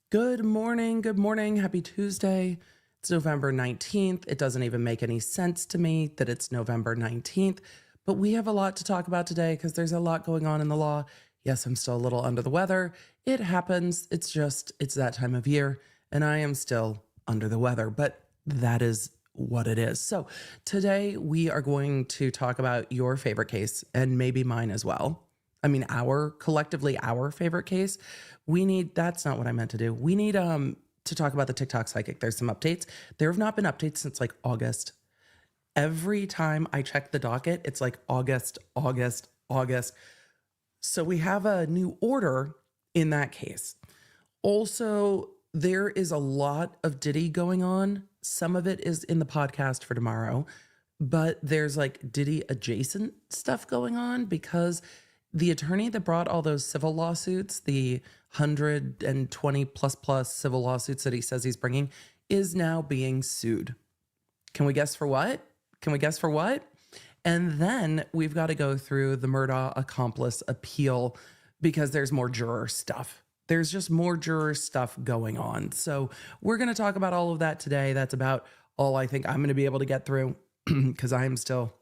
Good morning. Good morning. Happy Tuesday. It's November 19th. It doesn't even make any sense to me that it's November 19th, but we have a lot to talk about today because there's a lot going on in the law. Yes, I'm still a little under the weather. It happens. It's that time of year, and I am still under the weather, but that is what it is. So today we are going to talk about your favorite case and maybe mine as well. I mean, collectively our favorite case. That's not what I meant to do. We need to talk about the TikTok psychic. There's some updates. There have not been updates since like August. Every time I check the docket, it's like August. So we have a new order in that case. Also, there is a lot of Diddy going on. Some of it is in the podcast for tomorrow, but there's like Diddy adjacent stuff going on because the attorney that brought all those civil lawsuits, the 120 plus civil lawsuits that he says he's bringing, is now being sued. Can we guess for what? And then we've got to go through the Murdaugh accomplice appeal because there's more juror stuff. There's just more juror stuff going on. So we're going to talk about all of that today. That's about all I think I'm going to be able to get through because I am still.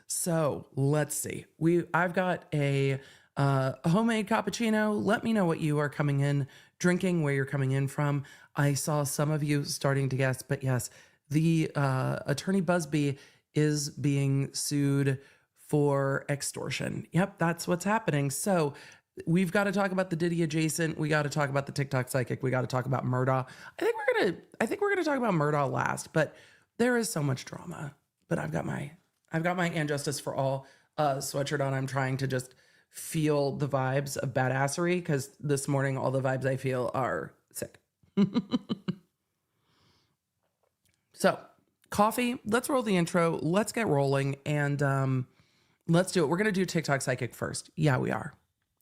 So let's see. I've got a homemade cappuccino. Let me know what you are coming in drinking, where you're coming in from. I saw some of you starting to guess, but yes, the attorney Busby is being sued for extortion. Yep, that's what's happening. So we've got to talk about the Diddy adjacent. We got to talk about the TikTok psychic. We got to talk about Murdaugh. I think we're gonna talk about Murdaugh last, but there is so much drama. But I've got my And Justice for All sweatshirt on. I'm trying to just feel the vibes of badassery because this morning all the vibes I feel are sick. So, coffee. Let's roll the intro. Let's get rolling and let's do it. We're gonna do TikTok psychic first. Yeah, we are.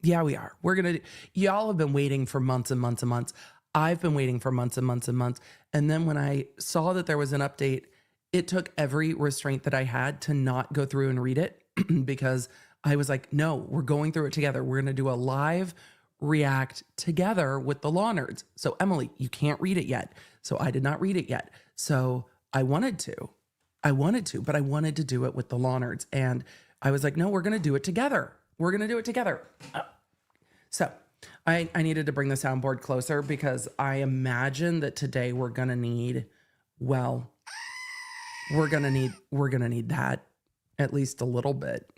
Y'all have been waiting for months and months and months. I've been waiting for months and months and months. And then when I saw that there was an update, it took every restraint that I had to not go through and read it because I was like, no, we're going through it together. We're going to do a live react together with the law nerds. So Emily, you can't read it yet. So I did not read it yet. So I wanted to, but I wanted to do it with the law nerds. And I was like, no, we're going to do it together. So I needed to bring the soundboard closer because I imagine that today we're going to need, we're going to need that at least a little bit.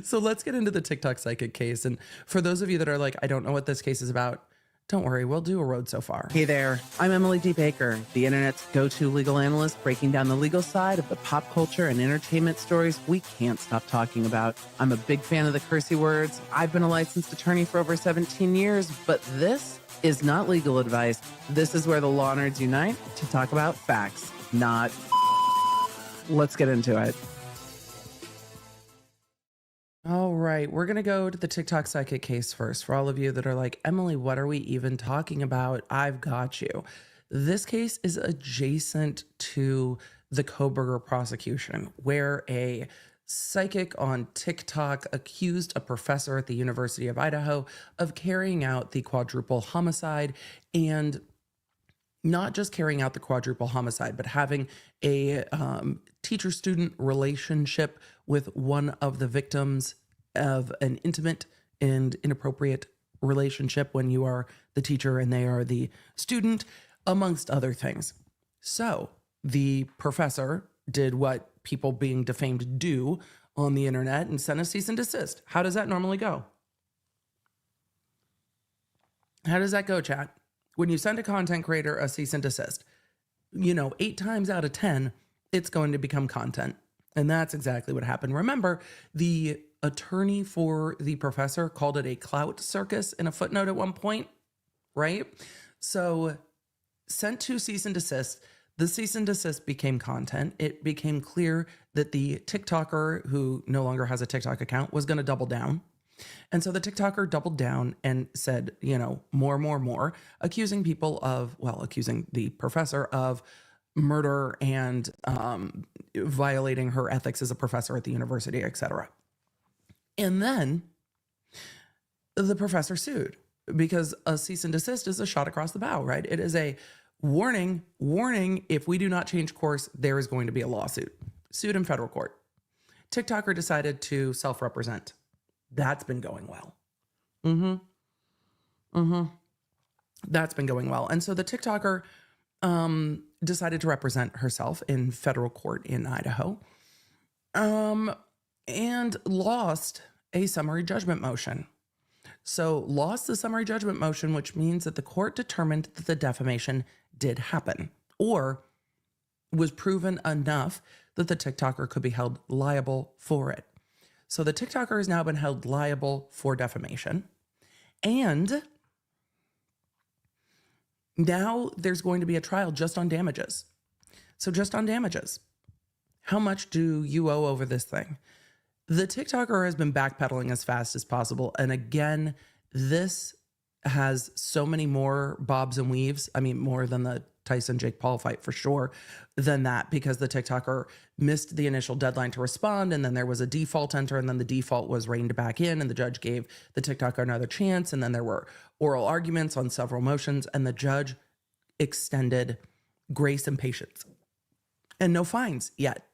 So let's get into the TikTok psychic case. And for those of you that are like, I don't know what this case is about, don't worry, we'll do a road so far. Hey there, I'm Emily D. Baker, the internet's go-to legal analyst, breaking down the legal side of the pop culture and entertainment stories we can't stop talking about. I'm a big fan of the cursey words. I've been a licensed attorney for over 17 years, but this is not legal advice. This is where the law nerds unite to talk about facts, not. Let's get into it. All right, we're going to go to the TikTok psychic case first. For all of you that are like, Emily, what are we even talking about? I've got you. This case is adjacent to the Kohberger prosecution, where a psychic on TikTok accused a professor at the University of Idaho of carrying out the quadruple homicide, and not just carrying out the quadruple homicide, but having a teacher-student relationship with one of the victims of an intimate and inappropriate relationship when you are the teacher and they are the student, amongst other things. So the professor did what people being defamed do on the internet and sent a cease and desist. How does that normally go? How does that go, chat? When you send a content creator a cease and desist, 8 times out of 10, it's going to become content. And that's exactly what happened. Remember, the attorney for the professor called it a clout circus in a footnote at one point, right? So sent to cease and desist. The cease and desist became content. It became clear that the TikToker, who no longer has a TikTok account, was going to double down. And so the TikToker doubled down and said, more, accusing the professor of murder and violating her ethics as a professor at the university, etc. And then the professor sued. because a cease and desist is a shot across the bow, right? It is a warning, if we do not change course, there is going to be a lawsuit. Sued in federal court. TikToker decided to self-represent. That's been going well. That's been going well. And so the TikToker decided to represent herself in federal court in Idaho and lost a summary judgment motion. So lost the summary judgment motion, which means that the court determined that the defamation did happen or was proven enough that the TikToker could be held liable for it. So the TikToker has now been held liable for defamation. And now there's going to be a trial just on damages. So just on damages. How much do you owe over this thing? The TikToker has been backpedaling as fast as possible. And again, this has so many more bobs and weaves. I mean, more than the Tyson Jake Paul fight for sure than that, because the TikToker missed the initial deadline to respond. And then there was a default enter, and then the default was reined back in, and the judge gave the TikToker another chance. And then there were oral arguments on several motions, and the judge extended grace and patience and no fines yet.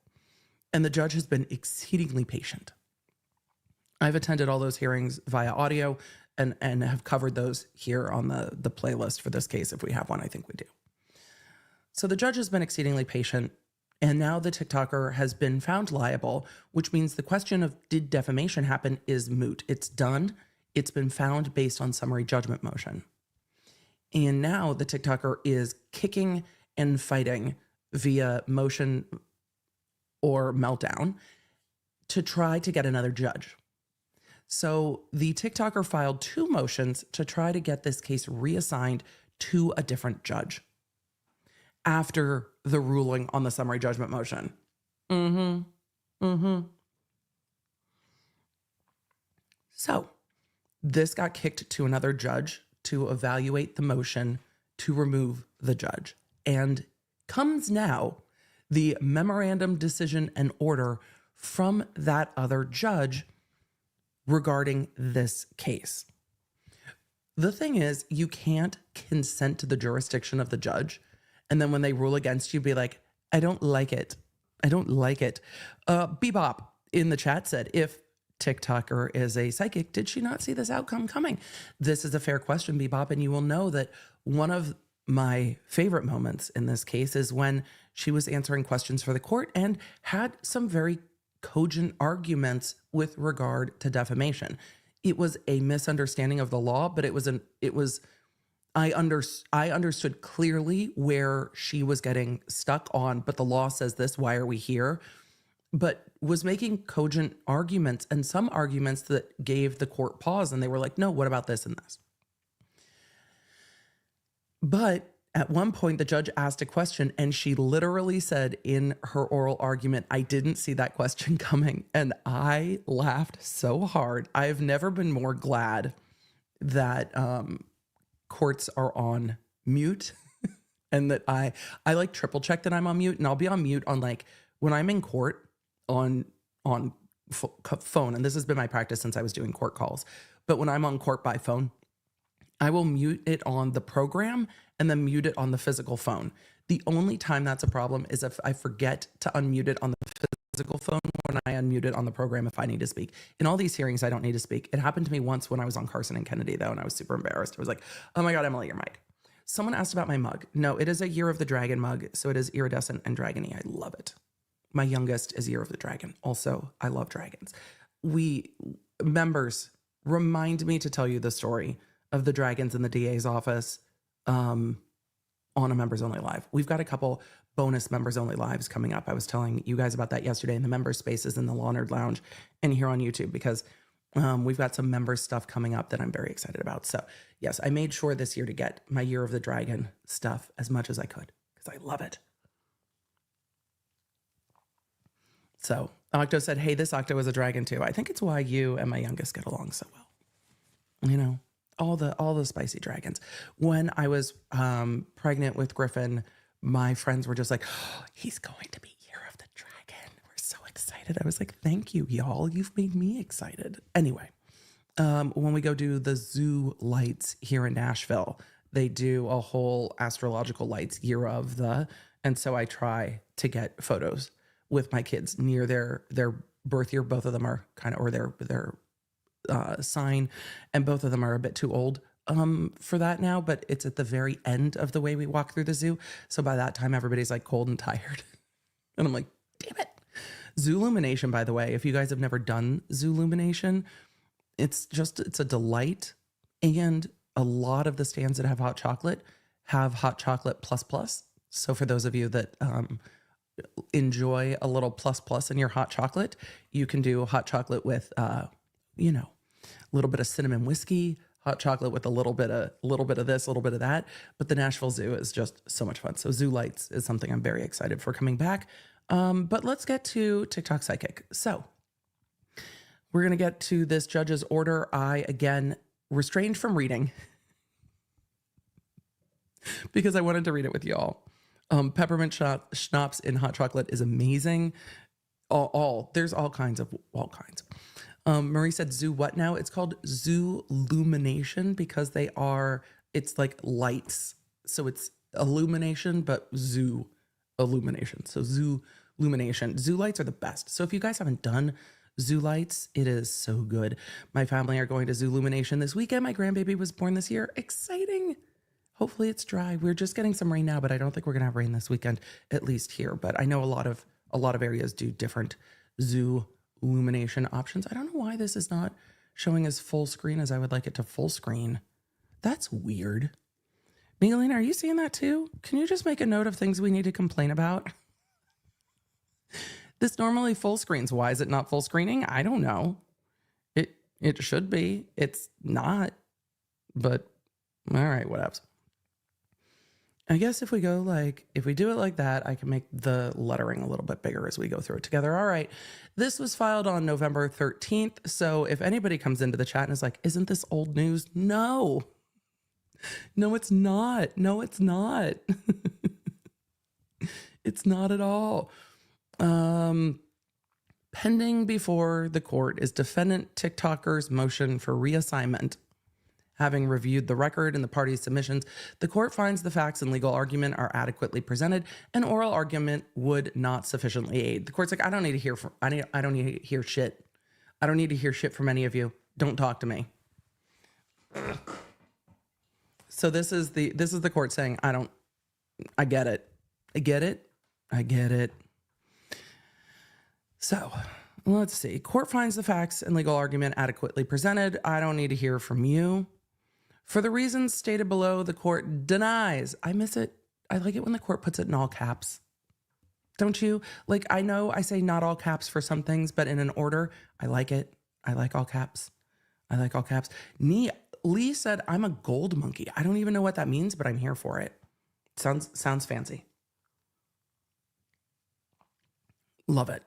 And the judge has been exceedingly patient. I've attended all those hearings via audio and have covered those here on the playlist for this case. If we have one, I think we do. So the judge has been exceedingly patient, and now the TikToker has been found liable, which means the question of did defamation happen is moot. It's done. It's been found based on summary judgment motion. And now the TikToker is kicking and fighting via motion or meltdown to try to get another judge. So the TikToker filed 2 motions to try to get this case reassigned to a different judge after the ruling on the summary judgment motion. So this got kicked to another judge to evaluate the motion to remove the judge. And comes now the memorandum decision and order from that other judge regarding this case. The thing is, you can't consent to the jurisdiction of the judge, and then when they rule against you, be like, I don't like it. I don't like it. Bebop in the chat said, if TikToker is a psychic, did she not see this outcome coming? This is a fair question, Bebop, and you will know that one of my favorite moments in this case is when she was answering questions for the court and had some very cogent arguments with regard to defamation. It was a misunderstanding of the law, but I understood clearly where she was getting stuck on, but the law says this, why are we here? But was making cogent arguments, and some arguments that gave the court pause, and they were like, no, what about this and this? But at one point, the judge asked a question, and she literally said in her oral argument, I didn't see that question coming. And I laughed so hard. I've never been more glad that courts are on mute and that I like triple check that I'm on mute, and I'll be on mute on, like, when I'm in court on phone. And this has been my practice since I was doing court calls. But when I'm on court by phone, I will mute it on the program and then mute it on the physical phone. The only time that's a problem is if I forget to unmute it on the physical phone when I unmute it on the program if I need to speak. In all these hearings, I don't need to speak. It happened to me once when I was on Carson and Kennedy, though, and I was super embarrassed. I was like, oh my God, Emily, your mic. Someone asked about my mug. No, it is a Year of the Dragon mug, so it is iridescent and dragony. I love it. My youngest is Year of the Dragon. Also, I love dragons. Members, remind me to tell you the story of the dragons in the DA's office on a members only live. We've got a couple bonus members only lives coming up. I was telling you guys about that yesterday in the member spaces in the Law Nerd Lounge and here on YouTube, because we've got some member stuff coming up that I'm very excited about. So yes, I made sure this year to get my Year of the Dragon stuff as much as I could because I love it. So Octo said, hey, this Octo is a dragon too. I think it's why you and my youngest get along so well. You know, all the spicy dragons. When I was pregnant with Griffin, my friends were just like, oh, he's going to be Year of the Dragon. We're so excited. I was like, thank you, y'all. You've made me excited. Anyway, when we go do the zoo lights here in Nashville, they do a whole astrological lights year of the, and so I try to get photos with my kids near their birth year. Both of them are kind of, or their sign, and both of them are a bit too old for that now, but it's at the very end of the way we walk through the zoo. So by that time, everybody's like cold and tired. And I'm like, damn it. Zoolumination, by the way, if you guys have never done Zoolumination, it's a delight. And a lot of the stands that have hot chocolate plus plus. So for those of you that enjoy a little plus plus in your hot chocolate, you can do hot chocolate with, a little bit of cinnamon whiskey, hot chocolate with a little bit of this, a little bit of that. But the Nashville Zoo is just so much fun. So Zoo Lights is something I'm very excited for coming back. But let's get to TikTok Psychic. So we're going to get to this judge's order. I, again, restrained from reading because I wanted to read it with y'all. Peppermint schnapps in hot chocolate is amazing. There's all kinds. Marie said zoo what now? It's called Zoolumination because it's like lights. So it's illumination, but zoo illumination. So Zoolumination. Zoo lights are the best. So if you guys haven't done zoo lights, it is so good. My family are going to Zoolumination this weekend. My grandbaby was born this year. Exciting. Hopefully it's dry. We're just getting some rain now, but I don't think we're gonna have rain this weekend, at least here. But I know a lot of areas do different zoo illumination options. I don't know why this is not showing as full screen as I would like it to full screen. That's weird. Miguelina, are you seeing that too? Can you just make a note of things we need to complain about? This normally full screens. Why is it not full screening? I don't know. It should be. It's not. But all right, whatevs. I guess if we do it like that, I can make the lettering a little bit bigger as we go through it together. All right. This was filed on November 13th. So if anybody comes into the chat and is like, isn't this old news? No, it's not. No, it's not. It's not at all. Pending before the court is defendant TikToker's motion for reassignment. Having reviewed the record and the parties' submissions, the court finds the facts and legal argument are adequately presented, and oral argument would not sufficiently aid. The court's like, I don't need to hear shit. I don't need to hear shit from any of you. Don't talk to me. So this is the court saying, I get it. So let's see. Court finds the facts and legal argument adequately presented. I don't need to hear from you. For the reasons stated below, the court denies. I miss it. I like it when the court puts it in all caps. Don't you? Like, I know I say not all caps for some things, but in an order, I like it. I like all caps. Lee said, I'm a gold monkey. I don't even know what that means, but I'm here for it. Sounds fancy. Love it.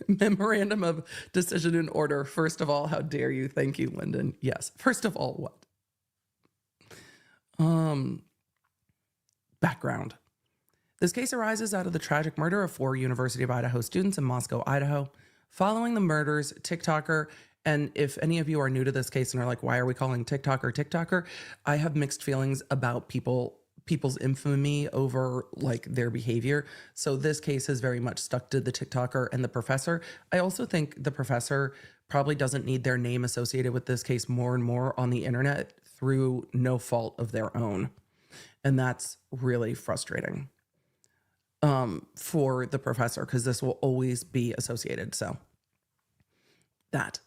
Memorandum of decision and order. First of all, how dare you? Thank you, Lyndon. Yes. First of all, what? Background. This case arises out of the tragic murder of 4 University of Idaho students in Moscow, Idaho. Following the murders, TikToker, and if any of you are new to this case and are like, why are we calling TikToker? I have mixed feelings about people's infamy over like their behavior. So this case has very much stuck to the TikToker and the professor. I also think the professor probably doesn't need their name associated with this case more and more on the internet through no fault of their own. And that's really frustrating for the professor because this will always be associated. So that.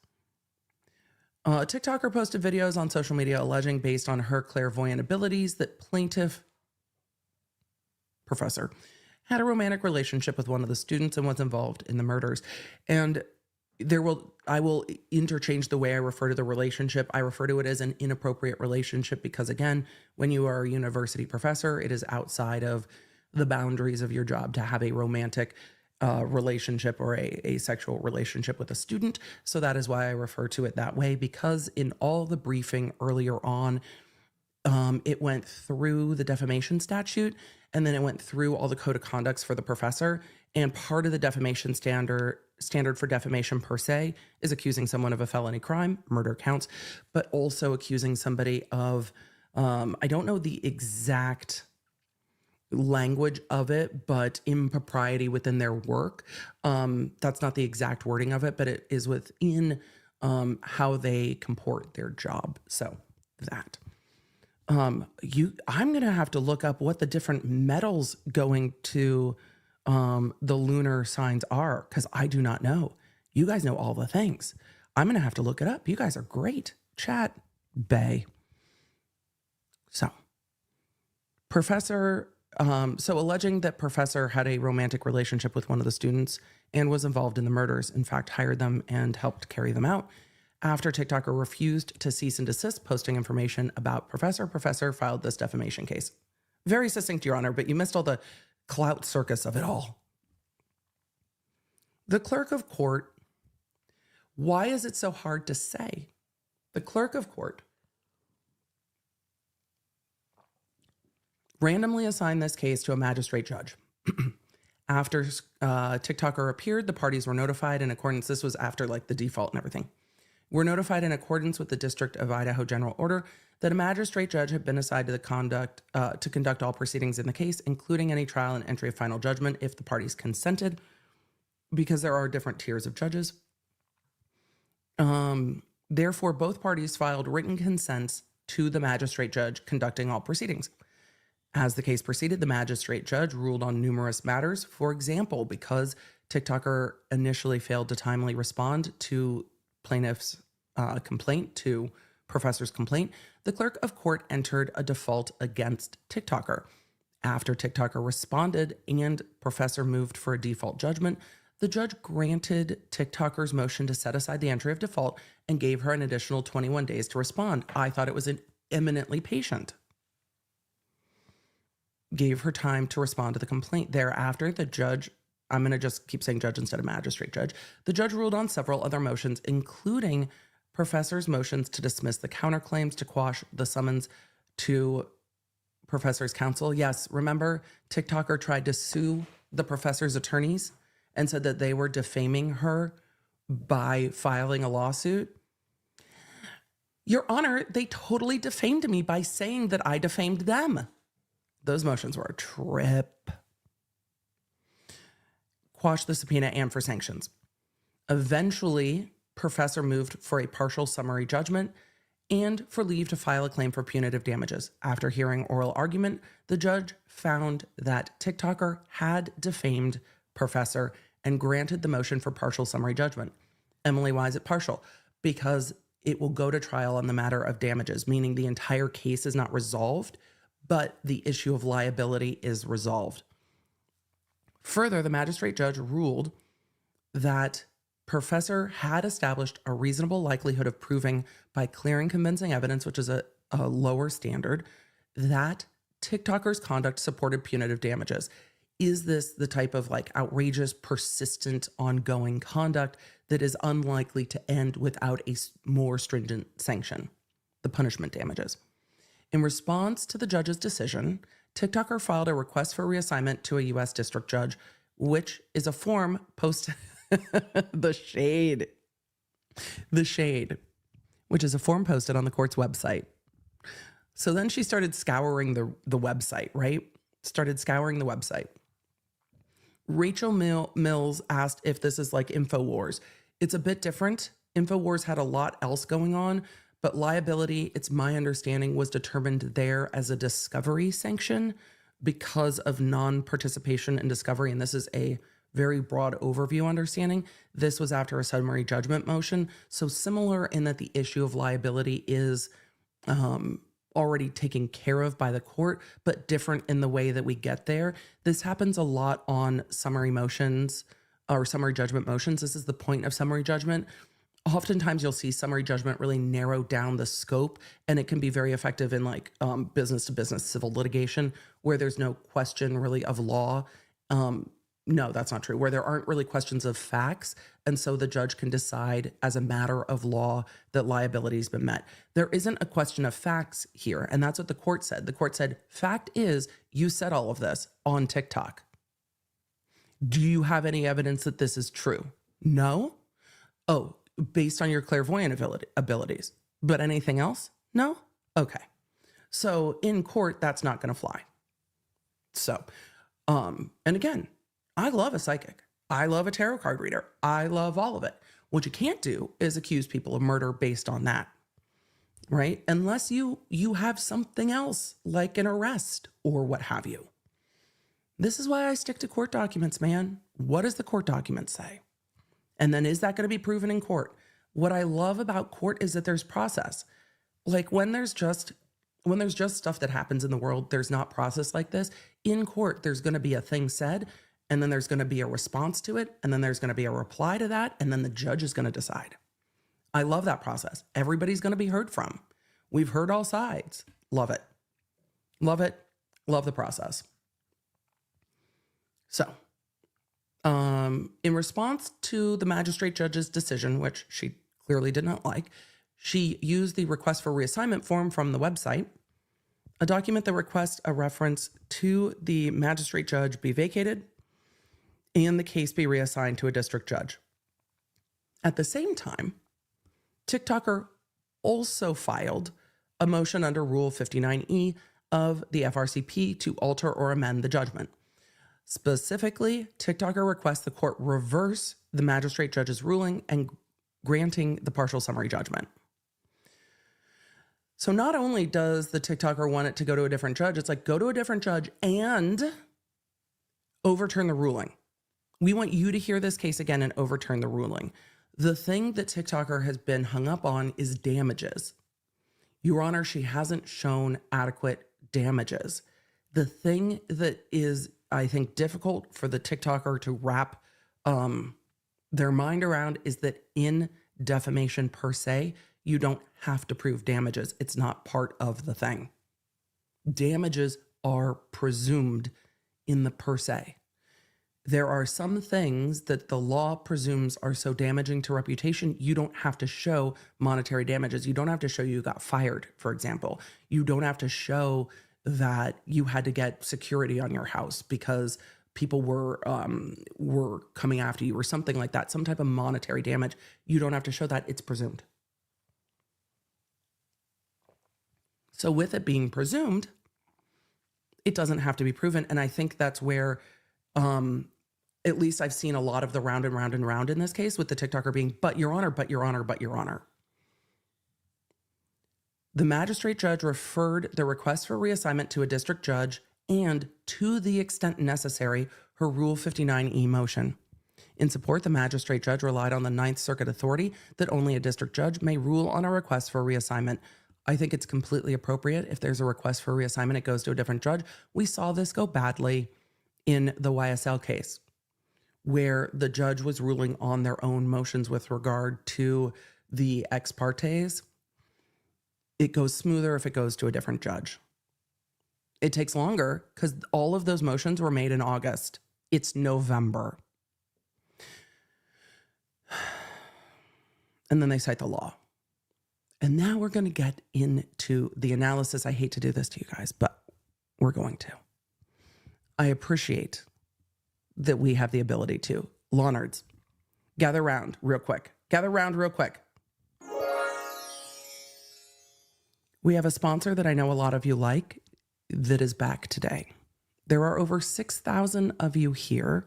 TikToker posted videos on social media alleging based on her clairvoyant abilities that plaintiff professor had a romantic relationship with one of the students and was involved in the murders. And I will interchange the way I refer to the relationship. I refer to it as an inappropriate relationship because, again, when you are a university professor, it is outside of the boundaries of your job to have a romantic relationship or a sexual relationship with a student. So that is why I refer to it that way, because in all the briefing earlier on, it went through the defamation statute and then it went through all the code of conducts for the professor. And part of the defamation standard for defamation per se is accusing someone of a felony crime, murder counts, but also accusing somebody of, I don't know the exact language of it, but impropriety within their work. That's not the exact wording of it, but it is within how they comport their job. So that. I'm going to have to look up what the different metals going to the lunar signs are, because I do not know. You guys know all the things. I'm going to have to look it up. You guys are great. Chat, Bay. So, alleging that Professor had a romantic relationship with one of the students and was involved in the murders, in fact, hired them and helped carry them out. After TikToker refused to cease and desist posting information about Professor filed this defamation case. Very succinct, Your Honor, but you missed all the clout circus of it all. The clerk of court, why is it so hard to say? The clerk of court randomly assigned this case to a magistrate judge. After TikToker appeared, the parties were notified in accordance. This was after like the default and everything. Were notified in accordance with the District of Idaho General Order that a magistrate judge had been assigned to conduct all proceedings in the case, including any trial and entry of final judgment if the parties consented, because there are different tiers of judges. Therefore, both parties filed written consents to the magistrate judge conducting all proceedings. As the case proceeded, the magistrate judge ruled on numerous matters. For example, because TikToker initially failed to timely respond to plaintiff's complaint, to Professor's complaint, the clerk of court entered a default against TikToker. After TikToker responded and Professor moved for a default judgment, the judge granted TikToker's motion to set aside the entry of default and gave her an additional 21 days to respond. I thought it was eminently patient. Gave her time to respond to the complaint. Thereafter, the judge, I'm going to just keep saying judge instead of magistrate judge, the judge ruled on several other motions, including Professor's motions to dismiss the counterclaims, to quash the summons to Professor's counsel. Yes, remember, TikToker tried to sue the Professor's attorneys and said that they were defaming her by filing a lawsuit. Your Honor, they totally defamed me by saying that I defamed them. Those motions were a trip. Quash the subpoena and for sanctions. Eventually, Professor moved for a partial summary judgment and for leave to file a claim for punitive damages. After hearing oral argument, the judge found that TikToker had defamed Professor and granted the motion for partial summary judgment. Emily, why is it partial? Because it will go to trial on the matter of damages, meaning the entire case is not resolved, but the issue of liability is resolved. Further, the magistrate judge ruled that Professor had established a reasonable likelihood of proving by clear and convincing evidence, which is a lower standard, that TikToker's conduct supported punitive damages. Is this the type of like outrageous, persistent, ongoing conduct that is unlikely to end without a more stringent sanction, the punishment damages? In response to the judge's decision, TikToker filed a request for reassignment to a U.S. district judge, which is a form posted the shade, which is a form posted on the court's website. So then she started scouring the website, right? Started scouring the website. Rachel Mills asked if this is like InfoWars. It's a bit different. InfoWars had a lot else going on, but liability, it's my understanding, was determined there as a discovery sanction because of non-participation in discovery. And this is a very broad overview understanding. This was after a summary judgment motion. So similar in that the issue of liability is already taken care of by the court, but different in the way that we get there. This happens a lot on summary motions or summary judgment motions. This is the point of summary judgment. Oftentimes you'll see summary judgment really narrow down the scope, and it can be very effective in like business to business civil litigation where there's no question really of law. No, that's not true. Where there aren't really questions of facts. And so the judge can decide as a matter of law that liability has been met. There isn't a question of facts here. And that's what the court said. The court said, fact is, you said all of this on TikTok. Do you have any evidence that this is true? No. Oh, based on your clairvoyant abilities. But anything else? No? Okay. So in court, that's not going to fly. So, and again, I love a psychic. I love a tarot card reader. I love all of it. What you can't do is accuse people of murder based on that, right? Unless you have something else like an arrest or what have you. This is why I stick to court documents, man. What does the court document say? And then is that going to be proven in court? What I love about court is that there's process. Like when there's just stuff that happens in the world, there's not process like this. In court, there's going to be a thing said, and then there's going to be a response to it, and then there's going to be a reply to that, and then the judge is going to decide. I love that process. Everybody's going to be heard from. We've heard all sides. Love it. Love it. Love the process. So, in response to the magistrate judge's decision, which she clearly did not like, she used the request for reassignment form from the website, a document that requests a reference to the magistrate judge be vacated and the case be reassigned to a district judge. At the same time, TikToker also filed a motion under Rule 59E of the FRCP to alter or amend the judgment. Specifically, TikToker requests the court reverse the magistrate judge's ruling and granting the partial summary judgment. So not only does the TikToker want it to go to a different judge, it's like go to a different judge and overturn the ruling. We want you to hear this case again and overturn the ruling. The thing that TikToker has been hung up on is damages. Your Honor, she hasn't shown adequate damages. The thing that is, I think, difficult for the TikToker to wrap their mind around is that in defamation per se, you don't have to prove damages. It's not part of the thing. Damages are presumed in the per se. There are some things that the law presumes are so damaging to reputation, you don't have to show monetary damages. You don't have to show you got fired, for example. You don't have to show that you had to get security on your house because people were coming after you or something like that, some type of monetary damage. You don't have to show that. It's presumed. So with it being presumed, it doesn't have to be proven. And I think that's where, at least I've seen a lot of the round and round and round in this case with the TikToker being, but Your Honor, but Your Honor, but Your Honor. The magistrate judge referred the request for reassignment to a district judge and, to the extent necessary, her Rule 59E motion. In support, the magistrate judge relied on the Ninth Circuit authority that only a district judge may rule on a request for reassignment. I think it's completely appropriate. If there's a request for reassignment, it goes to a different judge. We saw this go badly in the YSL case, where the judge was ruling on their own motions with regard to the ex partes. It goes smoother if it goes to a different judge. It takes longer because all of those motions were made in August. It's November. And then they cite the law. And now we're going to get into the analysis. I hate to do this to you guys, but we're going to. I appreciate that we have the ability to. Law nerds, gather round real quick. Gather round real quick. We have a sponsor that I know a lot of you like that is back today. There are over 6,000 of you here,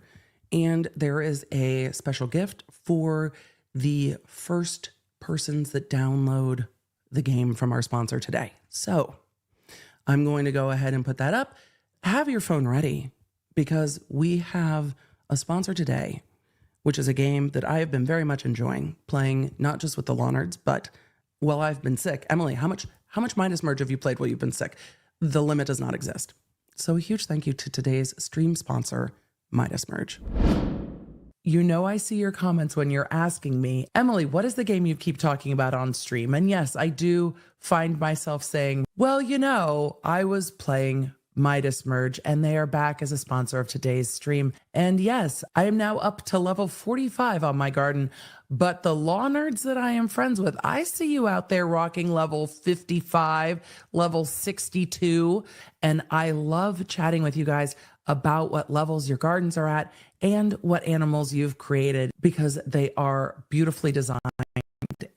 and there is a special gift for the first persons that download the game from our sponsor today. So I'm going to go ahead and put that up. Have your phone ready because we have a sponsor today, which is a game that I have been very much enjoying playing, not just with the Law Nerds, but while I've been sick. Emily, how much Midas Merge have you played while you've been sick? The limit does not exist. So a huge thank you to today's stream sponsor, Midas Merge. You know I see your comments when you're asking me, Emily, what is the game you keep talking about on stream? And yes, I do find myself saying, well, you know, I was playing Midas Merge and they are back as a sponsor of today's stream. And yes, I am now up to level 45 on my garden, but the Law Nerds that I am friends with, I see you out there rocking level 55, level 62, and I love chatting with you guys. about what levels your gardens are at and what animals you've created, because they are beautifully designed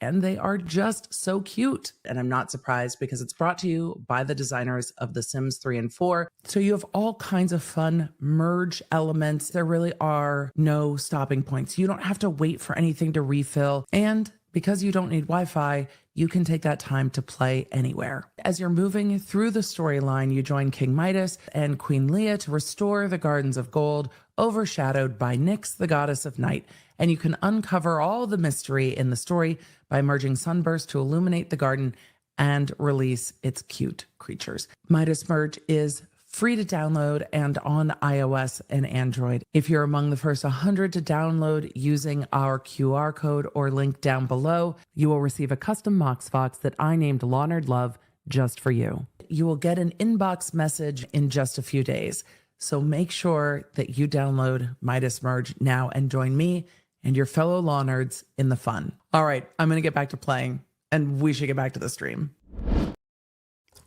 and they are just so cute. And I'm not surprised because it's brought to you by the designers of The Sims 3 and 4. So you have all kinds of fun merge elements. There really are no stopping points. You don't have to wait for anything to refill. And because you don't need Wi-Fi, you can take that time to play anywhere. As you're moving through the storyline, you join King Midas and Queen Leah to restore the Gardens of Gold, overshadowed by Nyx, the goddess of night. And you can uncover all the mystery in the story by merging Sunburst to illuminate the garden and release its cute creatures. Midas Merge is free to download and on iOS and Android. If you're among the first 100 to download using our QR code or link down below, you will receive a custom Mox Fox that I named Lawnard Love just for you. You will get an inbox message in just a few days. So make sure that you download Midas Merge now and join me and your fellow Lawnards in the fun. All right, I'm going to get back to playing and we should get back to the stream.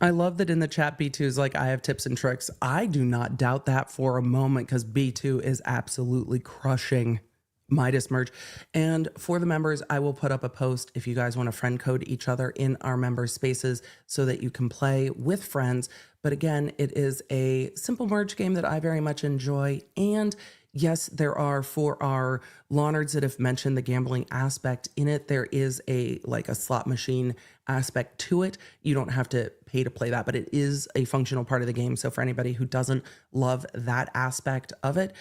I love that in the chat, B2 is like, I have tips and tricks. I do not doubt that for a moment because B2 is absolutely crushing Midas Merge. And for the members, I will put up a post if you guys want to friend code each other in our member spaces so that you can play with friends. But again, it is a simple merge game that I very much enjoy. And yes, there are, for our Lawnards that have mentioned the gambling aspect in it, there is a slot machine aspect to it. You don't have to pay to play that, but it is a functional part of the game. So for anybody who doesn't love that aspect of it,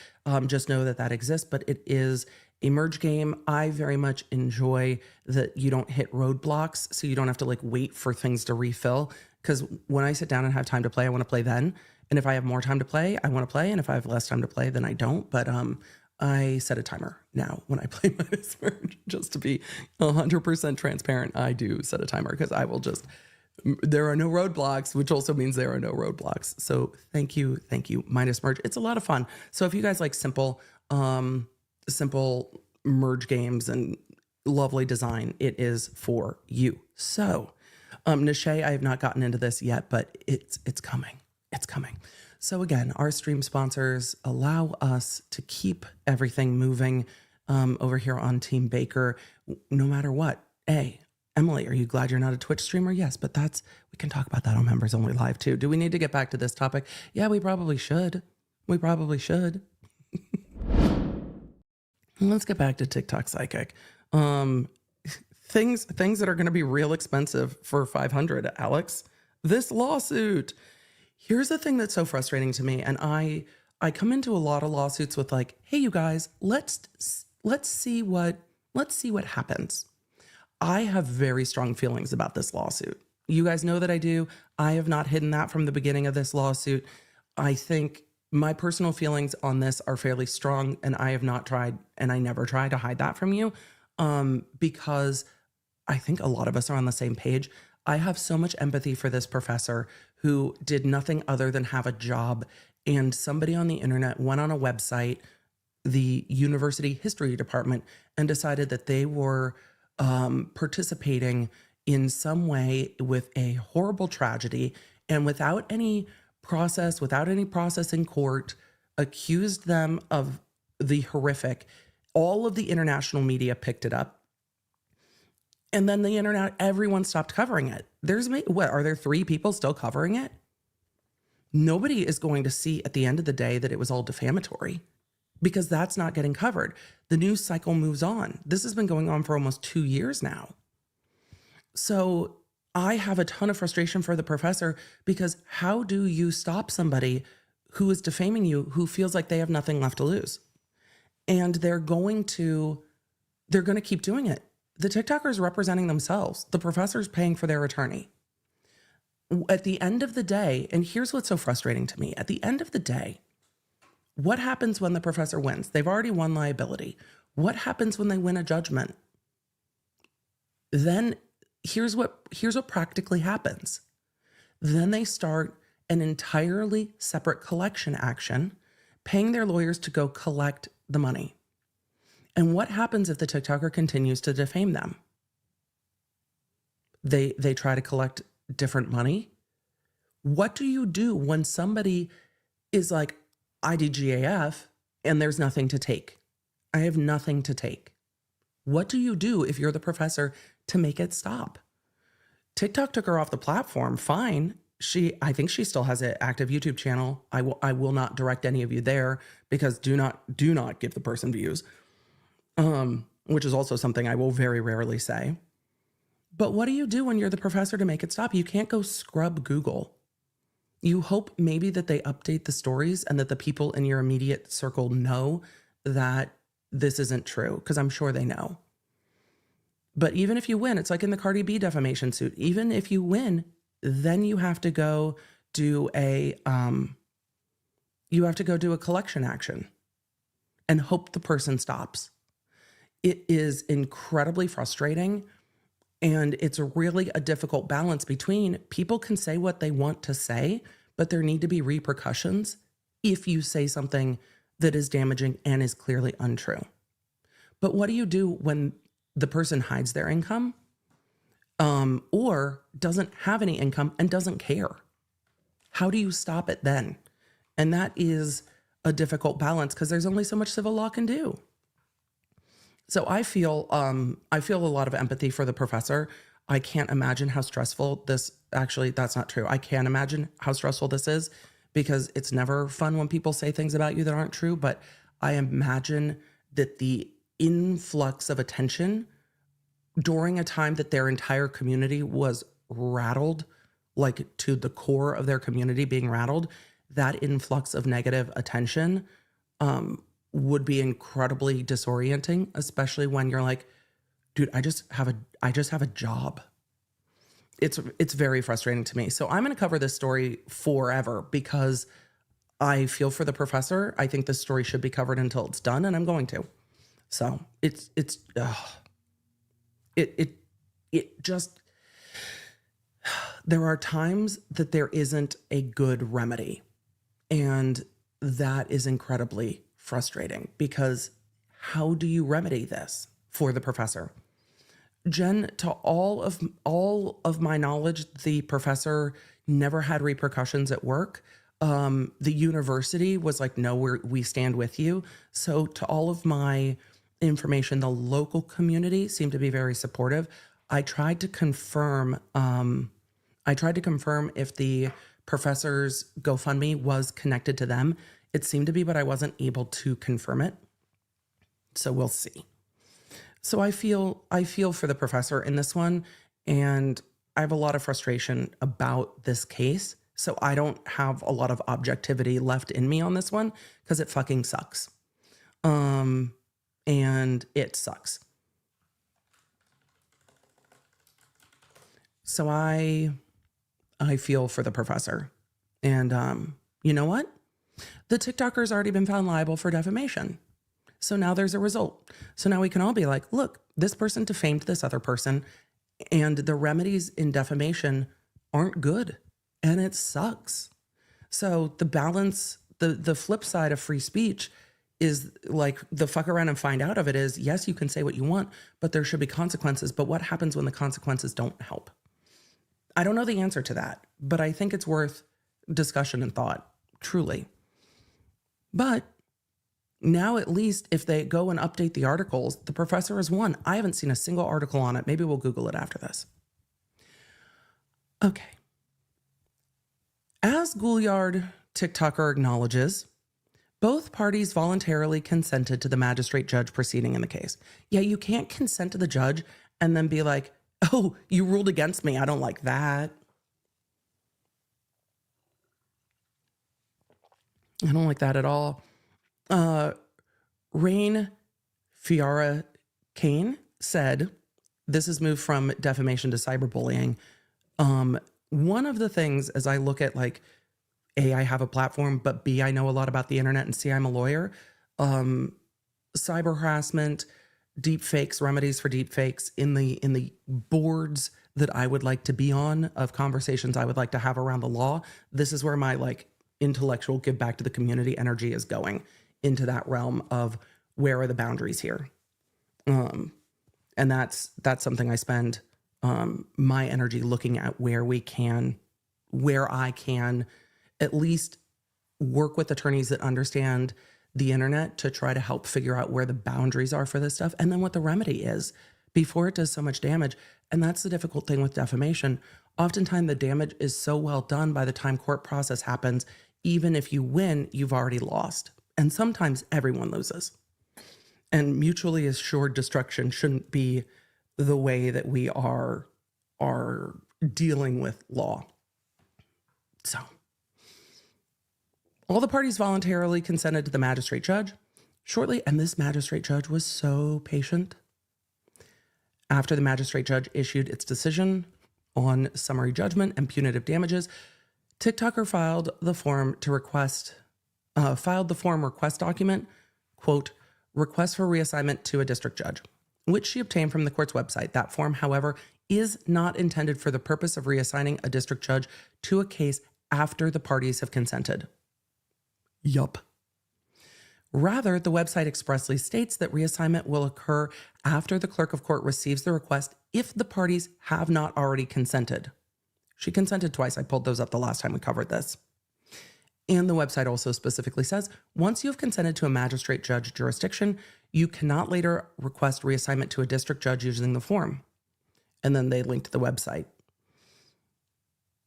just know that that exists, but it is a merge game. I very much enjoy that you don't hit roadblocks, so you don't have to like wait for things to refill. Because when I sit down and have time to play, I want to play then. And if I have more time to play, I want to play. And if I have less time to play, then I don't. But I set a timer now when I play Midas Merge, just to be 100% transparent. I do set a timer because I will just, there are no roadblocks, which also means there are no roadblocks. So thank you, Midas Merge. It's a lot of fun. So if you guys like simple merge games and lovely design, it is for you. So Nishay, I have not gotten into this yet, but it's coming. It's coming. So again, our stream sponsors allow us to keep everything moving over here on Team Baker, no matter what. Hey, Emily, are you glad you're not a Twitch streamer? Yes, but we can talk about that on Members Only Live too. Do we need to get back to this topic? Yeah, we probably should. Let's get back to TikTok Psychic. Things that are going to be real expensive for 500, Alex. This lawsuit. Here's the thing that's so frustrating to me, and I come into a lot of lawsuits with like, hey, you guys, let's see what happens. I have very strong feelings about this lawsuit. You guys know that I do. I have not hidden that from the beginning of this lawsuit. I think my personal feelings on this are fairly strong, and I have not tried, and I never try to hide that from you, because I think a lot of us are on the same page. I have so much empathy for this professor who did nothing other than have a job, and somebody on the internet went on a website, the university history department, and decided that they were participating in some way with a horrible tragedy, and without any process in court, accused them of the horrific. All of the international media picked it up. And then the internet, everyone stopped covering it. Are there 3 people still covering it? Nobody is going to see at the end of the day that it was all defamatory, because that's not getting covered. The news cycle moves on. This has been going on for almost 2 years now. So I have a ton of frustration for the professor, because how do you stop somebody who is defaming you, who feels like they have nothing left to lose? And they're going to keep doing it. The TikTokers representing themselves, the professor's paying for their attorney. At the end of the day, and here's what's so frustrating to me, at the end of the day, what happens when the professor wins? They've already won liability. What happens when they win a judgment? Then here's what practically happens. Then they start an entirely separate collection action, paying their lawyers to go collect the money. And what happens if the TikToker continues to defame them? They try to collect different money. What do you do when somebody is like, IDGAF and there's nothing to take. I have nothing to take. What do you do if you're the professor to make it stop? TikTok took her off the platform. Fine. I think she still has an active YouTube channel. I will not direct any of you there because do not give the person views. Which is also something I will very rarely say. But what do you do when you're the professor to make it stop? You can't go scrub Google. You hope maybe that they update the stories and that the people in your immediate circle know that this isn't true, because I'm sure they know. But even if you win, it's like in the Cardi B defamation suit. Even if you win, then you have to go do a collection action and hope the person stops. It is incredibly frustrating, and it's really a difficult balance between people can say what they want to say, but there need to be repercussions if you say something that is damaging and is clearly untrue. But what do you do when the person hides their income or doesn't have any income and doesn't care? How do you stop it then? And that is a difficult balance because there's only so much civil law can do. So I feel a lot of empathy for the professor. I can't imagine how stressful that's not true. I can't imagine how stressful this is because it's never fun when people say things about you that aren't true. But I imagine that the influx of attention during a time that their entire community was rattled, like to the core of their community being rattled, that influx of negative attention would be incredibly disorienting, especially when you're like, dude, I just have a job. It's very frustrating to me. So I'm going to cover this story forever because I feel for the professor. I think this story should be covered until it's done, and I'm going to. So it just, there are times that there isn't a good remedy, and that is incredibly frustrating because how do you remedy this for the professor? Jen, to all of my knowledge, the professor never had repercussions at work. The university was like, no, we stand with you. So to all of my information, the local community seemed to be very supportive. I tried to confirm if the professor's GoFundMe was connected to them. It seemed to be, but I wasn't able to confirm it. So we'll see. So I feel for the professor in this one, and I have a lot of frustration about this case. So I don't have a lot of objectivity left in me on this one because it fucking sucks. And it sucks. So I feel for the professor. And you know what? The TikToker's already been found liable for defamation. So now there's a result. So now we can all be like, look, this person defamed this other person, and the remedies in defamation aren't good, and it sucks. So the balance, the flip side of free speech is like the fuck around and find out of it is, yes, you can say what you want, but there should be consequences. But what happens when the consequences don't help? I don't know the answer to that, but I think it's worth discussion and thought, truly. But now at least if they go and update the articles, the professor has won. I haven't seen a single article on it. Maybe we'll Google it after this. Okay. As Gouliard TikToker acknowledges, both parties voluntarily consented to the magistrate judge proceeding in the case. Yeah, you can't consent to the judge and then be like, oh, you ruled against me. I don't like that. I don't like that at all. Rain Fiara Kane said, this is moved from defamation to cyberbullying. One of the things as I look at like, A, I have a platform, but B, I know a lot about the internet, and C, I'm a lawyer. Cyber harassment, deep fakes, remedies for deep fakes in the boards that I would like to be on, of conversations I would like to have around the law. This is where my like intellectual give back to the community energy is going, into that realm of where are the boundaries here. And that's something I spend my energy looking at, where I can at least work with attorneys that understand the internet to try to help figure out where the boundaries are for this stuff and then what the remedy is before it does so much damage. And that's the difficult thing with defamation. Oftentimes the damage is so well done by the time court process happens, even if you win, you've already lost. And sometimes everyone loses. And mutually assured destruction shouldn't be the way that we are dealing with law. So all the parties voluntarily consented to the magistrate judge shortly, and this magistrate judge was so patient. After the magistrate judge issued its decision on summary judgment and punitive damages, TikToker filed the form request document, quote, request for reassignment to a district judge, which she obtained from the court's website. That form, however, is not intended for the purpose of reassigning a district judge to a case after the parties have consented. Yup. Rather, the website expressly states that reassignment will occur after the clerk of court receives the request if the parties have not already consented. She consented twice. I pulled those up the last time we covered this. And the website also specifically says, once you have consented to a magistrate judge jurisdiction, you cannot later request reassignment to a district judge using the form. And then they link to the website.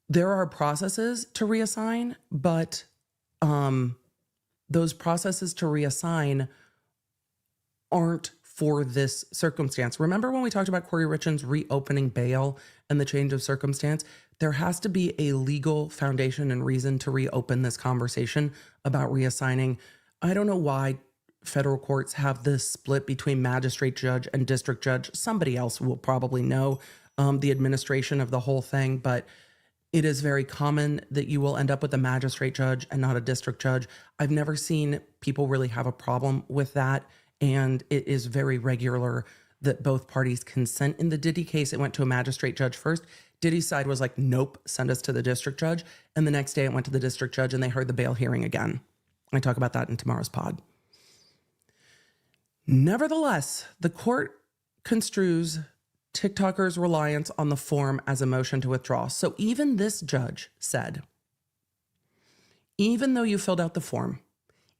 There are processes to reassign, but those processes to reassign aren't for this circumstance. Remember when we talked about Corey Richins reopening bail and the change of circumstance? There has to be a legal foundation and reason to reopen this conversation about reassigning. I don't know why federal courts have this split between magistrate judge and district judge. Somebody else will probably know the administration of the whole thing, but it is very common that you will end up with a magistrate judge and not a district judge. I've never seen people really have a problem with that, and it is very regular that both parties consent. In the Diddy case, it went to a magistrate judge first. Diddy's side was like, nope, send us to the district judge. And the next day it went to the district judge and they heard the bail hearing again. I talk about that in tomorrow's pod. Nevertheless, the court construes TikToker's reliance on the form as a motion to withdraw. So even this judge said, even though you filled out the form,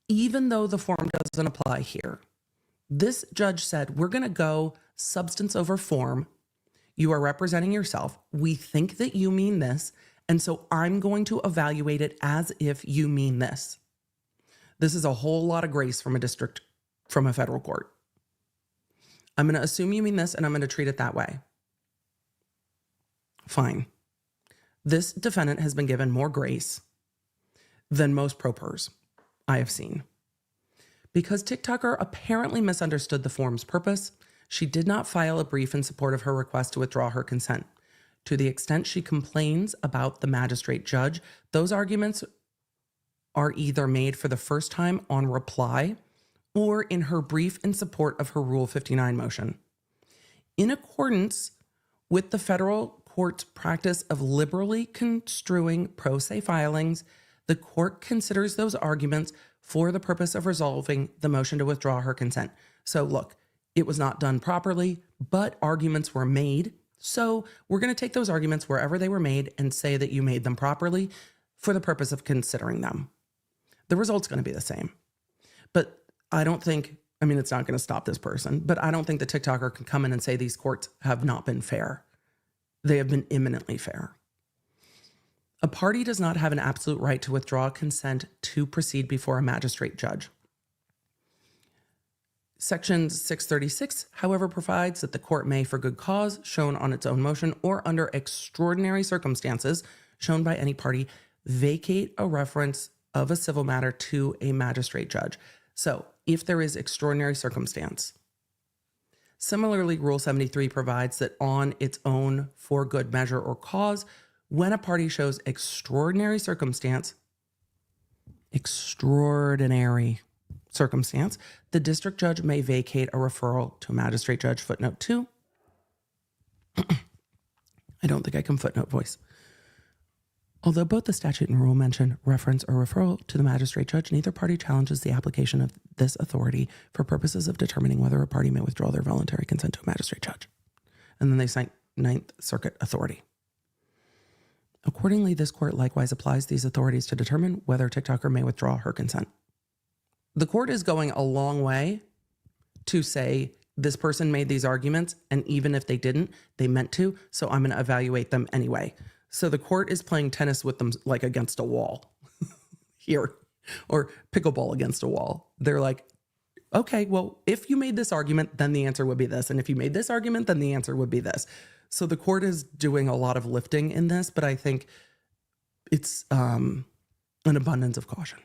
even though the form doesn't apply here, this judge said, we're going to go substance over form. You are representing yourself. We think that you mean this. And so I'm going to evaluate it as if you mean this. This is a whole lot of grace from a federal court. I'm going to assume you mean this and I'm going to treat it that way. Fine. This defendant has been given more grace than most pro pers I have seen. Because TikToker apparently misunderstood the form's purpose, she did not file a brief in support of her request to withdraw her consent. To the extent she complains about the magistrate judge, those arguments are either made for the first time on reply or in her brief in support of her Rule 59 motion. In accordance with the federal court's practice of liberally construing pro se filings, the court considers those arguments for the purpose of resolving the motion to withdraw her consent. So look, it was not done properly, but arguments were made. So we're going to take those arguments wherever they were made and say that you made them properly for the purpose of considering them. The result's going to be the same. But I don't think, it's not going to stop this person, but I don't think the TikToker can come in and say these courts have not been fair. They have been eminently fair. A party does not have an absolute right to withdraw consent to proceed before a magistrate judge. Section 636, however, provides that the court may, for good cause shown on its own motion or under extraordinary circumstances shown by any party, vacate a reference of a civil matter to a magistrate judge. So if there is extraordinary circumstance. Similarly, Rule 73 provides that on its own for good measure or cause, when a party shows extraordinary circumstance, the district judge may vacate a referral to a magistrate judge. Footnote 2. I don't think I can footnote voice. Although both the statute and rule mention reference or referral to the magistrate judge, neither party challenges the application of this authority for purposes of determining whether a party may withdraw their voluntary consent to a magistrate judge. And then they cite Ninth Circuit authority. A Accordingly, this court likewise applies these authorities to determine whether TikToker may withdraw her consent. The court is going a long way to say this person made these arguments, and even if they didn't, they meant to, so I'm going to evaluate them anyway. So the court is playing tennis with them like against a wall here, or pickleball against a wall. They're like, okay, well, if you made this argument, then the answer would be this. And if you made this argument, then the answer would be this. So the court is doing a lot of lifting in this, but I think it's an abundance of caution.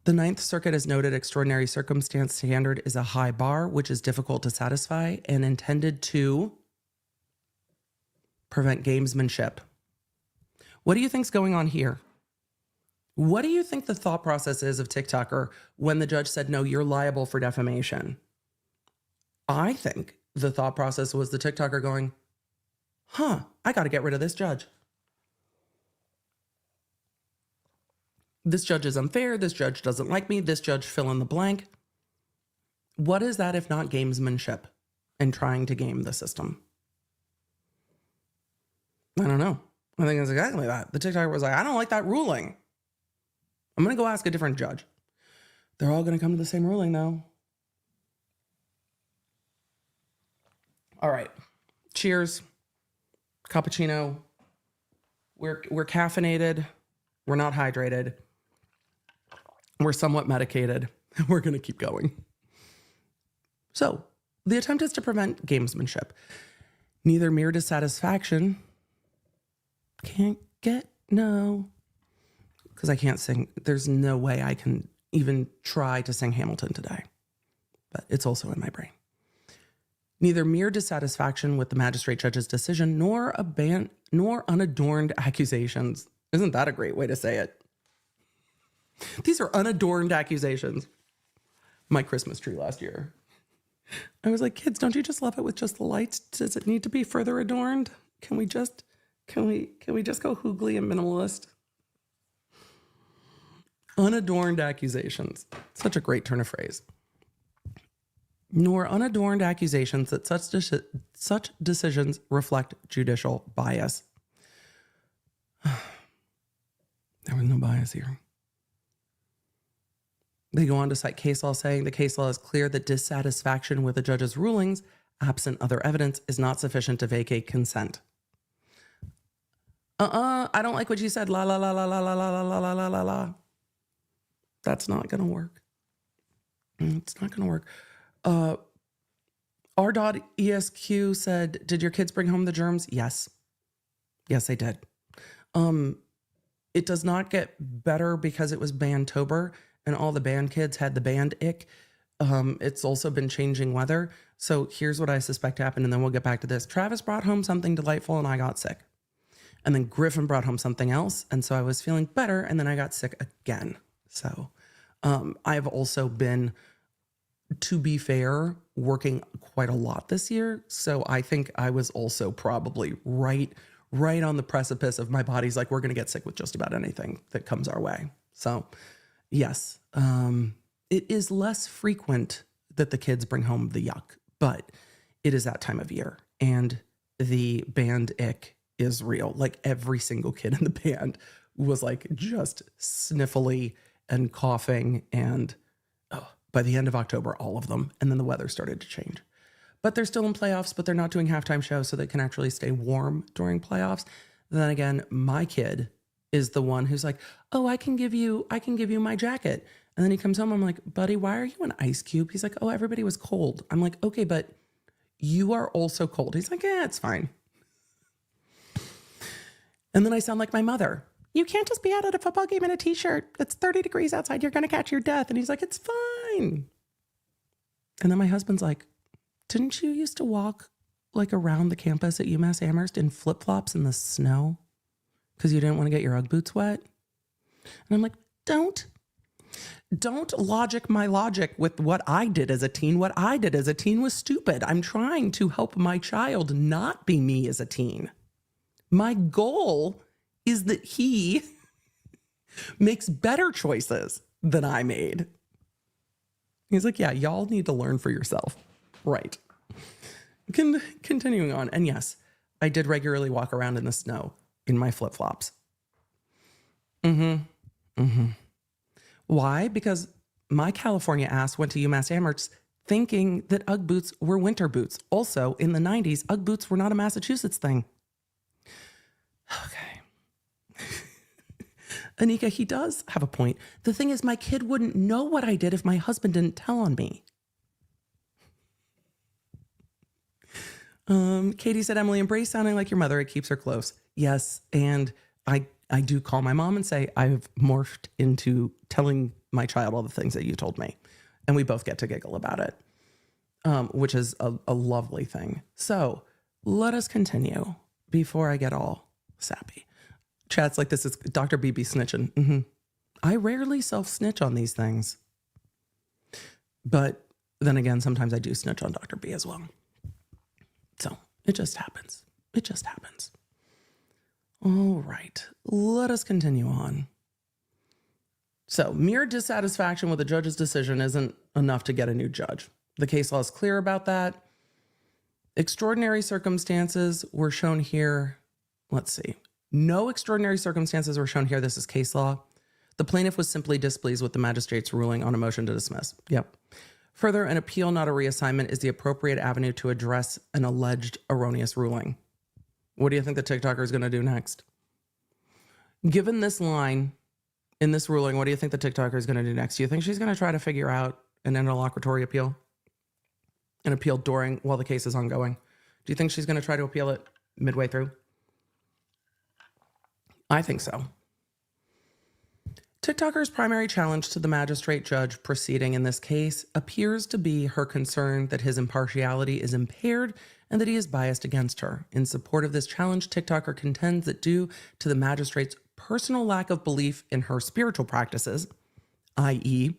The Ninth Circuit has noted extraordinary circumstance standard is a high bar, which is difficult to satisfy and intended to prevent gamesmanship. What do you think's going on here? What do you think the thought process is of TikToker when the judge said, no, you're liable for defamation? I think the thought process was the TikToker going, I got to get rid of this judge. This judge is unfair. This judge doesn't like me. This judge fill in the blank. What is that if not gamesmanship and trying to game the system? I don't know. I think it's exactly that. The TikToker was like, I don't like that ruling. I'm going to go ask a different judge. They're all going to come to the same ruling though. All right. Cheers. Cappuccino. We're caffeinated. We're not hydrated. We're somewhat medicated. We're going to keep going. So the attempt is to prevent gamesmanship. Neither mere dissatisfaction can't get no. Because I can't sing. There's no way I can even try to sing Hamilton today. But it's also in my brain. Neither mere dissatisfaction with the magistrate judge's decision nor unadorned accusations. Isn't that a great way to say it? These are unadorned accusations. My Christmas tree last year. I was like, kids, don't you just love it with just the lights? Does it need to be further adorned? Can we just go hoogly and minimalist? Unadorned accusations. Such a great turn of phrase. Nor unadorned accusations that such decisions reflect judicial bias. There was no bias here. They go on to cite case law saying the case law is clear that dissatisfaction with a judge's rulings, absent other evidence, is not sufficient to vacate consent. I don't like what you said. La la la la la la la la la la la la. That's not gonna work. It's not gonna work. R.ESQ said, did your kids bring home the germs? Yes. Yes, they did. It does not get better because it was Bandtober and all the band kids had the band ick. It's also been changing weather. So here's what I suspect happened, and then we'll get back to this. Travis brought home something delightful and I got sick. And then Griffin brought home something else. And so I was feeling better and then I got sick again. So I've also been, to be fair, working quite a lot this year. So I think I was also probably right on the precipice of my body's like, we're going to get sick with just about anything that comes our way. So yes, it is less frequent that the kids bring home the yuck, but it is that time of year and the band ick is real. Like every single kid in the band was like just sniffly and coughing, and by the end of October, all of them. And then the weather started to change. But they're still in playoffs, but they're not doing halftime shows so they can actually stay warm during playoffs. And then again, my kid is the one who's like, oh, I can give you my jacket. And then he comes home, I'm like, buddy, why are you an ice cube? He's like, oh, everybody was cold. I'm like, okay, but you are also cold. He's like, yeah, it's fine. And then I sound like my mother. You can't just be out at a football game in a t-shirt. It's 30 degrees outside. You're going to catch your death. And he's like, it's fine. And then my husband's like, didn't you used to walk like around the campus at UMass Amherst in flip-flops in the snow because you didn't want to get your Ugg boots wet? And I'm like, don't logic my logic with what I did as a teen. What I did as a teen was stupid. I'm trying to help my child not be me as a teen. My goal is that he makes better choices than I made. He's like, yeah, y'all need to learn for yourself. Right. Continuing on. And yes, I did regularly walk around in the snow in my flip-flops. Why? Because my California ass went to UMass Amherst thinking that Ugg boots were winter boots. Also, in the 90s, Ugg boots were not a Massachusetts thing. Okay. Anika, he does have a point. The thing is, my kid wouldn't know what I did if my husband didn't tell on me. Katie said, Emily, embrace sounding like your mother. It keeps her close. Yes, and I do call my mom and say, I've morphed into telling my child all the things that you told me. And we both get to giggle about it, which is a lovely thing. So let us continue before I get all sappy. Chat's like, this is Dr. BB snitching. I rarely self-snitch on these things. But then again, sometimes I do snitch on Dr. B as well. So it just happens. It just happens. All right, let us continue on. So mere dissatisfaction with the judge's decision isn't enough to get a new judge. The case law is clear about that. Extraordinary circumstances were shown here. Let's see. No extraordinary circumstances were shown here. This is case law. The plaintiff was simply displeased with the magistrate's ruling on a motion to dismiss. Yep. Further, an appeal, not a reassignment, is the appropriate avenue to address an alleged erroneous ruling. What do you think the TikToker is going to do next? Given this line in this ruling, what do you think the TikToker is going to do next? Do you think she's going to try to figure out an interlocutory appeal? An appeal while the case is ongoing? Do you think she's going to try to appeal it midway through? I think so. TikToker's primary challenge to the magistrate judge proceeding in this case appears to be her concern that his impartiality is impaired and that he is biased against her. In support of this challenge, TikToker contends that due to the magistrate's personal lack of belief in her spiritual practices, i.e.,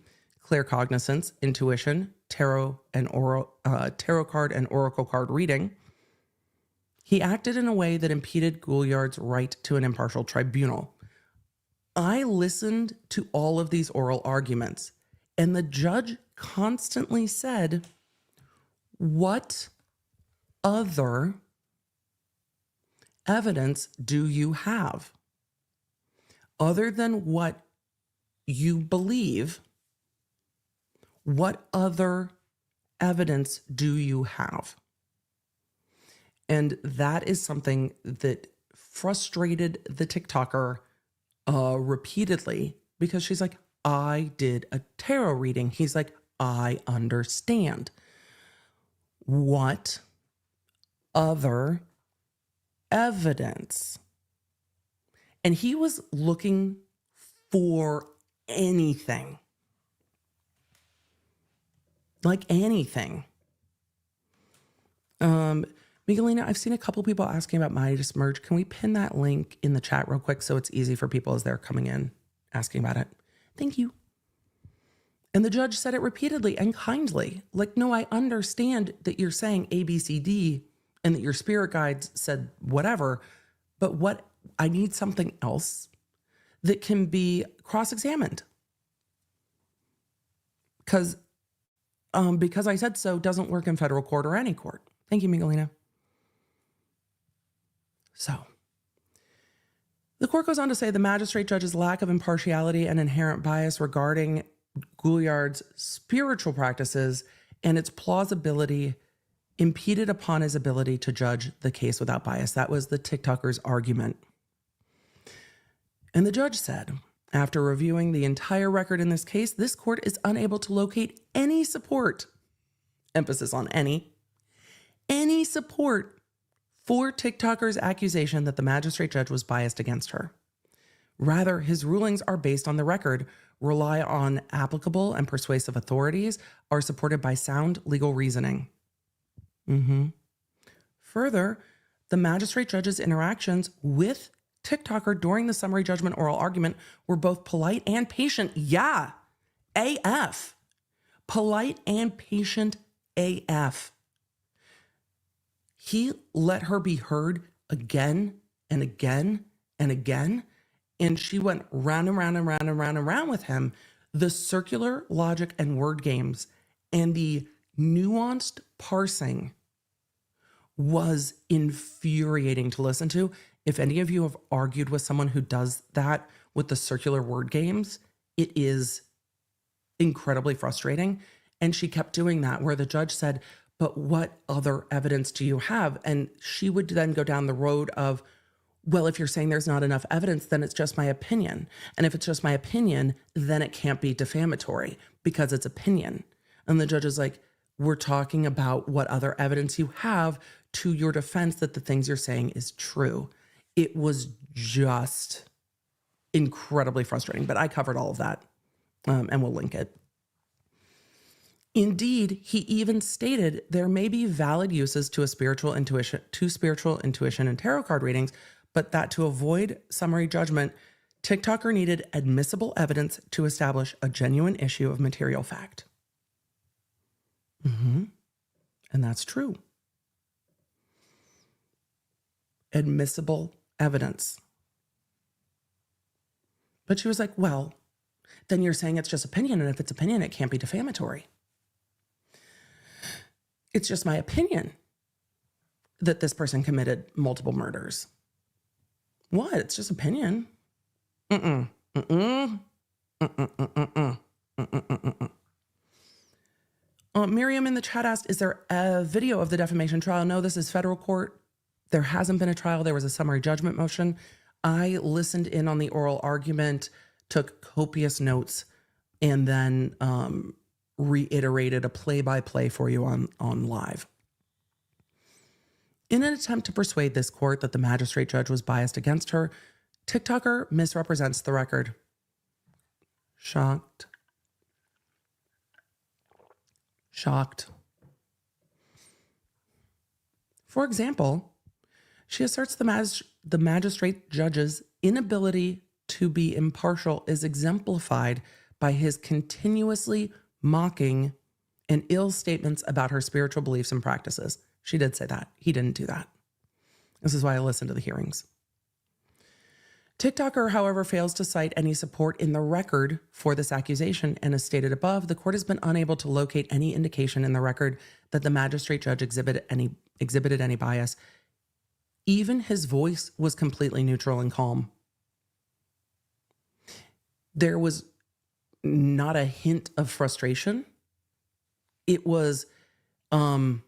claircognizance, intuition, tarot card and oracle card reading, he acted in a way that impeded Gouliard's right to an impartial tribunal. I listened to all of these oral arguments, and the judge constantly said, what other evidence do you have? Other than what you believe, what other evidence do you have? And that is something that frustrated the TikToker repeatedly, because she's like, I did a tarot reading. He's like, I understand. What other evidence? And he was looking for anything. Like anything. Miguelina, I've seen a couple people asking about Midas Merge. Can we pin that link in the chat real quick so it's easy for people as they're coming in asking about it? Thank you. And the judge said it repeatedly and kindly. Like, no, I understand that you're saying A, B, C, D, and that your spirit guides said whatever, but what I need something else that can be cross-examined. Because I said so doesn't work in federal court or any court. Thank you, Miguelina. So, the court goes on to say the magistrate judge's lack of impartiality and inherent bias regarding Gouliard's spiritual practices and its plausibility impeded upon his ability to judge the case without bias. That was the TikToker's argument. And the judge said, after reviewing the entire record in this case, this court is unable to locate any support, emphasis on any support for TikToker's accusation that the magistrate judge was biased against her. Rather, his rulings are based on the record, rely on applicable and persuasive authorities, are supported by sound legal reasoning. Further, the magistrate judge's interactions with TikToker during the summary judgment oral argument were both polite and patient. Yeah, AF. Polite and patient AF. He let her be heard again and again and again, and she went round and round and round and round and round with him. The circular logic and word games and the nuanced parsing was infuriating to listen to. If any of you have argued with someone who does that with the circular word games, it is incredibly frustrating. And she kept doing that where the judge said, but what other evidence do you have? And she would then go down the road of, well, if you're saying there's not enough evidence, then it's just my opinion. And if it's just my opinion, then it can't be defamatory because it's opinion. And the judge is like, we're talking about what other evidence you have to your defense that the things you're saying is true. It was just incredibly frustrating, but I covered all of that and we'll link it. Indeed, he even stated there may be valid uses to spiritual intuition and tarot card readings, but that to avoid summary judgment, TikToker needed admissible evidence to establish a genuine issue of material fact. And that's true. Admissible evidence. But she was like, well, then you're saying it's just opinion, and if it's opinion, it can't be defamatory. It's just my opinion that this person committed multiple murders. What? It's just opinion. Miriam in the chat asked, is there a video of the defamation trial? No, this is federal court. There hasn't been a trial. There was a summary judgment motion. I listened in on the oral argument, took copious notes, and then reiterated a play-by-play for you on live. In an attempt to persuade this court that the magistrate judge was biased against her, TikToker misrepresents the record. Shocked. For example, she asserts the magistrate judge's inability to be impartial is exemplified by his continuously mocking and ill statements about her spiritual beliefs and practices. She did say that. He didn't do that. This is why I listened to the hearings. TikToker, however, fails to cite any support in the record for this accusation, and as stated above, the court has been unable to locate any indication in the record that the magistrate judge exhibited any bias. Even his voice was completely neutral and calm. There was not a hint of frustration. It was, you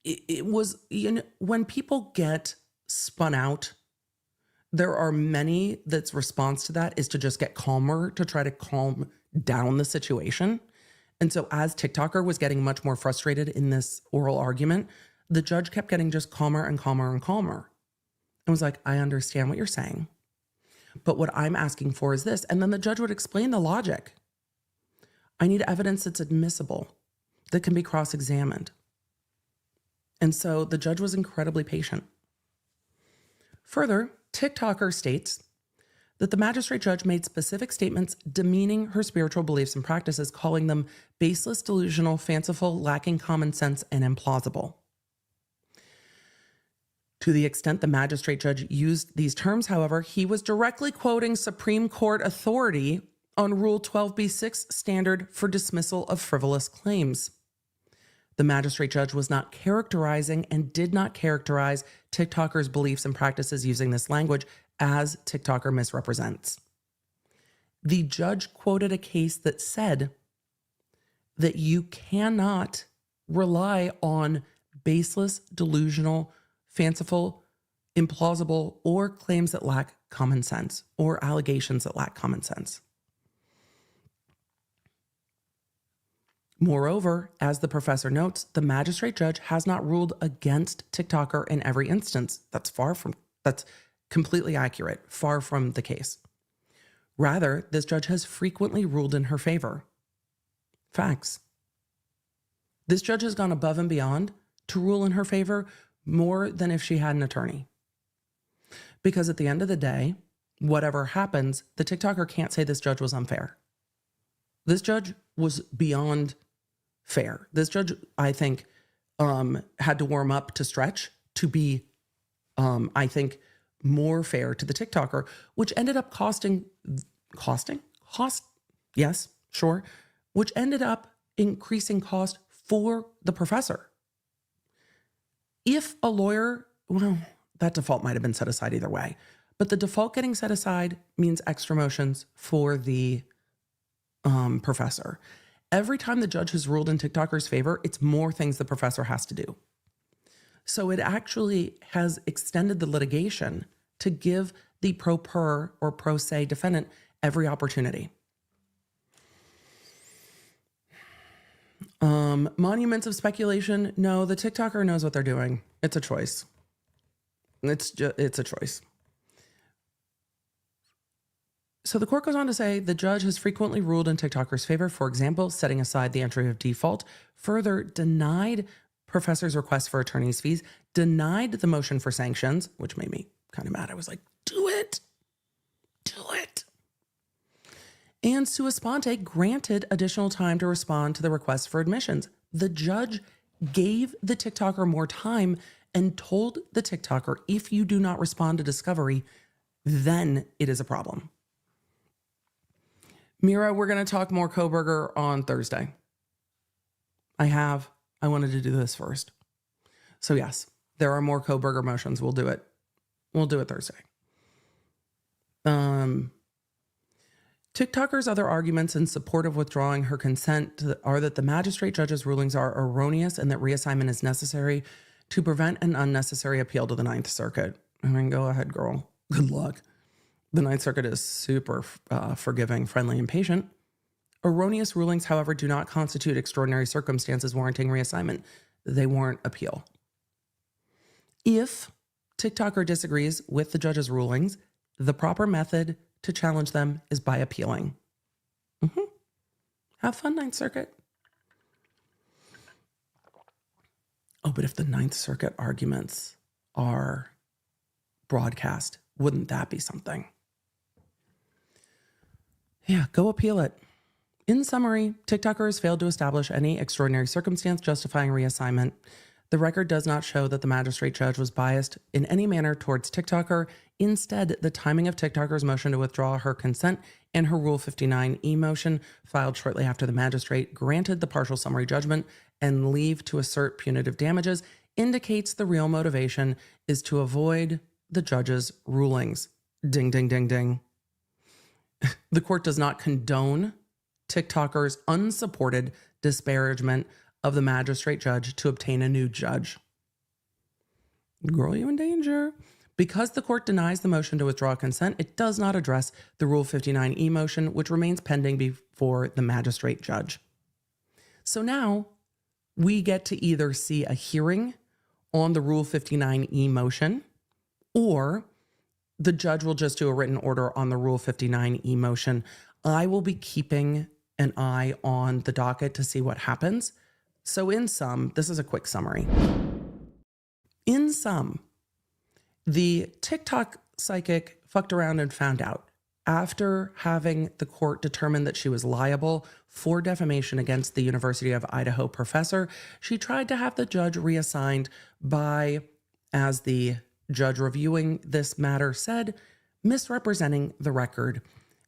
know, when people get spun out, there are many that's response to that is to just get calmer, to try to calm down the situation. And so as TikToker was getting much more frustrated in this oral argument, the judge kept getting just calmer and calmer and calmer. And was like, I understand what you're saying, but what I'm asking for is this. And then the judge would explain the logic. I need evidence that's admissible, that can be cross-examined. And so the judge was incredibly patient. Further, TikToker states that the magistrate judge made specific statements demeaning her spiritual beliefs and practices, calling them baseless, delusional, fanciful, lacking common sense, and implausible. To the extent the magistrate judge used these terms, however, he was directly quoting Supreme Court authority on Rule 12b-6 standard for dismissal of frivolous claims. The magistrate judge was not characterizing and did not characterize TikToker's beliefs and practices using this language as TikToker misrepresents. The judge quoted a case that said that you cannot rely on baseless, delusional, fanciful, implausible, or claims that lack common sense, or allegations that lack common sense. Moreover, as the professor notes, the magistrate judge has not ruled against TikToker in every instance. That's completely accurate, far from the case. Rather, this judge has frequently ruled in her favor. Facts. This judge has gone above and beyond to rule in her favor more than if she had an attorney. Because at the end of the day, whatever happens, the TikToker can't say this judge was unfair. This judge was beyond fair. This judge, I think, had to warm up to stretch to be, I think, more fair to the TikToker, which ended up yes, sure, which ended up increasing cost for the professor. If a lawyer, well, that default might have been set aside either way, but the default getting set aside means extra motions for the professor. Every time the judge has ruled in TikToker's favor, it's more things the professor has to do. So it actually has extended the litigation to give the pro per or pro se defendant every opportunity. Monuments of speculation. No, the TikToker knows what they're doing. It's a choice. It's a choice. So the court goes on to say the judge has frequently ruled in TikToker's favor, for example, setting aside the entry of default, further denied professor's request for attorney's fees, denied the motion for sanctions, which made me kind of mad. I was like, do it. Do it. And sua sponte granted additional time to respond to the request for admissions. The judge gave the TikToker more time and told the TikToker, if you do not respond to discovery, then it is a problem. Mira, we're going to talk more Kohberger on Thursday. I wanted to do this first. So yes, there are more Kohberger motions. We'll do it. We'll do it Thursday. TikToker's other arguments in support of withdrawing her consent are that the magistrate judge's rulings are erroneous and that reassignment is necessary to prevent an unnecessary appeal to the Ninth Circuit. I mean, go ahead, girl. Good luck. The Ninth Circuit is super forgiving, friendly, and patient. Erroneous rulings, however, do not constitute extraordinary circumstances warranting reassignment. They warrant appeal. If TikToker disagrees with the judge's rulings, the proper method to challenge them is by appealing. Have fun, Ninth Circuit. Oh, but if the Ninth Circuit arguments are broadcast, wouldn't that be something? Yeah, go appeal it. In summary, TikToker has failed to establish any extraordinary circumstance justifying reassignment. The record does not show that the magistrate judge was biased in any manner towards TikToker. Instead, the timing of TikToker's motion to withdraw her consent and her Rule 59E motion, filed shortly after the magistrate granted the partial summary judgment and leave to assert punitive damages, indicates the real motivation is to avoid the judge's rulings. Ding, ding, ding, ding. The court does not condone TikToker's unsupported disparagement of the magistrate judge to obtain a new judge. Girl, you in danger. Because the court denies the motion to withdraw consent, it does not address the Rule 59E motion, which remains pending before the magistrate judge. So now we get to either see a hearing on the Rule 59E motion, or the judge will just do a written order on the Rule 59E motion. I will be keeping an eye on the docket to see what happens. So in sum, this is a quick summary. In sum, the TikTok psychic fucked around and found out. After having the court determine that she was liable for defamation against the University of Idaho professor, she tried to have the judge reassigned by, as the judge reviewing this matter said, misrepresenting the record.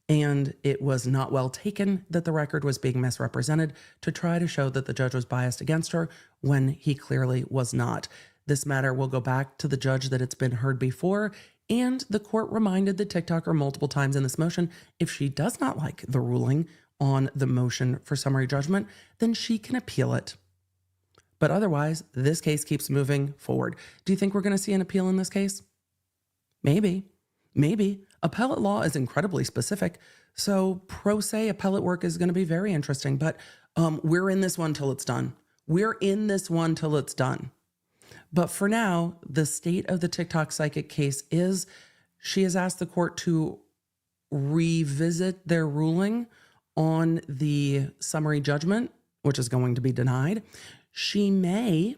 And it was not well taken that the record was being misrepresented to try to show that the judge was biased against her when he clearly was not. This matter will go back to the judge that it's been heard before, and the court reminded the TikToker multiple times in this motion, if she does not like the ruling on the motion for summary judgment, then she can appeal it. But otherwise, this case keeps moving forward. Do you think we're going to see an appeal in this case? Maybe. Maybe. Appellate law is incredibly specific, so pro se appellate work is going to be very interesting, but we're in this one till it's done. We're in this one till it's done. But for now, the state of the TikTok psychic case is she has asked the court to revisit their ruling on the summary judgment, which is going to be denied. She may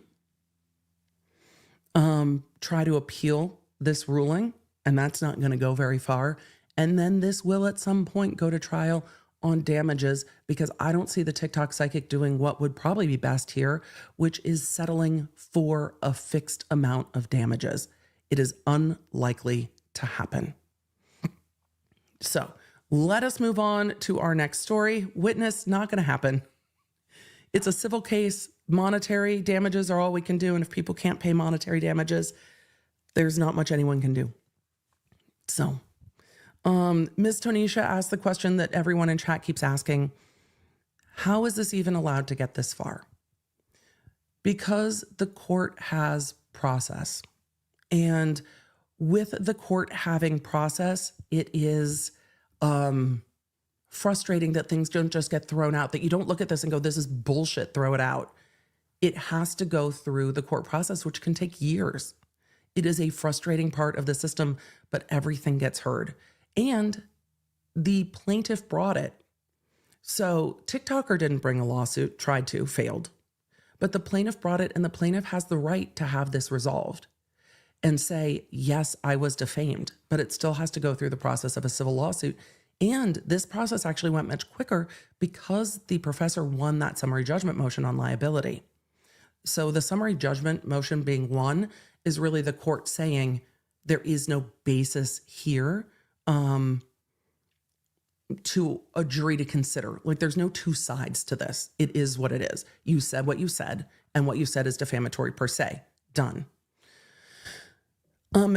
try to appeal this ruling, and that's not going to go very far. And then this will at some point go to trial on damages, because I don't see the TikTok psychic doing what would probably be best here, which is settling for a fixed amount of damages. It is unlikely to happen. So let us move on to our next story. Witness, not going to happen. It's a civil case. monetary damages are all we can do. And if people can't pay monetary damages, there's not much anyone can do. So, Ms. Tonisha asked the question that everyone in chat keeps asking: how is this even allowed to get this far? Because the court has process. And with the court having process, it is frustrating that things don't just get thrown out, that you don't look at this and go, this is bullshit, throw it out. It has to go through the court process, which can take years. It is a frustrating part of the system, but everything gets heard. And the plaintiff brought it. So TikToker didn't bring a lawsuit, tried to, failed. But the plaintiff brought it, and the plaintiff has the right to have this resolved and say, yes, I was defamed, but it still has to go through the process of a civil lawsuit. And this process actually went much quicker because the professor won that summary judgment motion on liability. So the summary judgment motion being won is really the court saying there is no basis here to a jury to consider. Like, there's no two sides to this. It is what it is. You said what you said, and what you said is defamatory per se. Done.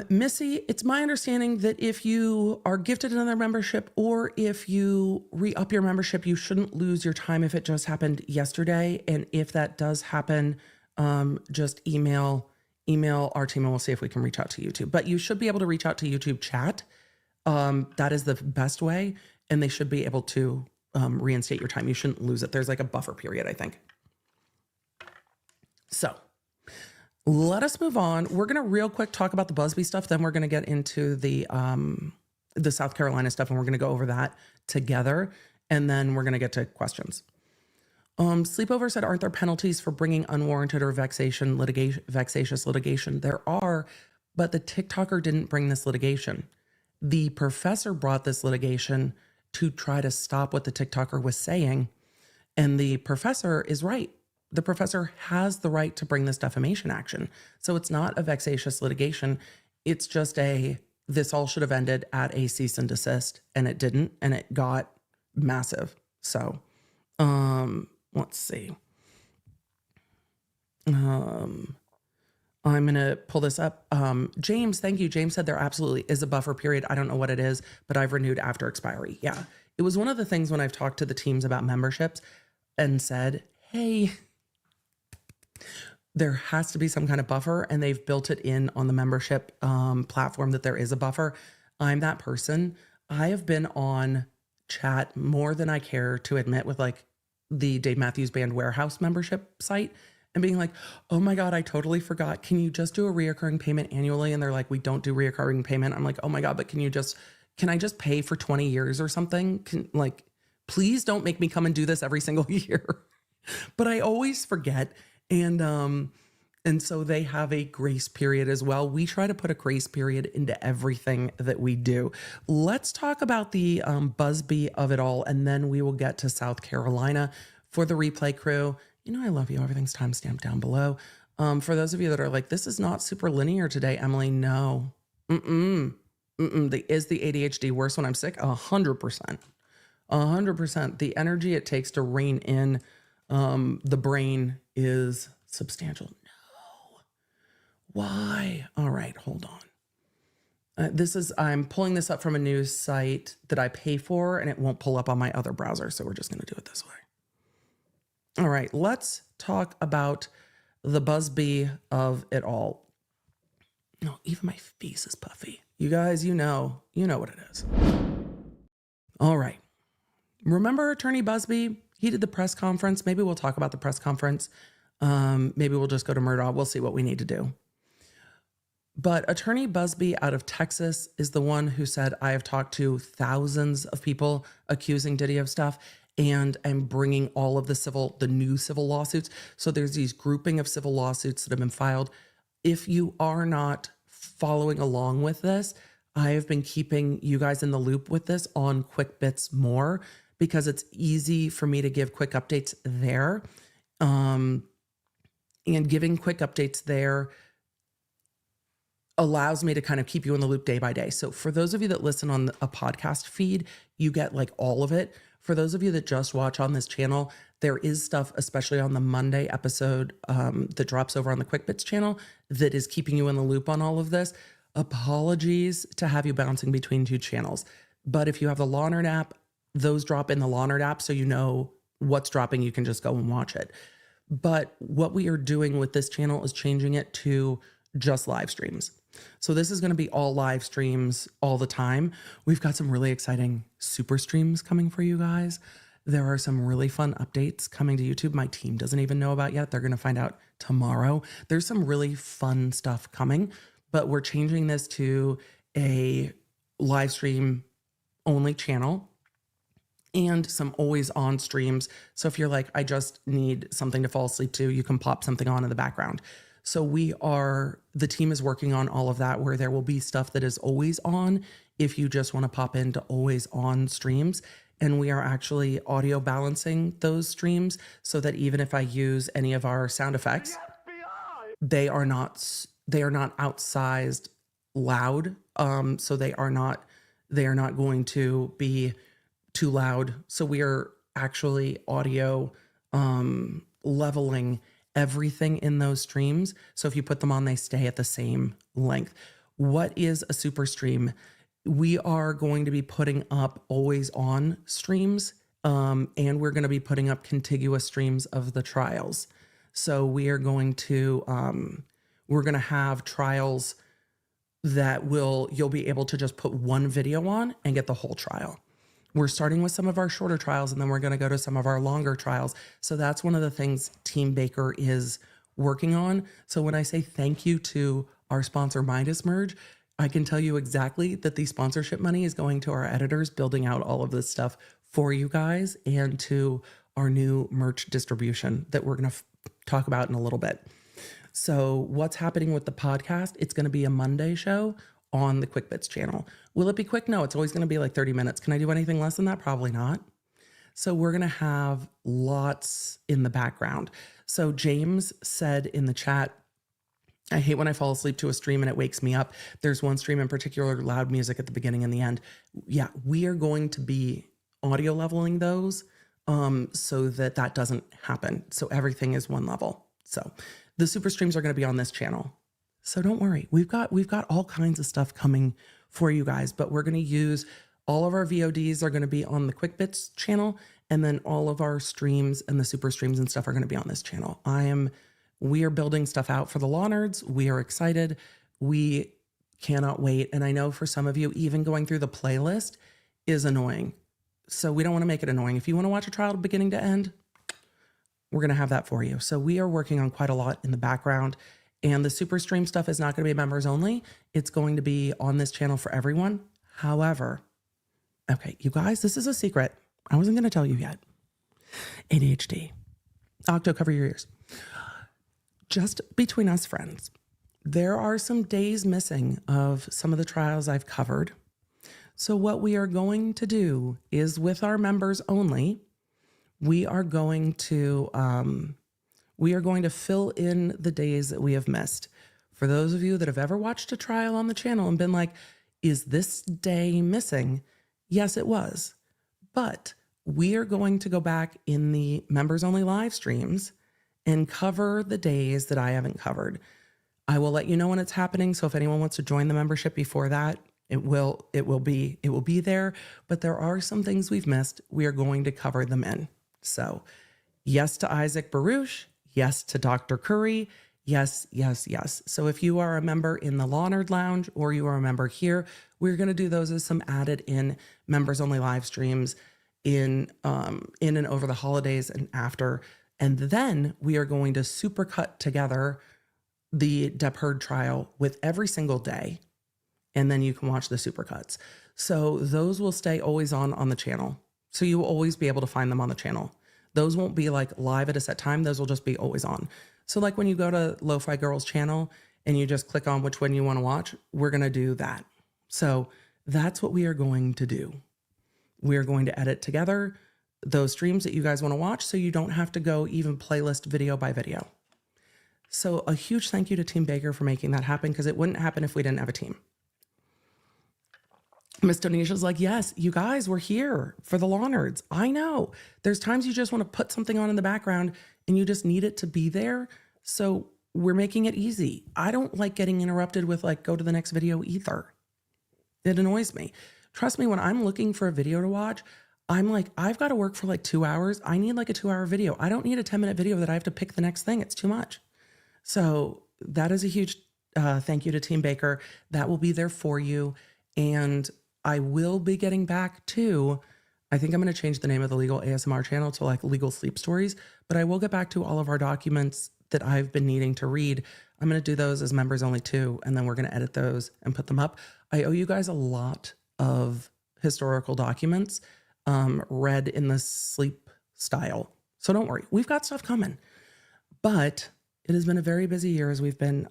Missy, it's my understanding that if you are gifted another membership or if you re-up your membership, you shouldn't lose your time if it just happened yesterday. And if that does happen, just email our team and we'll see if we can reach out to YouTube. But you should be able to reach out to YouTube chat. That is the best way. And they should be able to reinstate your time. You shouldn't lose it. There's like a buffer period, I think. So let us move on. We're going to real quick talk about the Busby stuff. Then we're going to get into the South Carolina stuff, and we're going to go over that together. And then we're going to get to questions. Sleepover said, aren't there penalties for bringing unwarranted or vexatious litigation? There are, but the TikToker didn't bring this litigation. The professor brought this litigation to try to stop what the TikToker was saying. And the professor is right. The professor has the right to bring this defamation action. So it's not a vexatious litigation. It's just this all should have ended at a cease and desist, and it didn't, and it got massive. So, let's see. I'm going to pull this up. James, thank you. James said there absolutely is a buffer period. I don't know what it is, but I've renewed after expiry. Yeah. It was one of the things when I've talked to the teams about memberships and said, hey, there has to be some kind of buffer, and they've built it in on the membership platform that there is a buffer. I'm that person. I have been on chat more than I care to admit with like the Dave Matthews Band Warehouse membership site and being like, oh my God, I totally forgot. Can you just do a reoccurring payment annually? And they're like, we don't do reoccurring payment. I'm like, oh my God, but can I just pay for 20 years or something? Please don't make me come and do this every single year. But I always forget. And so they have a grace period as well. We try to put a grace period into everything that we do. Let's talk about the Busby of it all, and then we will get to South Carolina. For the replay crew, you know I love you. Everything's timestamped down below. For those of you that are like, this is not super linear today, Emily, no. Is the ADHD worse when I'm sick? 100%. 100%. The energy it takes to rein in the brain is substantial. No. Why? All right, hold on. I'm pulling this up from a news site that I pay for, and it won't pull up on my other browser, so we're just going to do it this way. All right, let's talk about the Busby of it all. No, even my face is puffy. You guys, you know what it is. All right. Remember Attorney Busby? He did the press conference. Maybe we'll talk about the press conference. Maybe we'll just go to Murdaugh. We'll see what we need to do. But Attorney Busby out of Texas is the one who said, I have talked to thousands of people accusing Diddy of stuff, and I'm bringing all of the new civil lawsuits. So there's these grouping of civil lawsuits that have been filed. If you are not following along with this, I have been keeping you guys in the loop with this on Quick Bits more, because it's easy for me to give quick updates there. And giving quick updates there allows me to kind of keep you in the loop day by day. So for those of you that listen on a podcast feed, you get like all of it. For those of you that just watch on this channel, there is stuff, especially on the Monday episode that drops over on the Quick Bits channel, that is keeping you in the loop on all of this. Apologies to have you bouncing between two channels. But if you have the Law Nerd app, those drop in the Law Nerd app, so you know what's dropping. You can just go and watch it. But what we are doing with this channel is changing it to just live streams. So this is going to be all live streams all the time. We've got some really exciting super streams coming for you guys. There are some really fun updates coming to YouTube my team doesn't even know about yet. They're going to find out tomorrow. There's some really fun stuff coming, but we're changing this to a live stream only channel and some always on streams. So if you're like, I just need something to fall asleep to, you can pop something on in the background. So the team is working on all of that, where there will be stuff that is always on if you just want to pop into always on streams. And we are actually audio balancing those streams so that even if I use any of our sound effects, they are not outsized loud. So they are not going to be too loud. So we are actually audio leveling everything in those streams. So if you put them on, they stay at the same length. What is a super stream? We are going to be putting up always on streams, and we're going to be putting up contiguous streams of the trials. So we are going to, we're going to have trials that you'll be able to just put one video on and get the whole trial. We're starting with some of our shorter trials, and then we're going to go to some of our longer trials. So that's one of the things Team Baker is working on. So when I say thank you to our sponsor, Midas Merge, I can tell you exactly that the sponsorship money is going to our editors building out all of this stuff for you guys, and to our new merch distribution that we're going to talk about in a little bit. So what's happening with the podcast? It's going to be a Monday show on the Quick Bits channel. Will it be quick? No, it's always going to be like 30 minutes. Can I do anything less than that? Probably not. So we're going to have lots in the background. So James said in the chat, I hate when I fall asleep to a stream and it wakes me up. There's one stream in particular, loud music at the beginning and the end. Yeah, we are going to be audio leveling those so that doesn't happen. So everything is one level. So the super streams are going to be on this channel. So don't worry. We've got all kinds of stuff coming for you guys, but we're going to use all of our VODs are going to be on the Quick Bits channel, and then all of our streams and the super streams and stuff are going to be on this channel. We are building stuff out for the Law Nerds. We are excited. We cannot wait. And I know for some of you, even going through the playlist is annoying. So we don't want to make it annoying. If you want to watch a trial beginning to end, we're going to have that for you. So we are working on quite a lot in the background. And the super stream stuff is not going to be members only. It's going to be on this channel for everyone. However, okay, you guys, this is a secret. I wasn't going to tell you yet. ADHD. Octo, cover your ears. Just between us friends, there are some days missing of some of the trials I've covered. So what we are going to do is, with our members only, we are going to fill in the days that we have missed. For those of you that have ever watched a trial on the channel and been like, is this day missing? Yes, it was. But we are going to go back in the members only live streams and cover the days that I haven't covered. I will let you know when it's happening. So if anyone wants to join the membership before that, it will be there. But there are some things we've missed. We are going to cover them in. So yes to Isaac Baruch, yes to Dr. Curry, yes, yes, yes. So if you are a member in the Law Nerd Lounge or you are a member here, we're going to do those as some added in members only live streams in and over the holidays and after. And then we are going to supercut together the Depp Heard trial with every single day. And then you can watch the supercuts. So those will stay always on the channel. So you will always be able to find them on the channel. Those won't be like live at a set time. Those will just be always on. So like when you go to Lo-Fi Girls channel and you just click on which one you want to watch, we're going to do that. So that's what we are going to do. We are going to edit together those streams that you guys want to watch so you don't have to go even playlist video by video. So a huge thank you to Team Baker for making that happen, because it wouldn't happen if we didn't have a team. Miss Donesia's like, yes, you guys, we're here for the law nerds. I know. There's times you just want to put something on in the background and you just need it to be there. So we're making it easy. I don't like getting interrupted with like, go to the next video either. It annoys me. Trust me, when I'm looking for a video to watch, I'm like, I've got to work for like 2 hours. I need like a 2-hour video. I don't need a 10-minute video that I have to pick the next thing. It's too much. So that is a huge thank you to Team Baker. That will be there for you. And I will be getting back to, I think I'm going to change the name of the legal ASMR channel to like legal sleep stories, but I will get back to all of our documents that I've been needing to read. I'm going to do those as members only too, and then we're going to edit those and put them up. I owe you guys a lot of historical documents read in the sleep style. So don't worry, we've got stuff coming. But it has been a very busy year as we've been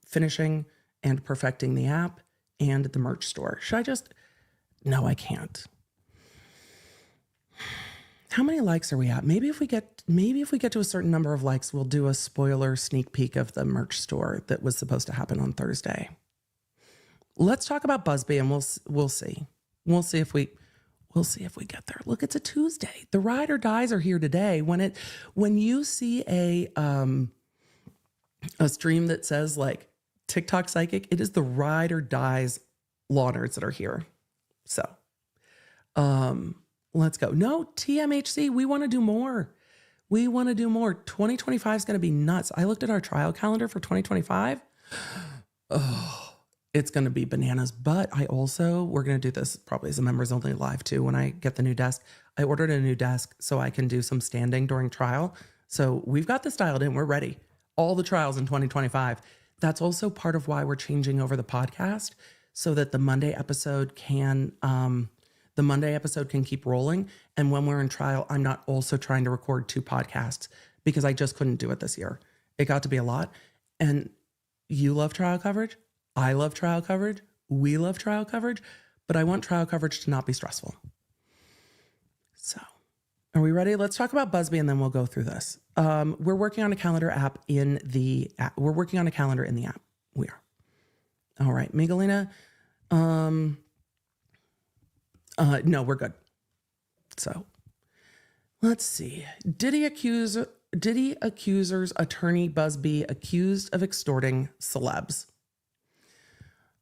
finishing and perfecting the app and the merch store. Should I just... No, I can't. How many likes are we at? Maybe if we get to a certain number of likes, we'll do a spoiler sneak peek of the merch store that was supposed to happen on Thursday. Let's talk about Busby and we'll see. We'll see if we get there. Look, it's a Tuesday. The ride or dies are here today. When you see a stream that says like TikTok psychic, it is the ride or dies law nerds that are here. So, let's go. No, TMHC, we want to do more. We want to do more. 2025 is going to be nuts. I looked at our trial calendar for 2025. Oh, it's going to be bananas. But we're going to do this probably as a members only live too. When I get the new desk, I ordered a new desk so I can do some standing during trial. So we've got this dialed in. We're ready. All the trials in 2025. That's also part of why we're changing over the podcast so that the Monday episode can keep rolling. And when we're in trial, I'm not also trying to record 2 podcasts because I just couldn't do it this year. It got to be a lot. And you love trial coverage. I love trial coverage. We love trial coverage, but I want trial coverage to not be stressful. So are we ready? Let's talk about Busby and then we'll go through this. We're working on a calendar app in the app. We're working on a calendar in the app. We are. All right, Miguelina. No, we're good. So let's see. Diddy accusers attorney Busby accused of extorting celebs.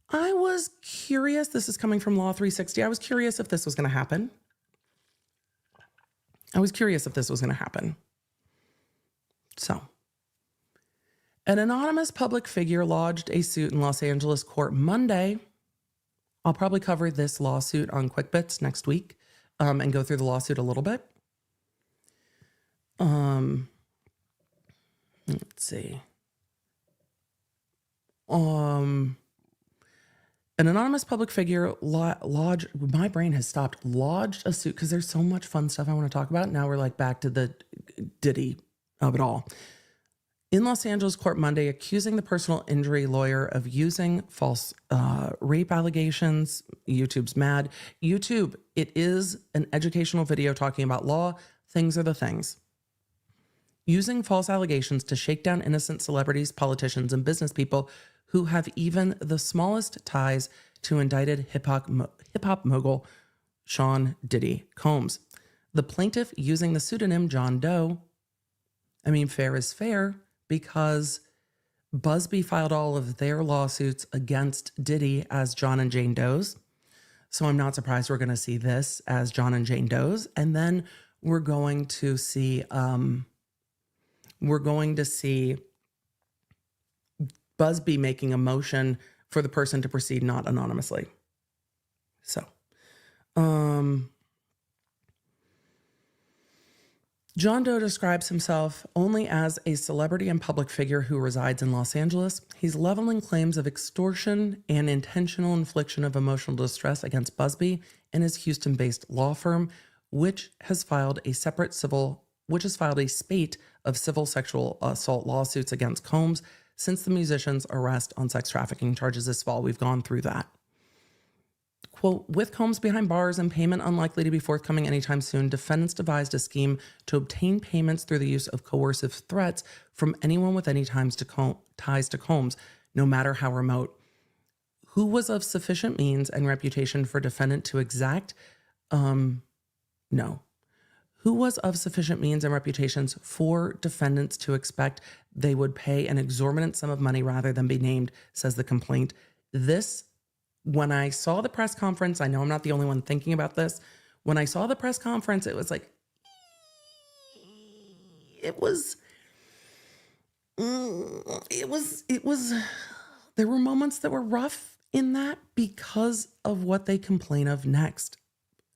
I was curious. This is coming from Law360. I was curious if this was going to happen. So, an anonymous public figure lodged a suit in Los Angeles court Monday. I'll probably cover this lawsuit on Quick Bits next week and go through the lawsuit a little bit. Let's see. An anonymous public figure lodged a suit because there's so much fun stuff I want to talk about. Now we're like back to the Diddy of it all. In Los Angeles court Monday, accusing the personal injury lawyer of using false rape allegations. YouTube's mad. YouTube, it is an educational video talking about law. Things are the things. Using false allegations to shake down innocent celebrities, politicians, and business people who have even the smallest ties to indicted hip-hop mogul Sean Diddy Combs. The plaintiff using the pseudonym John Doe. I mean, fair is fair because Busby filed all of their lawsuits against Diddy as John and Jane Doe's. So I'm not surprised we're going to see this as John and Jane Doe's. And then we're going to see Busby making a motion for the person to proceed not anonymously. So, John Doe describes himself only as a celebrity and public figure who resides in Los Angeles. He's leveling claims of extortion and intentional infliction of emotional distress against Busby and his Houston-based law firm, which has filed a spate of civil sexual assault lawsuits against Combs since the musician's arrest on sex trafficking charges this fall. We've gone through that. Quote, with Combs behind bars and payment unlikely to be forthcoming anytime soon, defendants devised a scheme to obtain payments through the use of coercive threats from anyone with any ties to Combs, no matter how remote. Who was of sufficient means and reputation for defendant to exact, no. Who was of sufficient means and reputations for defendants to expect they would pay an exorbitant sum of money rather than be named, says the complaint. This, when I saw the press conference, I know I'm not the only one thinking about this. When I saw the press conference, it was like, there were moments that were rough in that because of what they complain of next.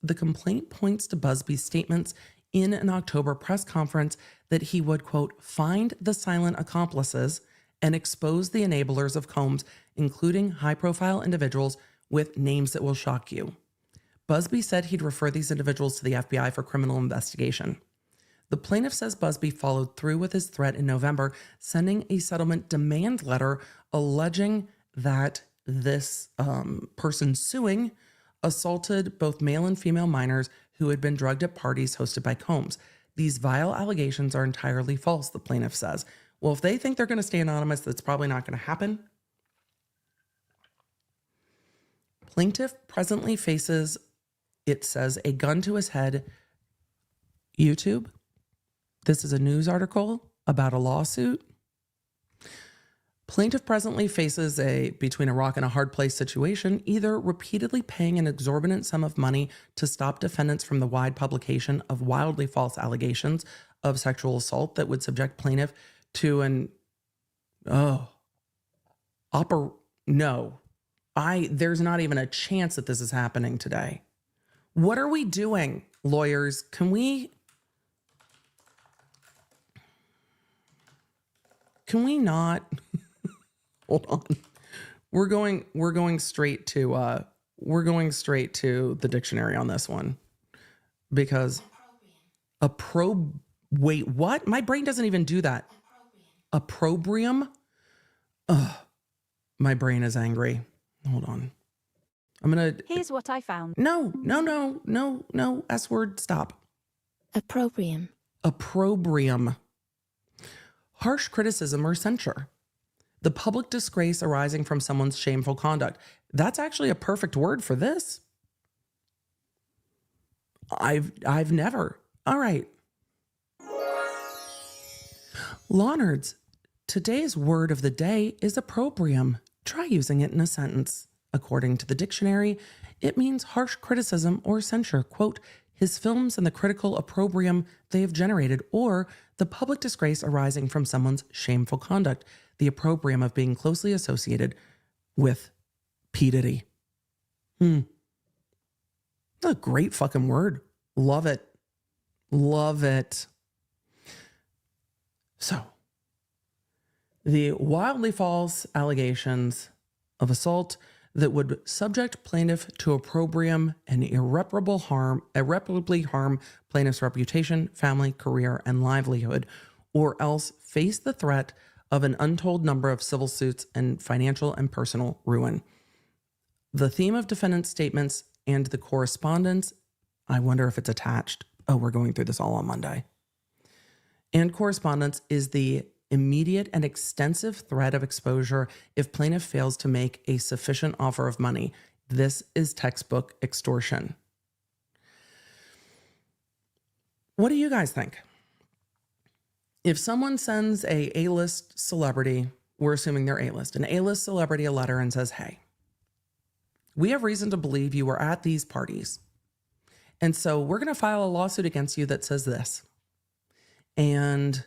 The complaint points to Busby's statements in an October press conference that he would, quote, find the silent accomplices and expose the enablers of Combs, including high-profile individuals with names that will shock you. Busby said he'd refer these individuals to the FBI for criminal investigation. The plaintiff says Busby followed through with his threat in November, sending a settlement demand letter alleging that this person suing assaulted both male and female minors who had been drugged at parties hosted by Combs. These vile allegations are entirely false, the plaintiff says. Well, if they think they're going to stay anonymous, that's probably not going to happen. Plaintiff presently faces, it says, a gun to his head. YouTube. This is a news article about a lawsuit. Plaintiff presently faces a between a rock and a hard place situation, either repeatedly paying an exorbitant sum of money to stop defendants from the wide publication of wildly false allegations of sexual assault that would subject plaintiff to an there's not even a chance that this is happening today. What are we doing, lawyers? Can we not hold on. We're going straight to the dictionary on this one. Because wait, what? My brain doesn't even do that. Opprobrium? Ugh. My brain is angry. Hold on. Here's what I found. No. S word, stop. Opprobrium. Opprobrium. Harsh criticism or censure. The public disgrace arising from someone's shameful conduct. That's actually a perfect word for this. I've never. All right. Law nerds, today's word of the day is opprobrium. Try using it in a sentence. According to the dictionary, it means harsh criticism or censure. Quote, his films and the critical opprobrium they have generated, or the public disgrace arising from someone's shameful conduct. The opprobrium of being closely associated with P. Diddy. A great fucking word. Love it. Love it. So, the wildly false allegations of assault that would subject plaintiff to opprobrium and irreparably harm plaintiff's reputation, family, career, and livelihood, or else face the threat of an untold number of civil suits and financial and personal ruin. The theme of defendant's statements and the correspondence, I wonder if it's attached. Oh, we're going through this all on Monday. And correspondence is the immediate and extensive threat of exposure if plaintiff fails to make a sufficient offer of money. This is textbook extortion. What do you guys think? If someone sends a A-list celebrity, we're assuming they're A-list, an A-list celebrity a letter and says, hey, we have reason to believe you were at these parties. And so we're going to file a lawsuit against you that says this. And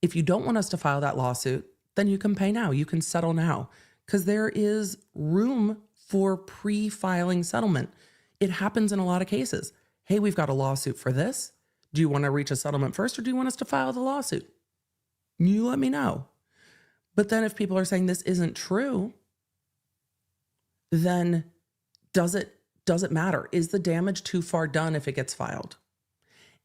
if you don't want us to file that lawsuit, then you can pay now. You can settle now because there is room for pre-filing settlement. It happens in a lot of cases. Hey, we've got a lawsuit for this. Do you want to reach a settlement first or do you want us to file the lawsuit? You let me know. But then if people are saying this isn't true, then does it matter? Is the damage too far done if it gets filed?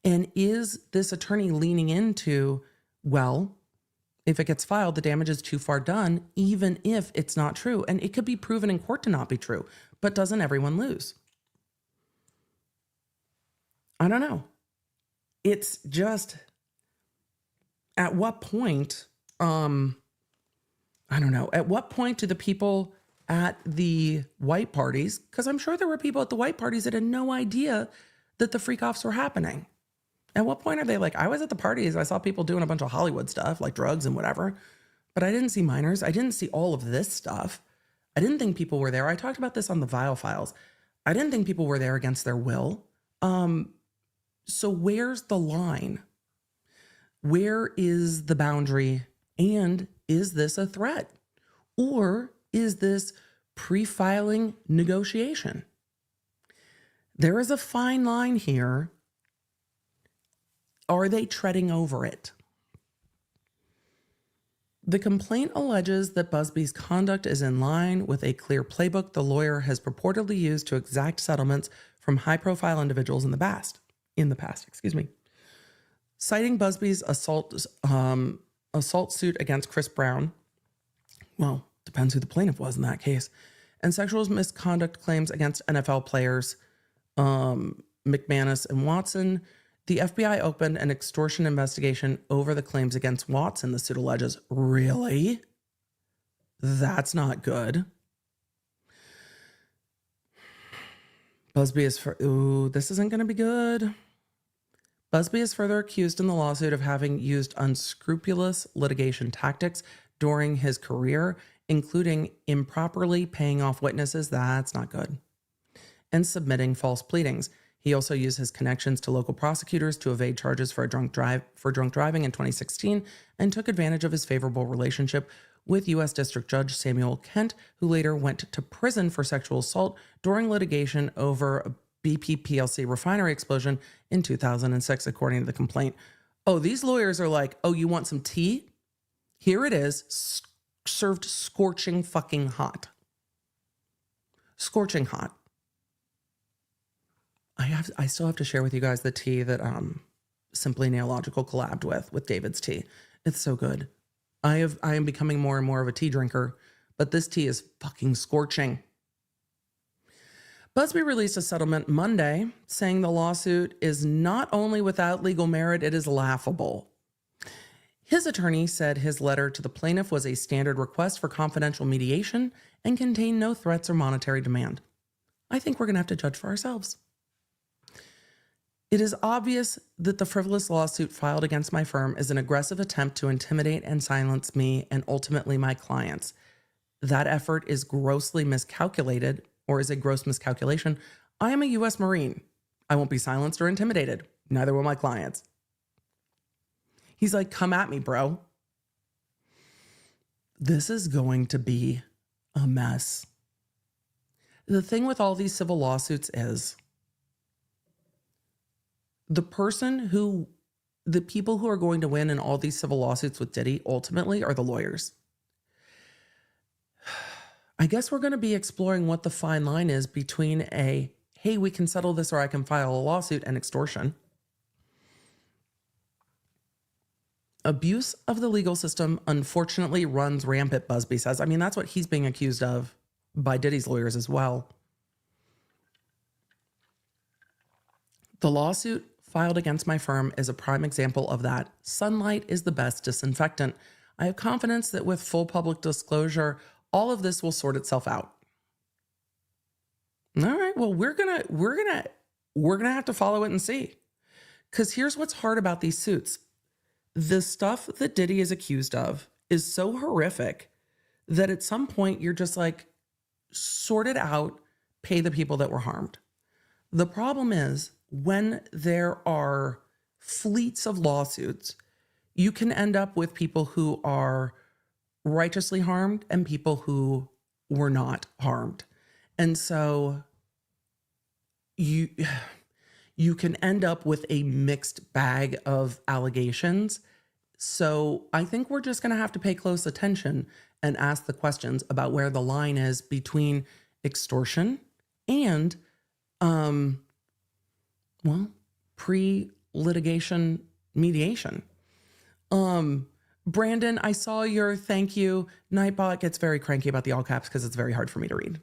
And is this attorney leaning into, well, if it gets filed, the damage is too far done, even if it's not true. And it could be proven in court to not be true, but doesn't everyone lose? I don't know. It's just, at what point, I don't know. At what point do the people at the white parties, because I'm sure there were people at the white parties that had no idea that the freak-offs were happening. At what point are they like, I was at the parties, I saw people doing a bunch of Hollywood stuff, like drugs and whatever, but I didn't see minors. I didn't see all of this stuff. I didn't think people were there. I talked about this on the Vile Files. I didn't think people were there against their will. So where's the line? Where is the boundary? And is this a threat? Or is this pre-filing negotiation? There is a fine line here. Are they treading over it? The complaint alleges that Busby's conduct is in line with a clear playbook the lawyer has purportedly used to exact settlements from high-profile individuals in the past. Citing Busby's assault suit against Chris Brown, well, depends who the plaintiff was in that case, and sexual misconduct claims against NFL players McManus and Watson, the FBI opened an extortion investigation over the claims against Watson, the suit alleges. Really? That's not good. Busby is this isn't going to be good. Busby is further accused in the lawsuit of having used unscrupulous litigation tactics during his career, including improperly paying off witnesses. That's not good. And submitting false pleadings. He also used his connections to local prosecutors to evade charges for drunk driving in 2016 and took advantage of his favorable relationship with U.S. District Judge Samuel Kent, who later went to prison for sexual assault during litigation over a BP PLC refinery explosion in 2006, according to the complaint. Oh, these lawyers are like, oh, you want some tea? Here it is, served scorching fucking hot. Scorching hot. I still have to share with you guys the tea that Simply Nailogical collabed with David's tea. It's so good. I am becoming more and more of a tea drinker, but this tea is fucking scorching. Busby released a settlement Monday saying the lawsuit is not only without legal merit, it is laughable. His attorney said his letter to the plaintiff was a standard request for confidential mediation and contained no threats or monetary demand. I think we're going to have to judge for ourselves. It is obvious that the frivolous lawsuit filed against my firm is an aggressive attempt to intimidate and silence me and ultimately my clients. That effort is grossly miscalculated, or is a gross miscalculation. I am a U.S. Marine. I won't be silenced or intimidated. Neither will my clients. He's like, come at me, bro. This is going to be a mess. The thing with all these civil lawsuits is the people who are going to win in all these civil lawsuits with Diddy ultimately are the lawyers. I guess we're going to be exploring what the fine line is between a, hey, we can settle this or I can file a lawsuit, and extortion. Abuse of the legal system unfortunately runs rampant, Busby says. I mean, that's what he's being accused of by Diddy's lawyers as well. The lawsuit filed against my firm is a prime example of that. Sunlight is the best disinfectant. I have confidence that with full public disclosure, all of this will sort itself out. All right, well, we're gonna have to follow it and see. Because here's what's hard about these suits. The stuff that Diddy is accused of is so horrific that at some point you're just like, sort it out, pay the people that were harmed. The problem is when there are fleets of lawsuits, you can end up with people who are righteously harmed and people who were not harmed. And so you can end up with a mixed bag of allegations. So I think we're just going to have to pay close attention and ask the questions about where the line is between extortion and, pre-litigation mediation. Brandon, I saw your thank you. Nightbot gets very cranky about the all caps because it's very hard for me to read.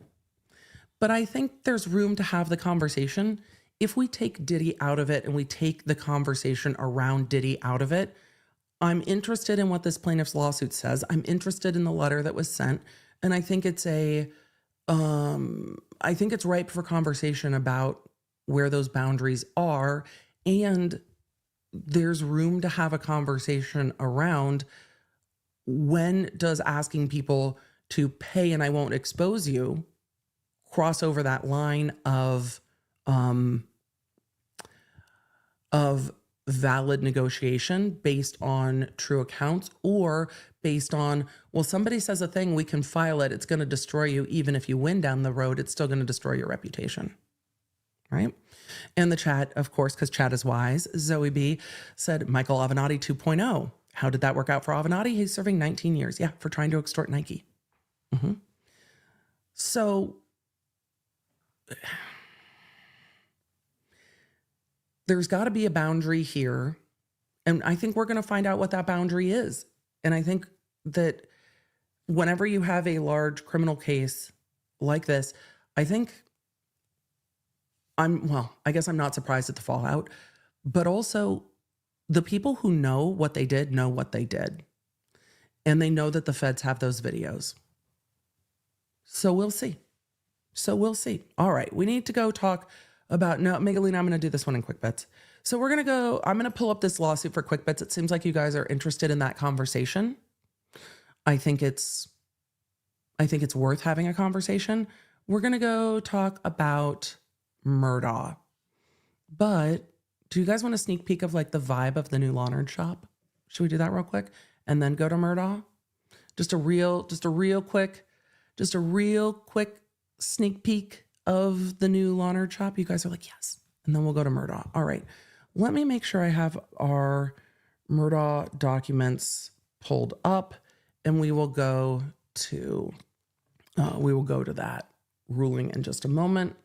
But I think there's room to have the conversation. If we take Diddy out of it and we take the conversation around Diddy out of it, I'm interested in what this plaintiff's lawsuit says. I'm interested in the letter that was sent. And I think it's a I think it's ripe for conversation about where those boundaries are, and there's room to have a conversation around when does asking people to pay and I won't expose you cross over that line of valid negotiation based on true accounts, or based on, well, somebody says a thing, we can file it, it's going to destroy you. Even if you win down the road, it's still going to destroy your reputation, right? And the chat, of course, because chat is wise, Zoe B said, Michael Avenatti 2.0. How did that work out for Avenatti? He's serving 19 years. Yeah, for trying to extort Nike. So there's got to be a boundary here. And I think we're going to find out what that boundary is. And I think that whenever you have a large criminal case like this, I guess I'm not surprised at the fallout, but also the people who know what they did. And they know that the feds have those videos. So we'll see. All right, we need to go talk about, no, Megalina, I'm going to do this one in quick bits. So I'm going to pull up this lawsuit for quick bits. It seems like you guys are interested in that conversation. I think it's worth having a conversation. We're going to go talk about Murdaugh. But do you guys want a sneak peek of like the vibe of the new Lawnard shop? Should we do that real quick and then go to Murdaugh? Just a real quick sneak peek of the new Lawnard shop. You guys are like, yes. And then we'll go to Murdaugh. All right. Let me make sure I have our Murdaugh documents pulled up, and we will go to that ruling in just a moment.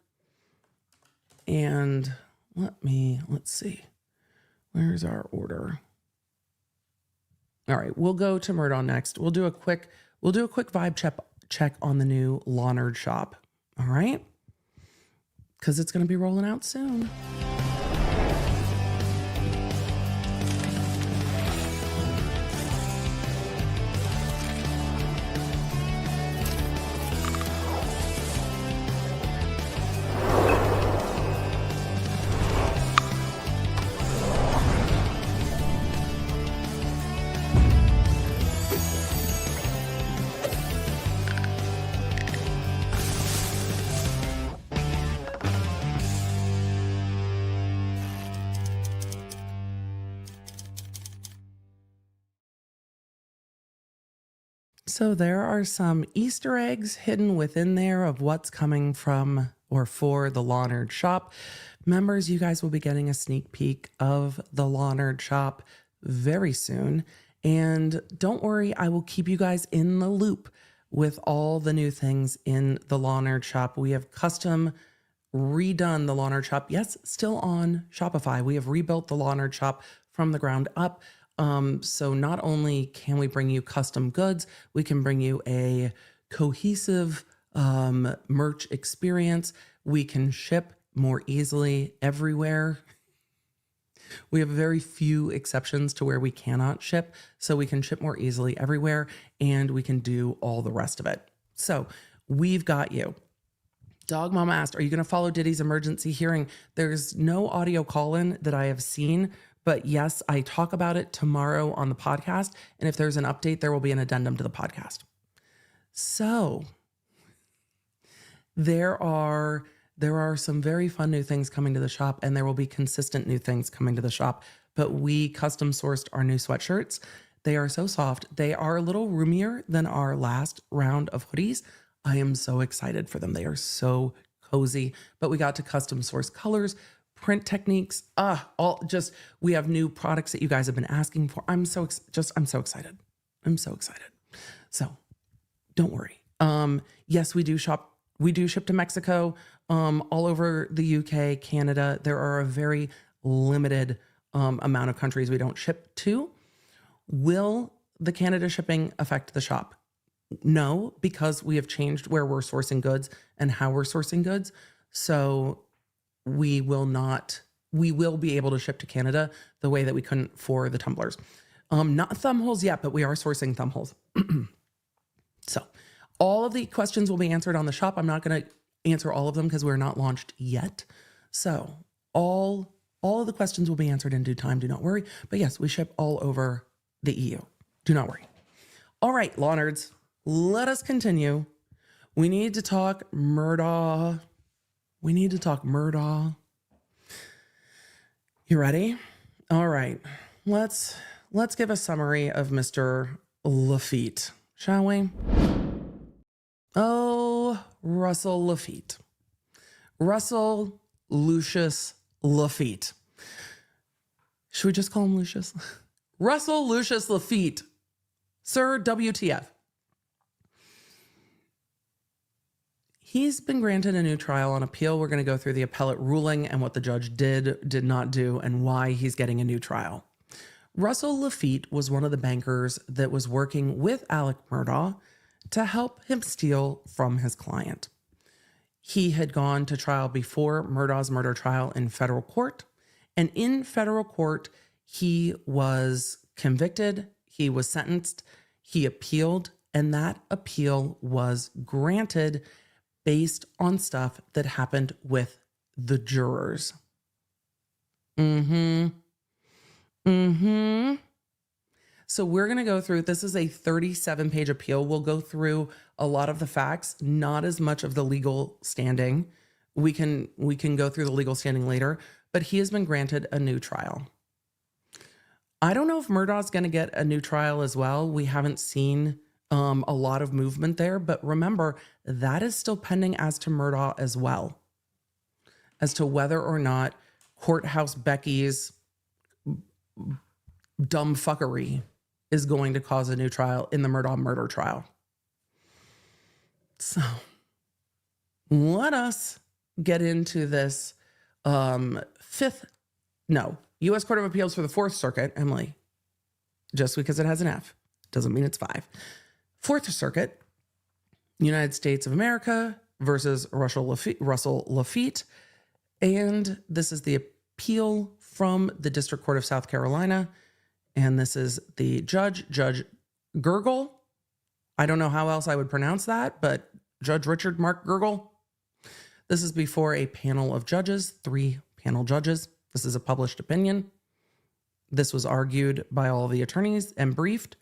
And let's see. Where's our order? All right, we'll go to Murdaugh next. We'll do a quick vibe check on the new Lawnard shop. All right? Because it's going to be rolling out soon. So there are some Easter eggs hidden within there of what's coming from or for the Lawnard shop. Members, you guys will be getting a sneak peek of the Lawnard shop very soon. And don't worry, I will keep you guys in the loop with all the new things in the Lawnard shop. We have custom redone the Lawnard shop. Yes, still on Shopify. We have rebuilt the Lawnard shop from the ground up. So not only can we bring you custom goods, we can bring you a cohesive merch experience. We can ship more easily everywhere. We have very few exceptions to where we cannot ship, so we can ship more easily everywhere, and we can do all the rest of it. So we've got you. Dog Mama asked, are you going to follow Diddy's emergency hearing? There's no audio call-in that I have seen, but yes, I talk about it tomorrow on the podcast. And if there's an update, there will be an addendum to the podcast. So there are some very fun new things coming to the shop, and there will be consistent new things coming to the shop. But we custom sourced our new sweatshirts. They are so soft. They are a little roomier than our last round of hoodies. I am so excited for them. They are so cozy, but we got to custom source colors, print techniques, we have new products that you guys have been asking for. I'm so excited. So don't worry. Yes, we do ship to Mexico, all over the UK, Canada. There are a very limited amount of countries we don't ship to. Will the Canada shipping affect the shop? No, because we have changed where we're sourcing goods and how we're sourcing goods. So we will be able to ship to Canada the way that we couldn't for the tumblers. Not thumb holes yet, but we are sourcing thumb holes. So All of the questions will be answered on the shop. I'm not going to answer all of them because we're not launched yet. So all of the questions will be answered in due time. Do not worry. But yes, we ship all over the EU. Do not worry. All right, law nerds, let us continue. We need to talk Murdaugh. You ready? All right. Let's give a summary of Mr. Laffite, shall we? Oh, Russel Laffite. Russel Lucius Laffite. Should we just call him Lucius? Russel Lucius Laffite. Sir, WTF. He's been granted a new trial on appeal. We're going to go through the appellate ruling and what the judge did not do, and why he's getting a new trial. Russel Laffite was one of the bankers that was working with Alec Murdaugh to help him steal from his client. He had gone to trial before Murdaugh's murder trial in federal court, and in federal court, he was convicted, he was sentenced, he appealed, and that appeal was granted based on stuff that happened with the jurors. So we're going to go through, this is a 37-page appeal. We'll go through a lot of the facts, not as much of the legal standing. We can go through the legal standing later, but he has been granted a new trial. I don't know if Murdaugh's going to get a new trial as well. We haven't seen a lot of movement there, but remember, that is still pending as to Murdaugh as well, as to whether or not Courthouse Becky's dumb fuckery is going to cause a new trial in the Murdaugh murder trial. So let us get into this U.S. Court of Appeals for the Fourth Circuit, Emily. Just because it has an F doesn't mean it's 5. Fourth Circuit, United States of America versus Russel Laffite. And this is the appeal from the District Court of South Carolina. And this is the Judge Gergel. I don't know how else I would pronounce that, but Judge Richard Mark Gergel. This is before a panel of judges, 3 panel judges. This is a published opinion. This was argued by all of the attorneys and briefed.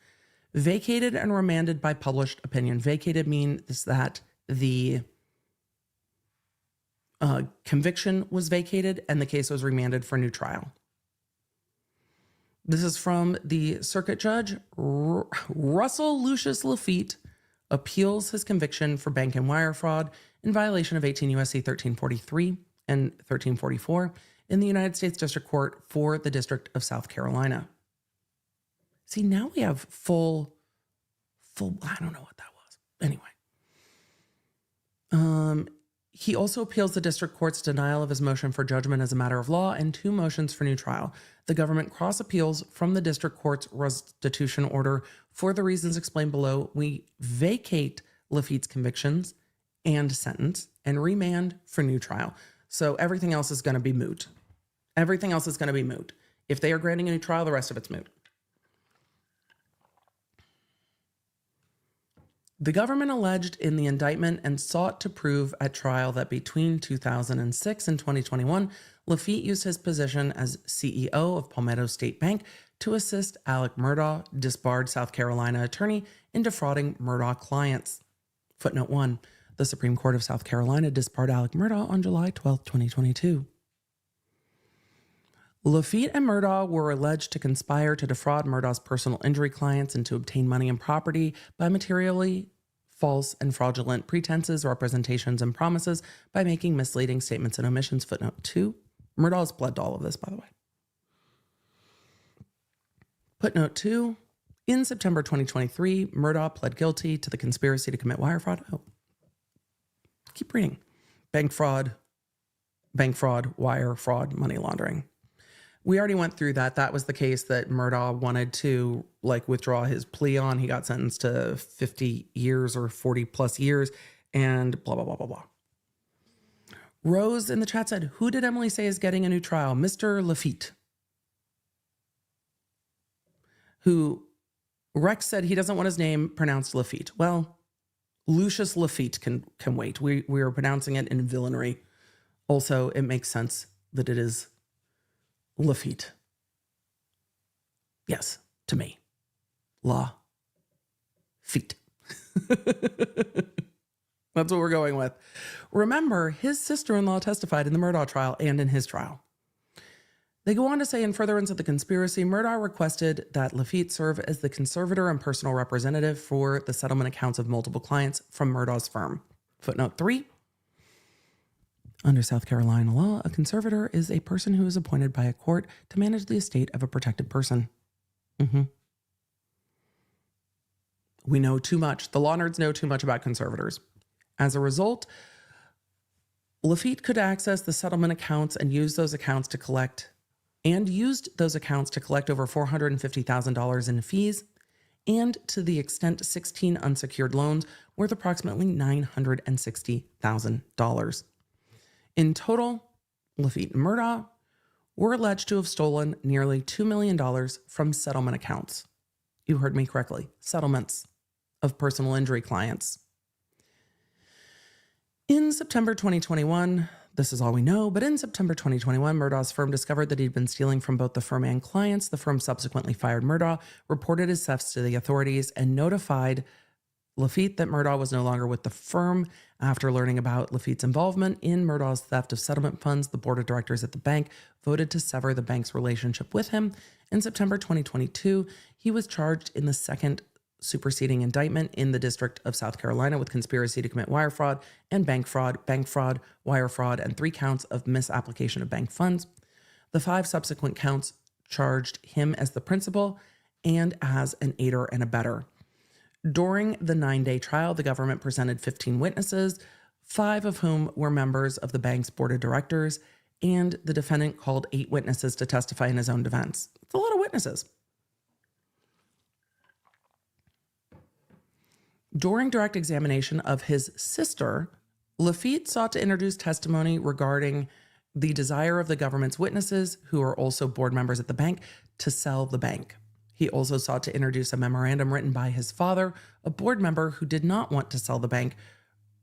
Vacated and remanded by published opinion. Vacated means that the conviction was vacated and the case was remanded for new trial. This is from the circuit judge. Russel Lucius Laffite appeals his conviction for bank and wire fraud in violation of 18 U.S.C. 1343 and 1344 in the United States District Court for the District of South Carolina. See, now we have full, I don't know what that was. Anyway. He also appeals the district court's denial of his motion for judgment as a matter of law and 2 motions for new trial. The government cross appeals from the district court's restitution order for the reasons explained below. We vacate Laffite's convictions and sentence and remand for new trial. So everything else is going to be moot. Everything else is going to be moot. If they are granting a new trial, the rest of it's moot. The government alleged in the indictment and sought to prove at trial that between 2006 and 2021, Laffite used his position as CEO of Palmetto State Bank to assist Alec Murdaugh, disbarred South Carolina attorney, in defrauding Murdaugh clients. Footnote 1, the Supreme Court of South Carolina disbarred Alec Murdaugh on July 12, 2022. Laffite and Murdaugh were alleged to conspire to defraud Murdaugh's personal injury clients and to obtain money and property by materially false and fraudulent pretenses, representations, and promises by making misleading statements and omissions. Footnote 2. Murdaugh has pled to all of this, by the way. Footnote 2. In September 2023, Murdaugh pled guilty to the conspiracy to commit wire fraud. Oh, keep reading. Bank fraud, wire fraud, money laundering. We already went through that. That was the case that Murdaugh wanted to withdraw his plea on. He got sentenced to 50 years or 40 plus years and blah, blah, blah, blah, blah. Rose in the chat said, who did Emily say is getting a new trial? Mr. Laffite. Who Rex said he doesn't want his name pronounced Laffite. Well, Lucius Laffite can wait. We are pronouncing it in villainy. Also, it makes sense that it is Laffite. Yes, to me. Law. Feet. That's what we're going with. Remember, his sister-in-law testified in the Murdaugh trial and in his trial. They go on to say, in furtherance of the conspiracy, Murdaugh requested that Laffite serve as the conservator and personal representative for the settlement accounts of multiple clients from Murdaugh's firm. Footnote 3. Under South Carolina law, a conservator is a person who is appointed by a court to manage the estate of a protected person. We know too much. The law nerds know too much about conservators. As a result, Laffite could access the settlement accounts and used those accounts to collect over $450,000 in fees, and to the extent 16 unsecured loans worth approximately $960,000. In total, Laffite and Murdaugh were alleged to have stolen nearly $2 million from settlement accounts. You heard me correctly. Settlements of personal injury clients. In September 2021, this is all we know, but in September 2021, Murdaugh's firm discovered that he'd been stealing from both the firm and clients. The firm subsequently fired Murdaugh, reported his thefts to the authorities, and notified Laffite that Murdaugh was no longer with the firm. After learning about Laffite's involvement in Murdaugh's theft of settlement funds, the board of directors at the bank voted to sever the bank's relationship with him. In September 2022, he was charged in the second superseding indictment in the District of South Carolina with conspiracy to commit wire fraud and bank fraud, wire fraud, and 3 counts of misapplication of bank funds. The 5 subsequent counts charged him as the principal and as an aider and abettor. During the 9-day trial, the government presented 15 witnesses, 5 of whom were members of the bank's board of directors, and the defendant called 8 witnesses to testify in his own defense. It's a lot of witnesses. During direct examination of his sister, Laffite sought to introduce testimony regarding the desire of the government's witnesses, who are also board members at the bank, to sell the bank. He also sought to introduce a memorandum written by his father, a board member who did not want to sell the bank,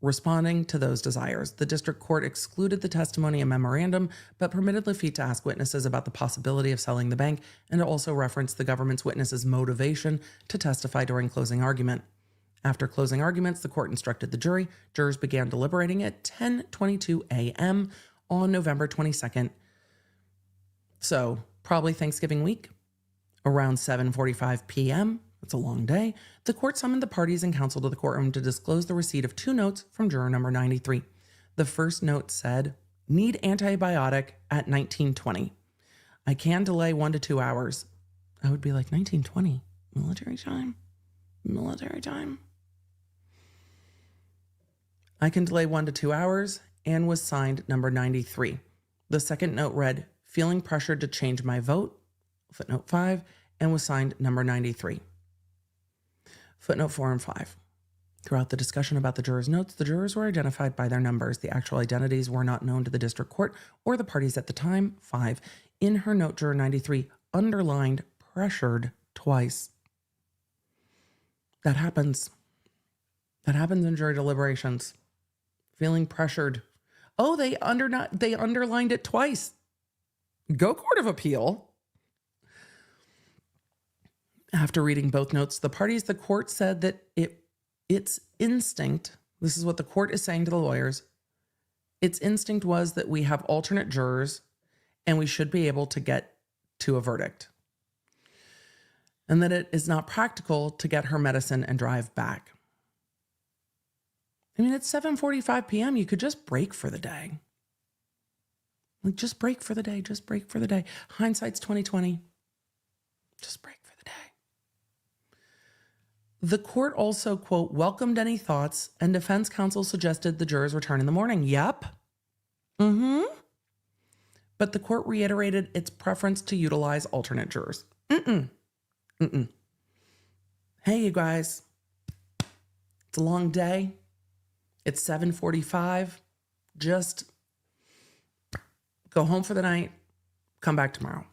responding to those desires. The district court excluded the testimony and memorandum, but permitted Laffite to ask witnesses about the possibility of selling the bank and to also reference the government's witnesses' motivation to testify during closing argument. After closing arguments, the court instructed the jury. Jurors began deliberating at 10:22 a.m. on November 22nd. So probably Thanksgiving week, around 7:45 p.m. It's a long day. The court summoned the parties and counsel to the courtroom to disclose the receipt of 2 notes from juror number 93. The first note said, "Need antibiotic at 19:20. I can delay 1 to 2 hours." I would be like, 19:20, military time? Military time? I can delay 1 to 2 hours, and was signed number 93. The second note read, "Feeling pressured to change my vote," footnote 5, and was signed number 93. Footnote 4 and 5. Throughout the discussion about the jurors' notes, the jurors were identified by their numbers. The actual identities were not known to the district court or the parties at the time. 5. In her note, juror 93 underlined pressured twice. That happens. That happens in jury deliberations. Feeling pressured. Oh, they underlined it twice. Go Court of Appeal. After reading both notes to the parties, the court said that its instinct, this is what the court is saying to the lawyers, its instinct was that we have alternate jurors and we should be able to get to a verdict. And that it is not practical to get her medicine and drive back. I mean, it's 7:45 p.m. You could just break for the day. Like, just break for the day. Just break for the day. Hindsight's 2020. Just break for the day. The court also, quote, welcomed any thoughts, and defense counsel suggested the jurors return in the morning. Yep. But the court reiterated its preference to utilize alternate jurors. Hey, you guys. It's a long day. It's 7:45. Just go home for the night. Come back tomorrow.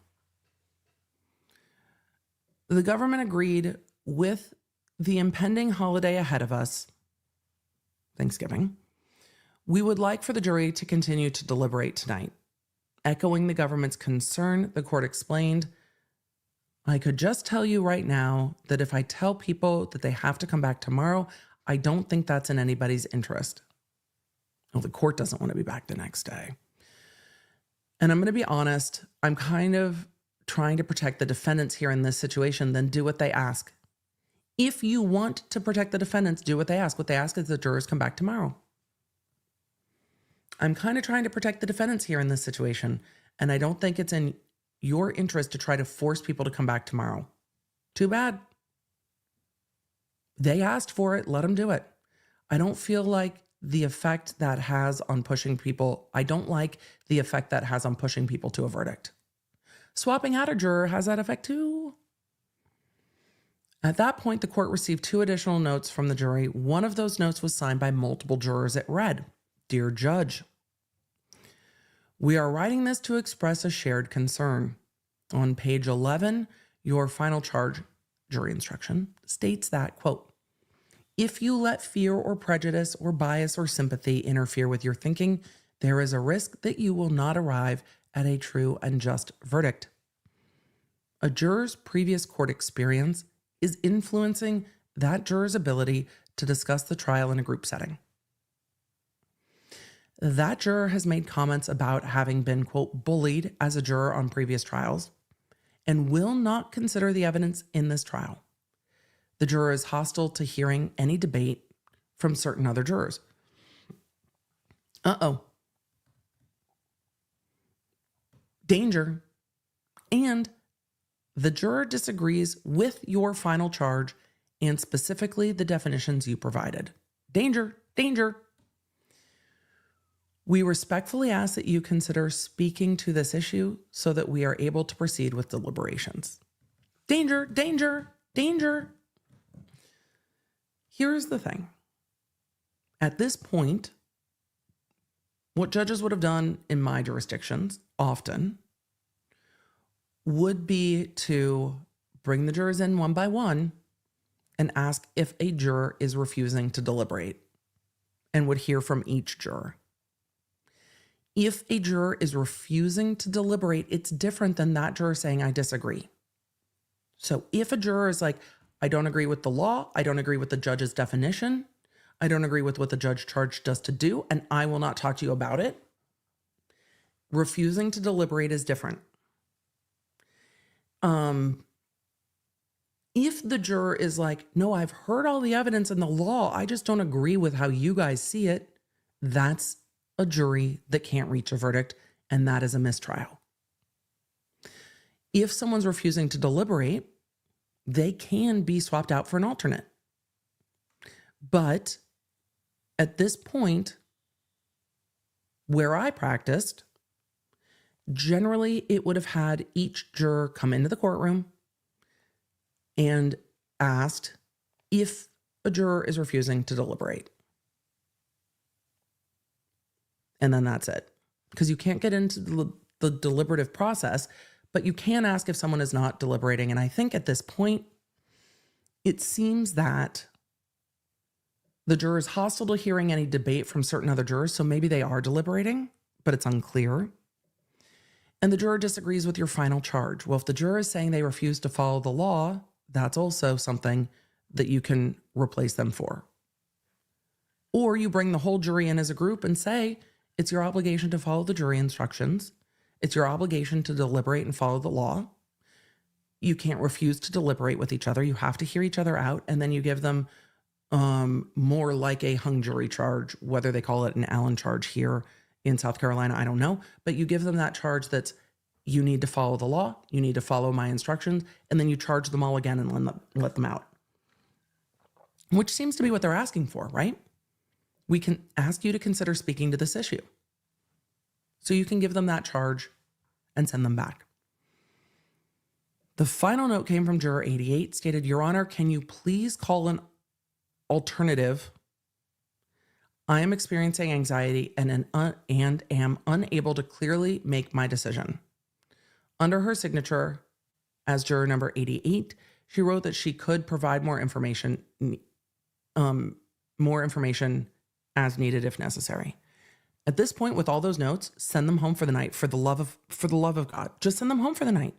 The government agreed with the impending holiday ahead of us Thanksgiving. We would like for the jury to continue to deliberate tonight. Echoing the government's concern, the court explained, I could just tell you right now that if I tell people that they have to come back tomorrow, I don't think that's in anybody's interest. Well, the court doesn't want to be back the next day. And I'm going to be honest, I'm kind of trying to protect the defendants here in this situation, then do what they ask. If you want to protect the defendants, do what they ask. What they ask is the jurors come back tomorrow. I'm kind of trying to protect the defendants here in this situation, and I don't think it's in your interest to try to force people to come back tomorrow. Too bad. They asked for it, let them do it. I don't feel like the effect that has on pushing people, I don't like the effect that has on pushing people to a verdict. Swapping out a juror has that effect too. At that point, the court received 2 additional notes from the jury. One of those notes was signed by multiple jurors. It read, Dear Judge, we are writing this to express a shared concern. On page 11, your final charge, jury instruction, states that, quote, if you let fear or prejudice or bias or sympathy interfere with your thinking, there is a risk that you will not arrive at a true and just verdict. A juror's previous court experience is influencing that juror's ability to discuss the trial in a group setting. That juror has made comments about having been, quote, bullied as a juror on previous trials and will not consider the evidence in this trial. The juror is hostile to hearing any debate from certain other jurors. Danger. And the juror disagrees with your final charge and specifically the definitions you provided. Danger, danger. We respectfully ask that you consider speaking to this issue so that we are able to proceed with deliberations. Danger, danger, danger. Here's the thing. At this point, what judges would have done in my jurisdictions often would be to bring the jurors in one by one and ask if a juror is refusing to deliberate and would hear from each juror. If a juror is refusing to deliberate, it's different than that juror saying, I disagree. So if a juror is like, I don't agree with the law, I don't agree with the judge's definition, I don't agree with what the judge charged us to do, and I will not talk to you about it, refusing to deliberate is different. If the juror is like, no, I've heard all the evidence in the law, I just don't agree with how you guys see it, that's a jury that can't reach a verdict, and that is a mistrial. If someone's refusing to deliberate, they can be swapped out for an alternate. But at this point, where I practiced, generally it would have had each juror come into the courtroom and asked if a juror is refusing to deliberate. And then that's it. Because you can't get into the deliberative process, but you can ask if someone is not deliberating. And I think at this point, it seems that the juror is hostile to hearing any debate from certain other jurors, so maybe they are deliberating, but it's unclear. And the juror disagrees with your final charge. Well, if the juror is saying they refuse to follow the law, that's also something that you can replace them for. Or you bring the whole jury in as a group and say, it's your obligation to follow the jury instructions. It's your obligation to deliberate and follow the law. You can't refuse to deliberate with each other. You have to hear each other out. And then you give them more like a hung jury charge, whether they call it an Allen charge here in South Carolina, I don't know. But you give them that charge that's, you need to follow the law. You need to follow my instructions. And then you charge them all again and let them out. Which seems to be what they're asking for, right? We can ask you to consider speaking to this issue. So you can give them that charge and send them back. The final note came from Juror 88, stated, Your Honor, can you please call an alternative? I am experiencing anxiety and am unable to clearly make my decision. Under her signature as juror number 88, she wrote that she could provide more information as needed if necessary. At this point, with all those notes, send them home for the night. For the love of God, just send them home for the night.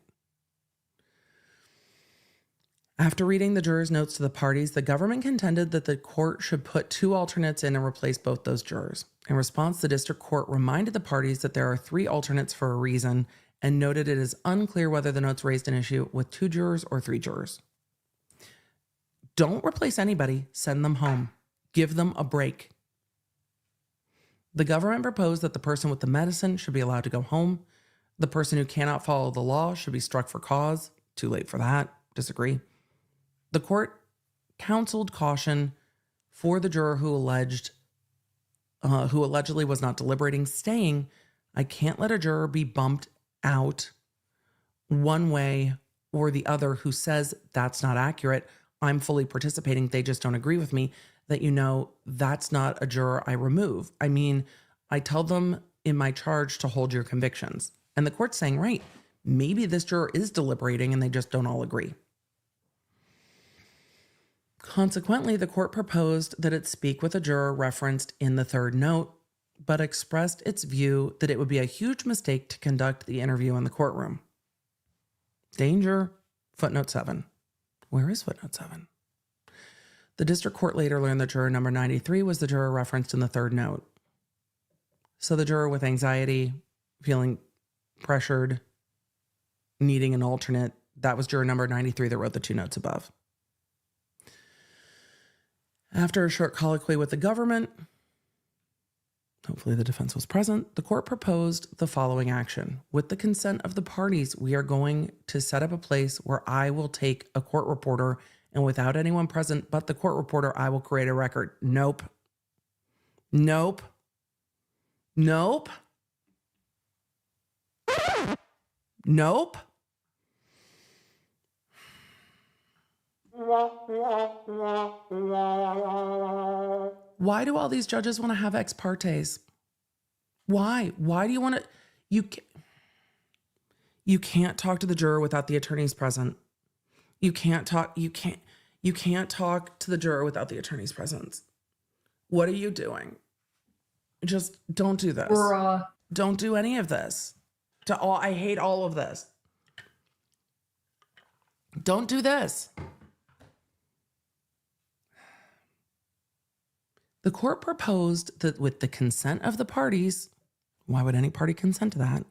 After reading the jurors' notes to the parties, the government contended that the court should put 2 alternates in and replace both those jurors. In response, the district court reminded the parties that there are 3 alternates for a reason and noted it is unclear whether the notes raised an issue with 2 jurors or 3 jurors. Don't replace anybody, send them home. Give them a break. The government proposed that the person with the medicine should be allowed to go home. The person who cannot follow the law should be struck for cause. Too late for that. Disagree. The court counseled caution for the juror who allegedly was not deliberating, saying, "I can't let a juror be bumped out one way or the other who says that's not accurate. I'm fully participating. They just don't agree with me. That, you know, that's not a juror I remove. I mean, I tell them in my charge to hold your convictions." And the court's saying, right, maybe this juror is deliberating and they just don't all agree. Consequently, the court proposed that it speak with a juror referenced in the 3rd note, but expressed its view that it would be a huge mistake to conduct the interview in the courtroom. Danger. Footnote 7. Where is footnote 7? The district court later learned that juror number 93 was the juror referenced in the 3rd note. So the juror with anxiety, feeling pressured, needing an alternate, that was juror number 93 that wrote the 2 notes above. After a short colloquy with the government, hopefully the defense was present, the court proposed the following action. With the consent of the parties, we are going to set up a place where I will take a court reporter, and without anyone present but the court reporter, I will create a record. Nope. Nope. Nope. Nope. Why do all these judges want to have ex partes? Why? Why do you want to? You can't talk to the juror without the attorneys present. You can't talk to the juror without the attorney's presence. What are you doing? Just don't do this. Don't do any of this. I hate all of this. Don't do this. The court proposed that with the consent of the parties, why would any party consent to that?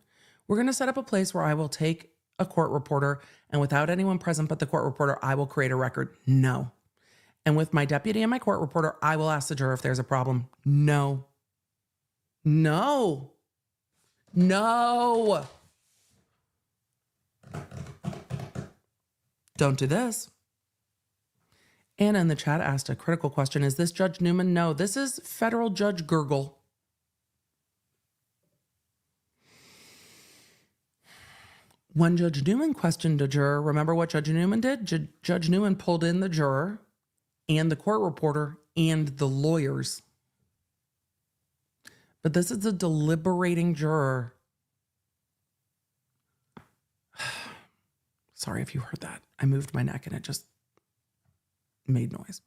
We're going to set up a place where I will take a court reporter, and without anyone present but the court reporter, I will create a record. No. And with my deputy and my court reporter, I will ask the juror if there's a problem. No. No. No. Don't do this. Anna in the chat asked a critical question. Is this Judge Newman? No, this is Federal Judge Gurgle. When Judge Newman questioned a juror, remember what Judge Newman did? Judge Newman pulled in the juror and the court reporter and the lawyers. But this is a deliberating juror. Sorry if you heard that. I moved my neck and it just made noise.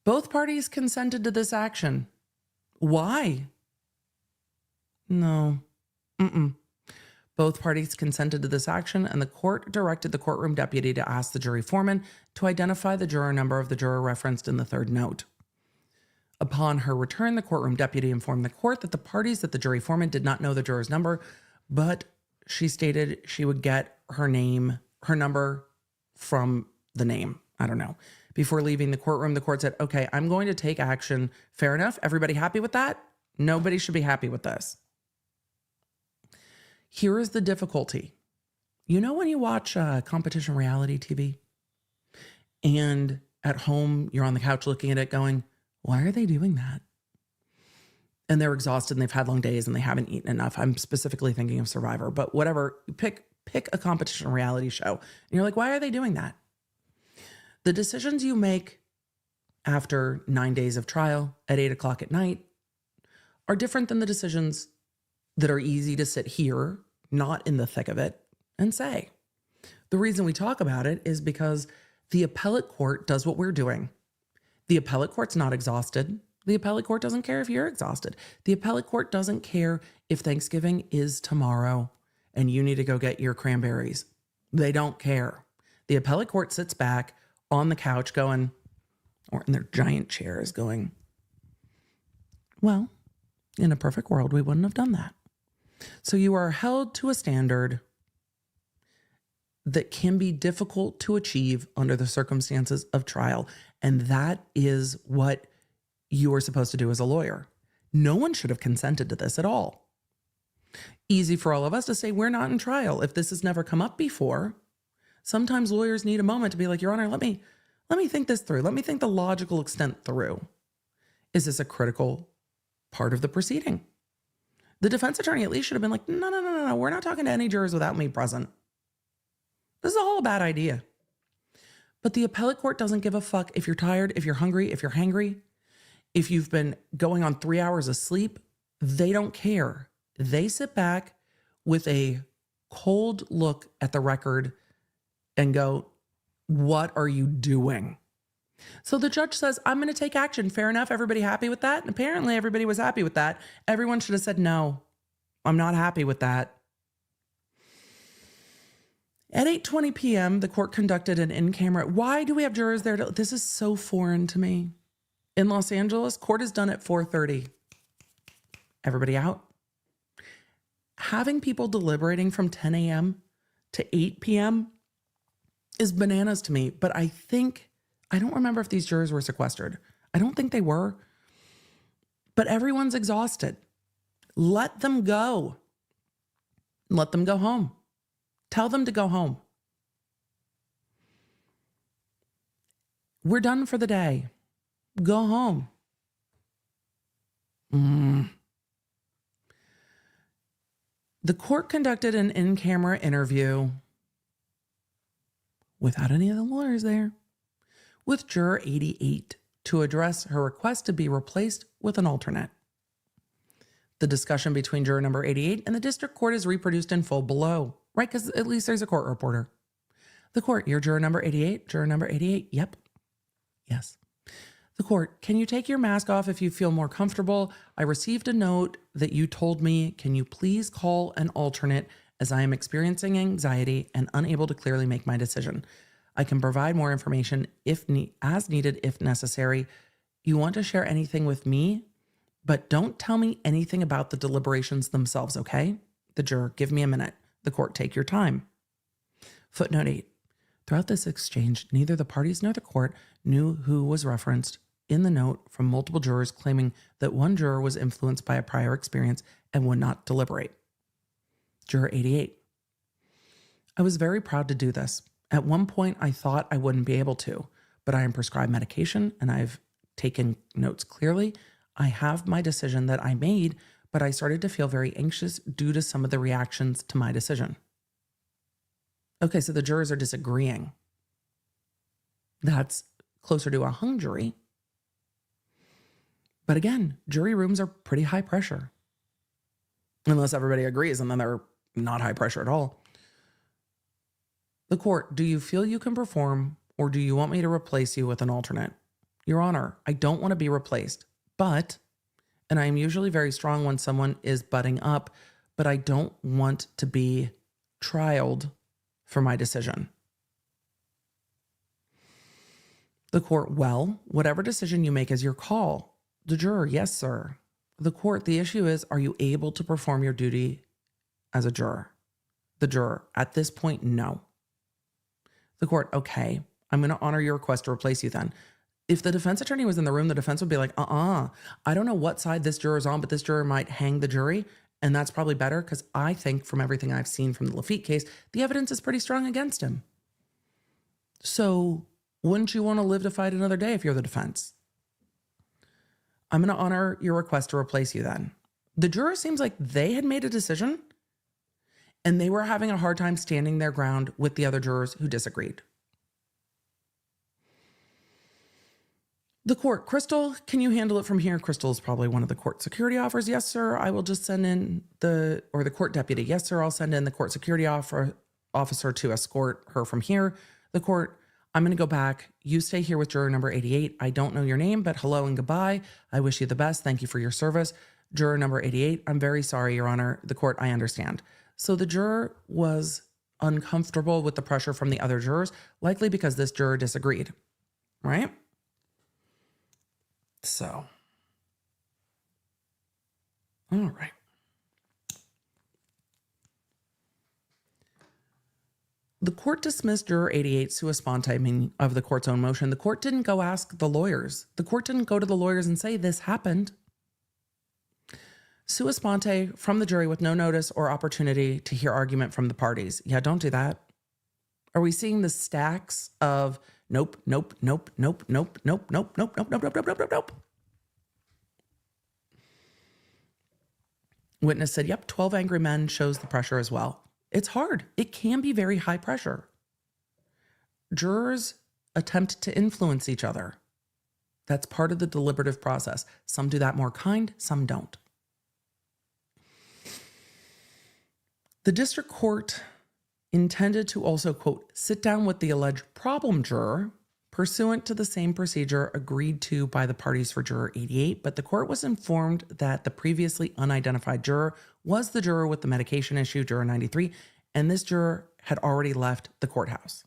Both parties consented to this action. Why? No. Both parties consented to this action, and the court directed the courtroom deputy to ask the jury foreman to identify the juror number of the juror referenced in the 3rd note. Upon her return, the courtroom deputy informed the court that the parties that the jury foreman did not know the juror's number, but she stated she would get her number from the name. I don't know. Before leaving the courtroom, the court said, okay, I'm going to take action. Fair enough. Everybody happy with that? Nobody should be happy with this. Here is the difficulty. You know when you watch competition reality TV and at home you're on the couch looking at it going, why are they doing that? And they're exhausted and they've had long days and they haven't eaten enough. I'm specifically thinking of Survivor, but whatever. Pick a competition reality show. And you're like, why are they doing that? The decisions you make after 9 days of trial at 8 o'clock at night are different than the decisions that are easy to sit here, not in the thick of it, and say. The reason we talk about it is because the appellate court does what we're doing. The appellate court's not exhausted. The appellate court doesn't care if you're exhausted. The appellate court doesn't care if Thanksgiving is tomorrow and you need to go get your cranberries. They don't care. The appellate court sits back on the couch going, or in their giant chairs going, well, in a perfect world, we wouldn't have done that. So you are held to a standard that can be difficult to achieve under the circumstances of trial. And that is what you are supposed to do as a lawyer. No one should have consented to this at all. Easy for all of us to say we're not in trial. If this has never come up before, sometimes lawyers need a moment to be like, Your Honor, let me think this through. Let me think the logical extent through. Is this a critical part of the proceeding? The defense attorney at least should have been like, no. We're not talking to any jurors without me present. This is all a bad idea. But the appellate court doesn't give a fuck if you're tired, if you're hungry, if you're hangry, if you've been going on 3 hours of sleep. They don't care. They sit back with a cold look at the record and go, what are you doing? So the judge says, I'm going to take action. Fair enough. Everybody happy with that? And apparently everybody was happy with that. Everyone should have said, no, I'm not happy with that. At 8:20 p.m., the court conducted an in-camera. Why do we have jurors there? This is so foreign to me. In Los Angeles, court is done at 4:30. Everybody out. Having people deliberating from 10 a.m. to 8 p.m. is bananas to me. But I don't remember if these jurors were sequestered. I don't think they were. But everyone's exhausted. Let them go. Let them go home. Tell them to go home. We're done for the day. Go home. The court conducted an in-camera interview without any of the lawyers there with juror 88 to address her request to be replaced with an alternate. The discussion between juror number 88 and the district court is reproduced in full below, right? Because at least there's a court reporter. The court, you're juror number 88, juror number 88. Yep. Yes. The court, can you take your mask off if you feel more comfortable? I received a note that you told me, can you please call an alternate as I am experiencing anxiety and unable to clearly make my decision. I can provide more information as needed if necessary. You want to share anything with me, but don't tell me anything about the deliberations themselves, okay? The juror, give me a minute. The court, take your time. Footnote 8. Throughout this exchange, neither the parties nor the court knew who was referenced in the note from multiple jurors claiming that one juror was influenced by a prior experience and would not deliberate. Juror 88. I was very proud to do this. At one point, I thought I wouldn't be able to, but I am prescribed medication and I've taken notes clearly. I have my decision that I made, but I started to feel very anxious due to some of the reactions to my decision. Okay, so the jurors are disagreeing. That's closer to a hung jury. But again, jury rooms are pretty high pressure. Unless everybody agrees, and then they're not high pressure at all. The court, do you feel you can perform, or do you want me to replace you with an alternate? Your Honor, I don't want to be replaced, but, and I am usually very strong when someone is butting up, but I don't want to be trialed for my decision. The court, well, whatever decision you make is your call. The juror, yes, sir. The court, the issue is, are you able to perform your duty as a juror? The juror, at this point, no. The court, okay, I'm going to honor your request to replace you then. If the defense attorney was in the room, the defense would be like, I don't know what side this juror's on, but this juror might hang the jury. And that's probably better because I think from everything I've seen from the Laffite case, the evidence is pretty strong against him. So wouldn't you want to live to fight another day if you're the defense? I'm going to honor your request to replace you then. The juror seems like they had made a decision and they were having a hard time standing their ground with the other jurors who disagreed. The court, Crystal, can you handle it from here? Crystal is probably one of the court security officers. Yes, sir. I will just send in the court deputy. Yes, sir. I'll send in the court security officer to escort her from here. The court, I'm going to go back. You stay here with juror number 88. I don't know your name, but hello and goodbye. I wish you the best. Thank you for your service. Juror number 88, I'm very sorry, Your Honor. The court, I understand. So the juror was uncomfortable with the pressure from the other jurors, likely because this juror disagreed, right? So, all right. The court dismissed juror 88 sua sponte, meaning of the court's own motion. The court didn't go ask the lawyers. The court didn't go to the lawyers and say this happened. Sua sponte from the jury with no notice or opportunity to hear argument from the parties. Yeah, don't do that. Are we seeing the stacks of nope, nope, nope, nope, nope, nope, nope, nope, nope, nope, nope, nope, nope, nope? Witness said, yep, 12 angry men shows the pressure as well. It's hard. It can be very high pressure. Jurors attempt to influence each other. That's part of the deliberative process. Some do that more kind, some don't. The district court intended to also, quote, sit down with the alleged problem juror pursuant to the same procedure agreed to by the parties for juror 88, but the court was informed that the previously unidentified juror was the juror with the medication issue, juror 93, and this juror had already left the courthouse.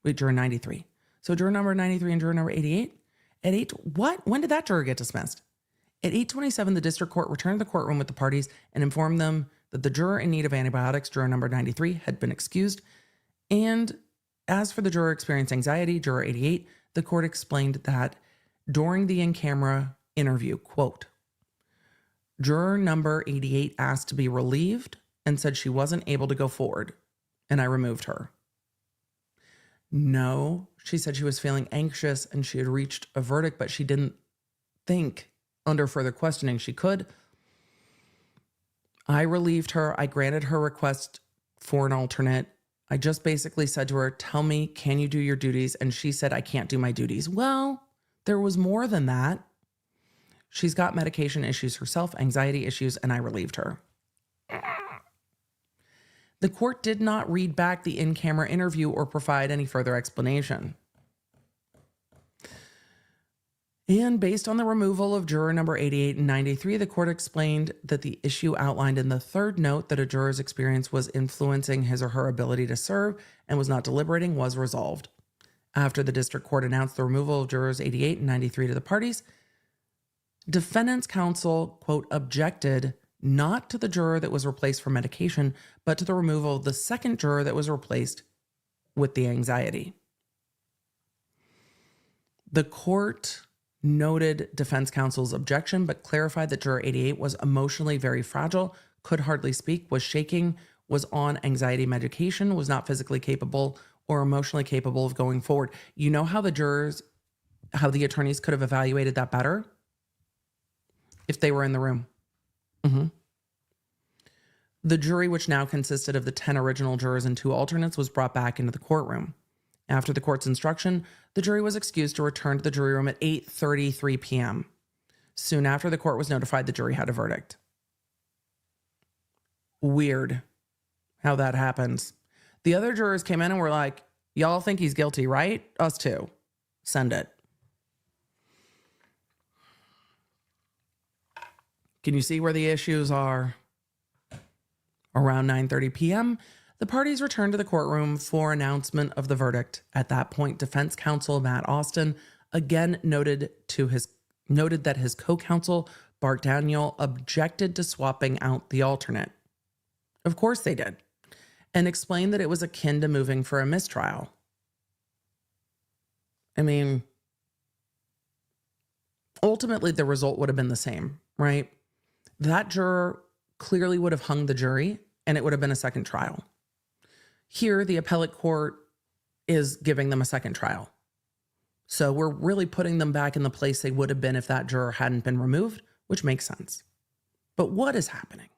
Wait, juror 93. So juror number 93 and juror number 88? At 8, what? When did that juror get dismissed? At 8:27, the district court returned to the courtroom with the parties and informed them that the juror in need of antibiotics, juror number 93, had been excused. And as for the juror experiencing anxiety, juror 88, the court explained that during the in-camera interview, quote, juror number 88 asked to be relieved and said she wasn't able to go forward, and I removed her. No, she said she was feeling anxious and she had reached a verdict, but she didn't think under further questioning she could. I relieved her. I granted her request for an alternate. I just basically said to her, tell me, can you do your duties? And she said, I can't do my duties. Well, there was more than that. She's got medication issues herself, anxiety issues, and I relieved her. The court did not read back the in-camera interview or provide any further explanation. And based on the removal of juror number 88 and 93, the court explained that the issue outlined in the third note that a juror's experience was influencing his or her ability to serve and was not deliberating was resolved. After the district court announced the removal of jurors 88 and 93 to the parties, defendant's counsel, quote, objected not to the juror that was replaced for medication, but to the removal of the second juror that was replaced with the anxiety. The court noted defense counsel's objection, but clarified that juror 88 was emotionally very fragile, could hardly speak, was shaking, was on anxiety medication, was not physically capable or emotionally capable of going forward. You know how how the attorneys could have evaluated that better? If they were in the room. The jury, which now consisted of the 10 original jurors and 2 alternates, was brought back into the courtroom. After the court's instruction, the jury was excused to return to the jury room at 8:33 p.m. Soon after, the court was notified the jury had a verdict. Weird how that happens. The other jurors came in and were like, y'all think he's guilty, right? Us too. Send it. Can you see where the issues are? Around 9:30 p.m., the parties returned to the courtroom for announcement of the verdict. At that point, defense counsel Matt Austin again noted that his co-counsel Bart Daniel objected to swapping out the alternate. Of course they did, and explained that it was akin to moving for a mistrial. I mean, ultimately the result would have been the same, right? That juror clearly would have hung the jury, and it would have been a second trial. Here, the appellate court is giving them a second trial. So we're really putting them back in the place they would have been if that juror hadn't been removed, which makes sense. But what is happening?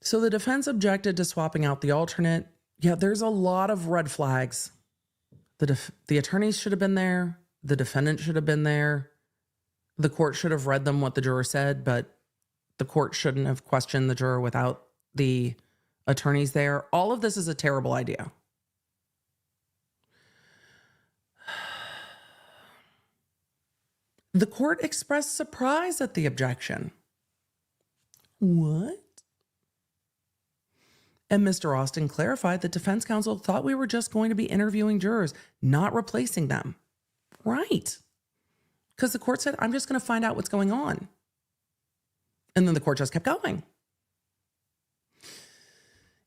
So the defense objected to swapping out the alternate. Yeah, there's a lot of red flags. The attorneys should have been there. The defendant should have been there. The court should have read them what the juror said, but the court shouldn't have questioned the juror without the attorneys there. All of this is a terrible idea. The court expressed surprise at the objection. What? And Mr. Austin clarified that defense counsel thought we were just going to be interviewing jurors, not replacing them. Right. Because the court said, I'm just going to find out what's going on. And then the court just kept going.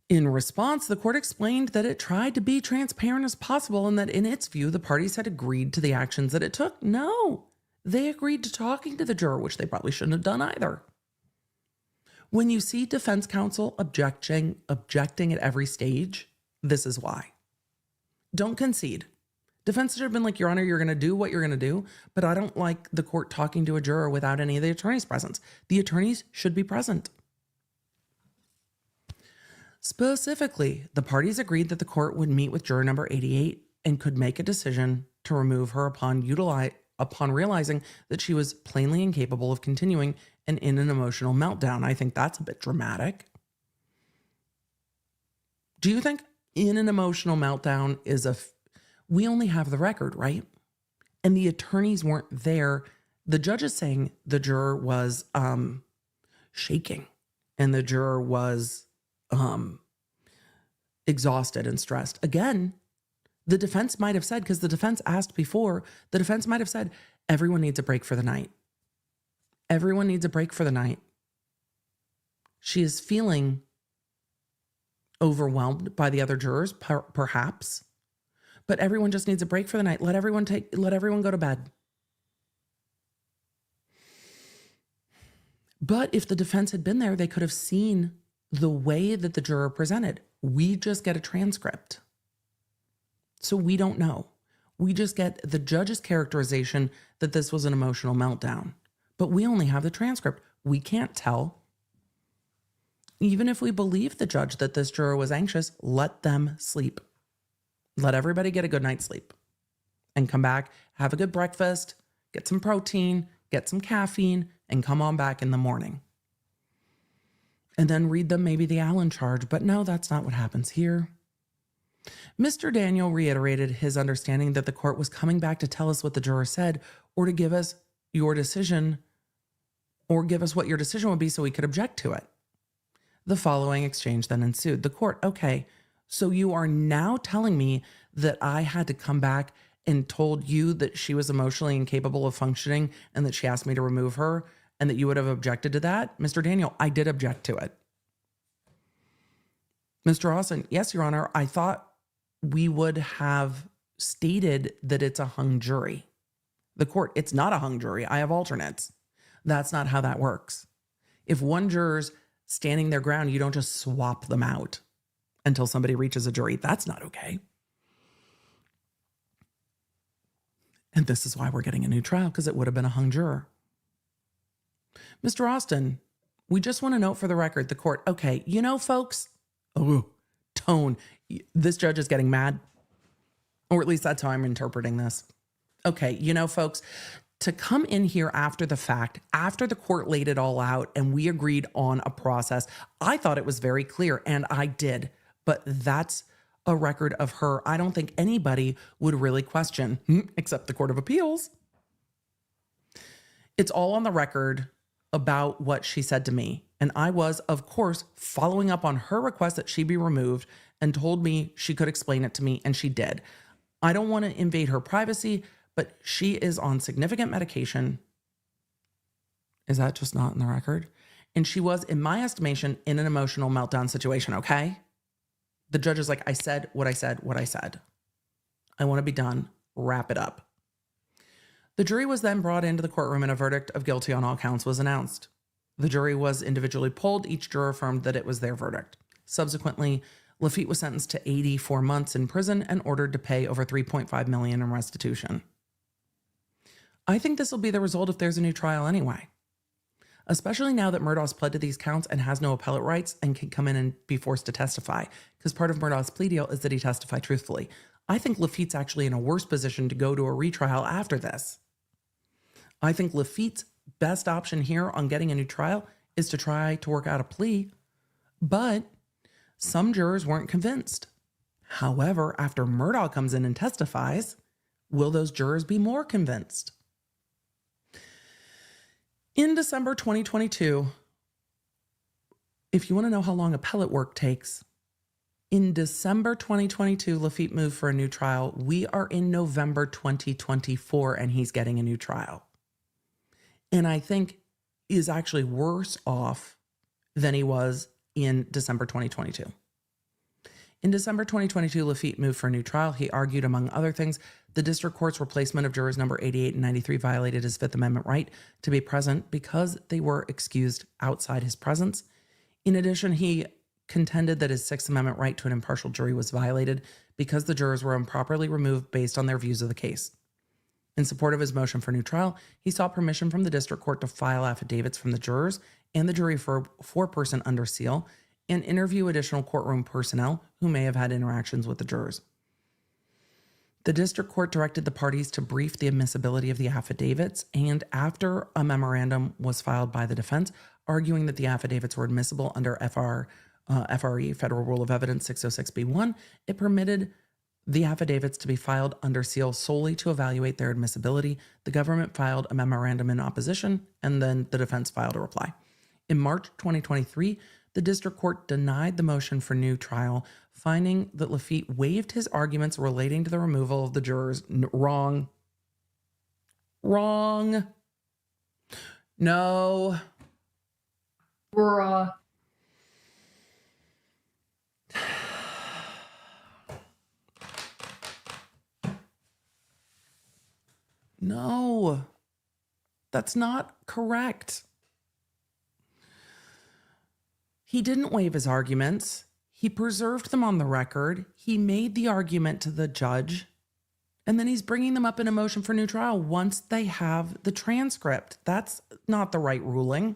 In response, the court explained that it tried to be transparent as possible and that in its view, the parties had agreed to the actions that it took. No, they agreed to talking to the juror, which they probably shouldn't have done either. When you see defense counsel objecting at every stage, this is why. Don't concede. Defense should have been like, Your Honor, you're going to do what you're going to do, but I don't like the court talking to a juror without any of the attorneys present. The attorneys should be present. Specifically, the parties agreed that the court would meet with juror number 88 and could make a decision to remove her upon realizing that she was plainly incapable of continuing and in an emotional meltdown. I think that's a bit dramatic. Do you think in an emotional meltdown is we only have the record, right? And the attorneys weren't there. The judge is saying the juror was shaking and the juror was exhausted and stressed. Again, the defense might have said, because the defense asked before, the defense might have said, everyone needs a break for the night. Everyone needs a break for the night. She is feeling overwhelmed by the other jurors, perhaps, but everyone just needs a break for the night. Let everyone go to bed. But if the defense had been there, they could have seen the way that the juror presented. We just get a transcript. So we don't know. We just get the judge's characterization that this was an emotional meltdown. But we only have the transcript. We can't tell. Even if we believe the judge that this juror was anxious, let them sleep. Let everybody get a good night's sleep and come back, have a good breakfast, get some protein, get some caffeine, and come on back in the morning. And then read them maybe the Allen charge. But no, that's not what happens here. Mr. Daniel reiterated his understanding that the court was coming back to tell us what the juror said or to give us your decision or give us what your decision would be so we could object to it. The following exchange then ensued. The court, okay, so you are now telling me that I had to come back and told you that she was emotionally incapable of functioning and that she asked me to remove her and that you would have objected to that? Mr. Daniel, I did object to it. Mr. Austin, yes, Your Honor, I thought we would have stated that it's a hung jury. The court, it's not a hung jury. I have alternates. That's not how that works. If one juror's standing their ground, you don't just swap them out until somebody reaches a jury. That's not okay. And this is why we're getting a new trial, because it would have been a hung juror. Mr. Austin, we just want to note for the record, the court, okay, you know, folks, tone, this judge is getting mad, or at least that's how I'm interpreting this. Okay, you know, folks, to come in here after the fact, after the court laid it all out and we agreed on a process, I thought it was very clear, and I did, but that's a record of her. I don't think anybody would really question, except the Court of Appeals. It's all on the record about what she said to me. And I was, of course, following up on her request that she be removed and told me she could explain it to me, and she did. I don't want to invade her privacy, but she is on significant medication. Is that just not in the record? And she was, in my estimation, in an emotional meltdown situation, okay? The judge is like, I said what I said, what I said. I want to be done. Wrap it up. The jury was then brought into the courtroom and a verdict of guilty on all counts was announced. The jury was individually polled. Each juror affirmed that it was their verdict. Subsequently, Laffite was sentenced to 84 months in prison and ordered to pay over $3.5 million in restitution. I think this will be the result if there's a new trial anyway. Especially now that Murdaugh's pled to these counts and has no appellate rights and can come in and be forced to testify, because part of Murdaugh's plea deal is that he testify truthfully. I think Laffite's actually in a worse position to go to a retrial after this. I think Laffite's best option here on getting a new trial is to try to work out a plea, but some jurors weren't convinced. However, after Murdaugh comes in and testifies, will those jurors be more convinced? In December 2022, if you want to know how long appellate work takes, in December 2022, Laffite moved for a new trial. We are in November 2024 and he's getting a new trial. And I think is actually worse off than he was in December 2022. In December 2022, Laffite moved for a new trial. He argued, among other things, the district court's replacement of jurors number 88 and 93 violated his Fifth Amendment right to be present because they were excused outside his presence. In addition, he contended that his Sixth Amendment right to an impartial jury was violated because the jurors were improperly removed based on their views of the case. In support of his motion for new trial, he sought permission from the district court to file affidavits from the jurors and the jury for foreperson under seal and interview additional courtroom personnel who may have had interactions with the jurors. The district court directed the parties to brief the admissibility of the affidavits, and after a memorandum was filed by the defense arguing that the affidavits were admissible under FRE, Federal Rule of Evidence 606b1, it permitted the affidavits to be filed under seal solely to evaluate their admissibility. The government filed a memorandum in opposition, and then the defense filed a reply. In March 2023, the district court denied the motion for new trial, finding that Laffite waived his arguments relating to the removal of the jurors. Wrong. No. Bruh. No, that's not correct. He didn't waive his arguments. He preserved them on the record. He made the argument to the judge, and then he's bringing them up in a motion for new trial once they have the transcript. That's not the right ruling.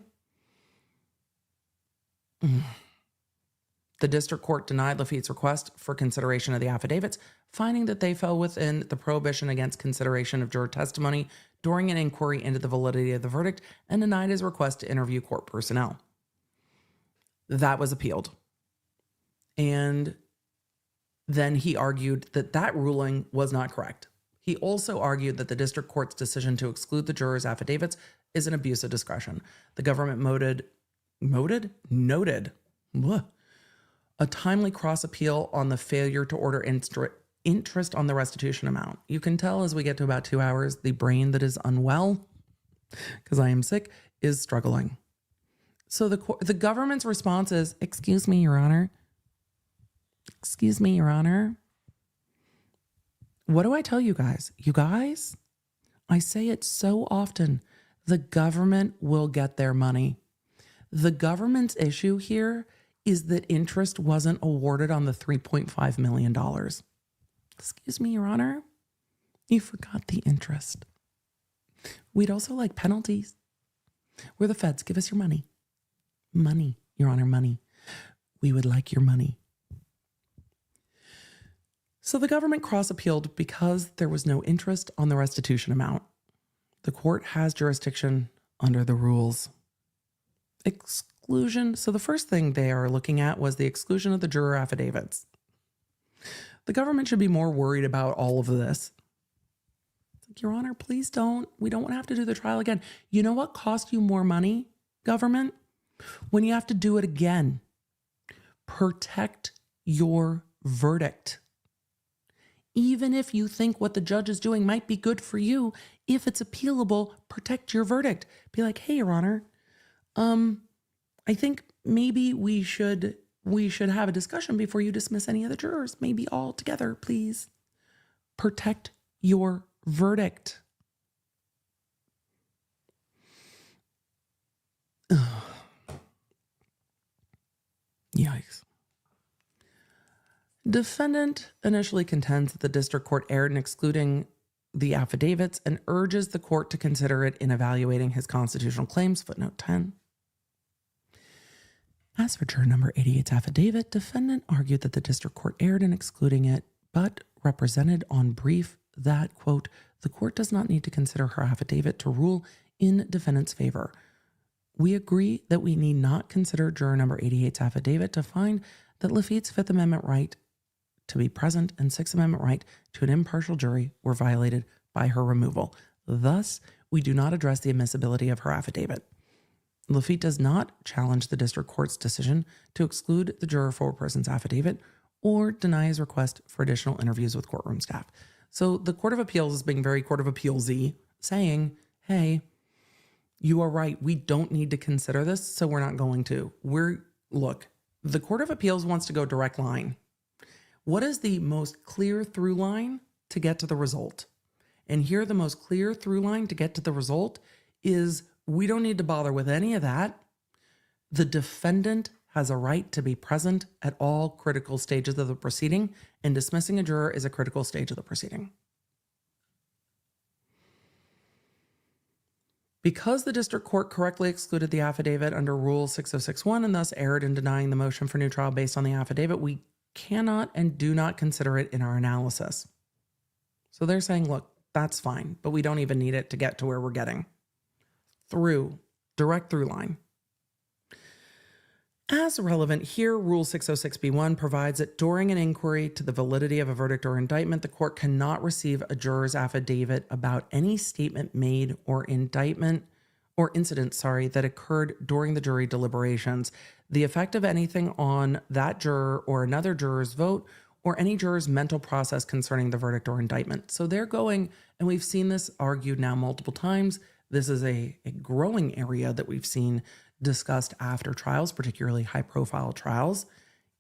The district court denied Laffite's request for consideration of the affidavits, finding that they fell within the prohibition against consideration of juror testimony during an inquiry into the validity of the verdict, and denied his request to interview court personnel. That was appealed. And then he argued that that ruling was not correct. He also argued that the district court's decision to exclude the jurors' affidavits is an abuse of discretion. The government noted a timely cross appeal on the failure to order interest on the restitution amount. You can tell as we get to about 2 hours, the brain that is unwell, because I am sick, is struggling. So the government's response is, excuse me, Your Honor. Excuse me, Your Honor. What do I tell you guys? You guys, I say it so often. The government will get their money. The government's issue here is that interest wasn't awarded on the $3.5 million. Excuse me, Your Honor. You forgot the interest. We'd also like penalties. We're the feds. Give us your money. Money, Your Honor, money. We would like your money. So the government cross-appealed because there was no interest on the restitution amount. The court has jurisdiction under the rules. Exclusion. So the first thing they are looking at was the exclusion of the juror affidavits. The government should be more worried about all of this. It's like, Your Honor, please don't. We don't want to have to do the trial again. You know what cost you more money, government? When you have to do it again. Protect your verdict. Even if you think what the judge is doing might be good for you, if it's appealable, protect your verdict. Be like, hey, Your Honor, I think maybe we should have a discussion before you dismiss any of the jurors. Maybe all together, please. Protect your verdict. Yikes. Defendant initially contends that the district court erred in excluding the affidavits and urges the court to consider it in evaluating his constitutional claims, footnote 10. As for juror number 88's affidavit, defendant argued that the district court erred in excluding it, but represented on brief that, quote, the court does not need to consider her affidavit to rule in defendant's favor. We agree that we need not consider juror number 88's affidavit to find that Laffite's Fifth Amendment right to be present and Sixth Amendment right to an impartial jury were violated by her removal. Thus, we do not address the admissibility of her affidavit. Laffite does not challenge the district court's decision to exclude the juror foreperson's affidavit or deny his request for additional interviews with courtroom staff. So the Court of Appeals is being very Court of Appeals-y, saying, hey, you are right. We don't need to consider this, so we're not going to. Look, the Court of Appeals wants to go direct line. What is the most clear through line to get to the result? And here the most clear through line to get to the result is we don't need to bother with any of that. The defendant has a right to be present at all critical stages of the proceeding, and dismissing a juror is a critical stage of the proceeding. Because the district court correctly excluded the affidavit under Rule 6061 and thus erred in denying the motion for new trial based on the affidavit, we cannot and do not consider it in our analysis. So they're saying, look, that's fine, but we don't even need it to get to where we're getting. Direct through line. As relevant here, Rule 606b1 provides that during an inquiry to the validity of a verdict or indictment, the court cannot receive a juror's affidavit about any statement made or incident, that occurred during the jury deliberations, the effect of anything on that juror or another juror's vote, or any juror's mental process concerning the verdict or indictment. So they're going, and we've seen this argued now multiple times. This is a growing area that we've seen discussed after trials, particularly high-profile trials,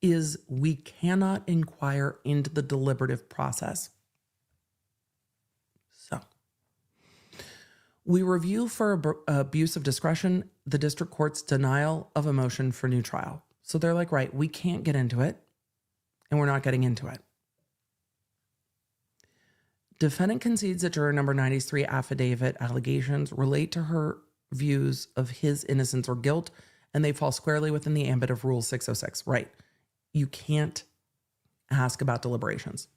is we cannot inquire into the deliberative process. So we review for abuse of discretion the district court's denial of a motion for new trial. So they're like, right, we can't get into it, and we're not getting into it. Defendant concedes that juror number 93 affidavit allegations relate to her views of his innocence or guilt, and they fall squarely within the ambit of Rule 606. Right. You can't ask about deliberations.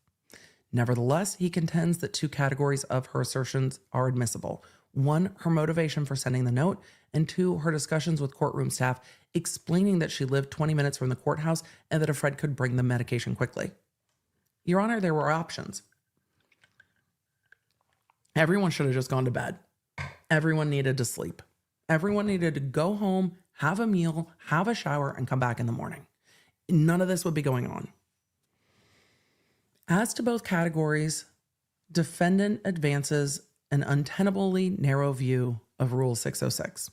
Nevertheless, he contends that two categories of her assertions are admissible. One, her motivation for sending the note, and two, her discussions with courtroom staff explaining that she lived 20 minutes from the courthouse and that a friend could bring the medication quickly. Your Honor, there were options. Everyone should have just gone to bed. Everyone needed to sleep. Everyone needed to go home, have a meal, have a shower, and come back in the morning. None of this would be going on. As to both categories, defendant advances an untenably narrow view of Rule 606.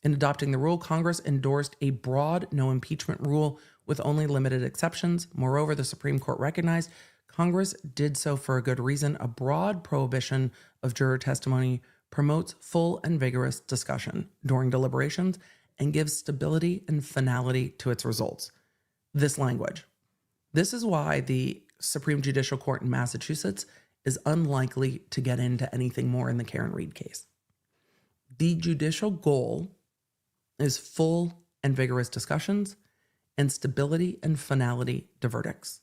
In adopting the rule, Congress endorsed a broad no impeachment rule with only limited exceptions. Moreover, the Supreme Court recognized Congress did so for a good reason. A broad prohibition of juror testimony promotes full and vigorous discussion during deliberations and gives stability and finality to its results. This language. This is why the Supreme Judicial Court in Massachusetts is unlikely to get into anything more in the Karen Reed case. The judicial goal is full and vigorous discussions and stability and finality to verdicts.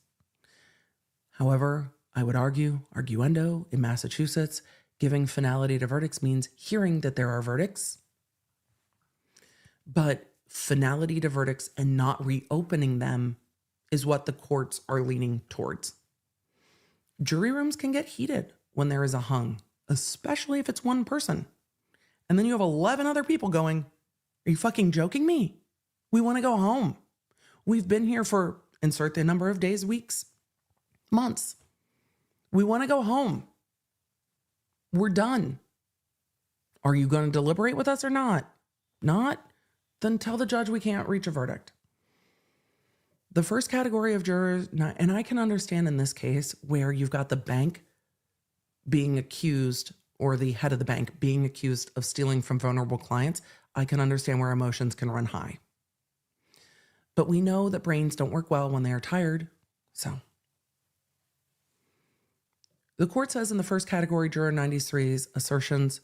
However, I would arguendo, in Massachusetts, giving finality to verdicts means hearing that there are verdicts, but finality to verdicts and not reopening them is what the courts are leaning towards. Jury rooms can get heated when there is a hung, especially if it's one person. And then you have 11 other people going, are you fucking joking me? We want to go home. We've been here for, insert the number of days, weeks, months. We want to go home. We're done. Are you going to deliberate with us or not? Not? Then tell the judge we can't reach a verdict. The first category of jurors, and I can understand in this case where you've got the bank being accused, or the head of the bank being accused of stealing from vulnerable clients, I can understand where emotions can run high. But we know that brains don't work well when they are tired, so. The court says in the first category, juror 93's assertions,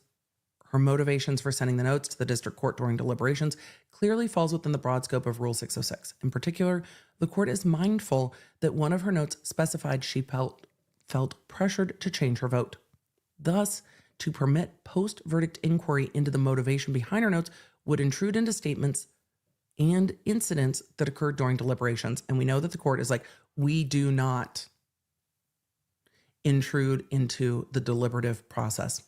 her motivations for sending the notes to the district court during deliberations clearly falls within the broad scope of Rule 606. In particular, the court is mindful that one of her notes specified she felt pressured to change her vote. Thus, to permit post-verdict inquiry into the motivation behind her notes would intrude into statements and incidents that occurred during deliberations. And we know that the court is like, we do not intrude into the deliberative process.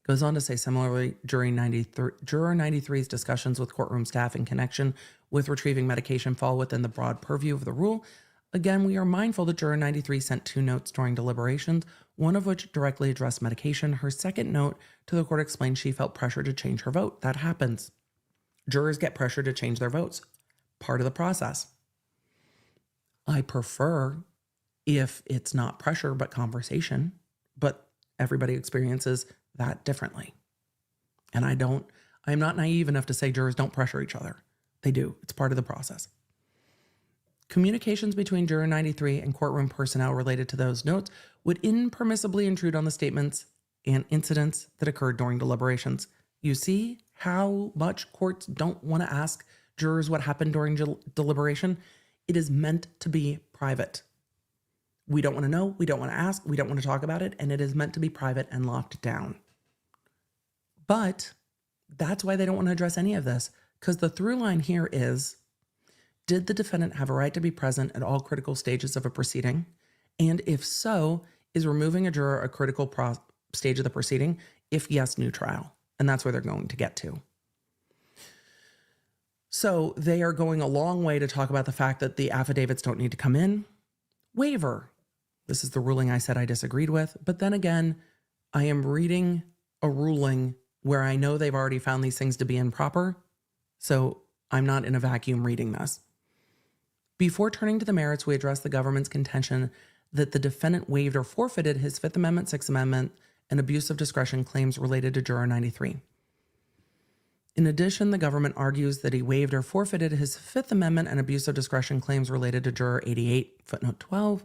Goes on to say, similarly, Juror 93's discussions with courtroom staff in connection with retrieving medication fall within the broad purview of the rule. Again, we are mindful that Juror 93 sent 2 notes during deliberations, one of which directly addressed medication. Her second note to the court explained she felt pressure to change her vote. That happens. Jurors get pressure to change their votes. Part of the process. I prefer if it's not pressure but conversation, but everybody experiences that differently. And I'm not naive enough to say jurors don't pressure each other. They do. It's part of the process. Communications between Juror 93 and courtroom personnel related to those notes would impermissibly intrude on the statements and incidents that occurred during deliberations. You see how much courts don't want to ask jurors what happened during deliberation? It is meant to be private. We don't want to know, we don't want to ask, we don't want to talk about it, and it is meant to be private and locked down. But that's why they don't want to address any of this, because the through line here is, did the defendant have a right to be present at all critical stages of a proceeding? And if so, is removing a juror a critical stage of the proceeding? If yes, new trial. And that's where they're going to get to. So they are going a long way to talk about the fact that the affidavits don't need to come in. Waiver. This is the ruling I said I disagreed with. But then again, I am reading a ruling where I know they've already found these things to be improper. So I'm not in a vacuum reading this. Before turning to the merits, we address the government's contention that the defendant waived or forfeited his Fifth Amendment, Sixth Amendment, and abuse of discretion claims related to Juror 93. In addition, the government argues that he waived or forfeited his Fifth Amendment and abuse of discretion claims related to Juror 88, footnote 12.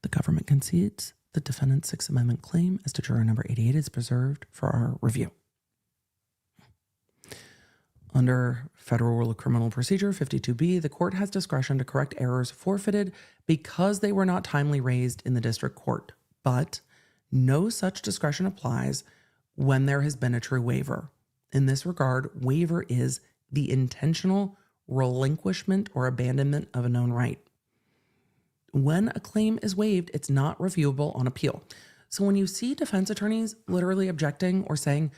The government concedes the defendant's Sixth Amendment claim as to Juror number 88 is preserved for our review. Under Federal Rule of Criminal Procedure 52B, the court has discretion to correct errors forfeited because they were not timely raised in the district court, but no such discretion applies when there has been a true waiver. In this regard, waiver is the intentional relinquishment or abandonment of a known right. When a claim is waived, it's not reviewable on appeal. So when you see defense attorneys literally objecting or saying,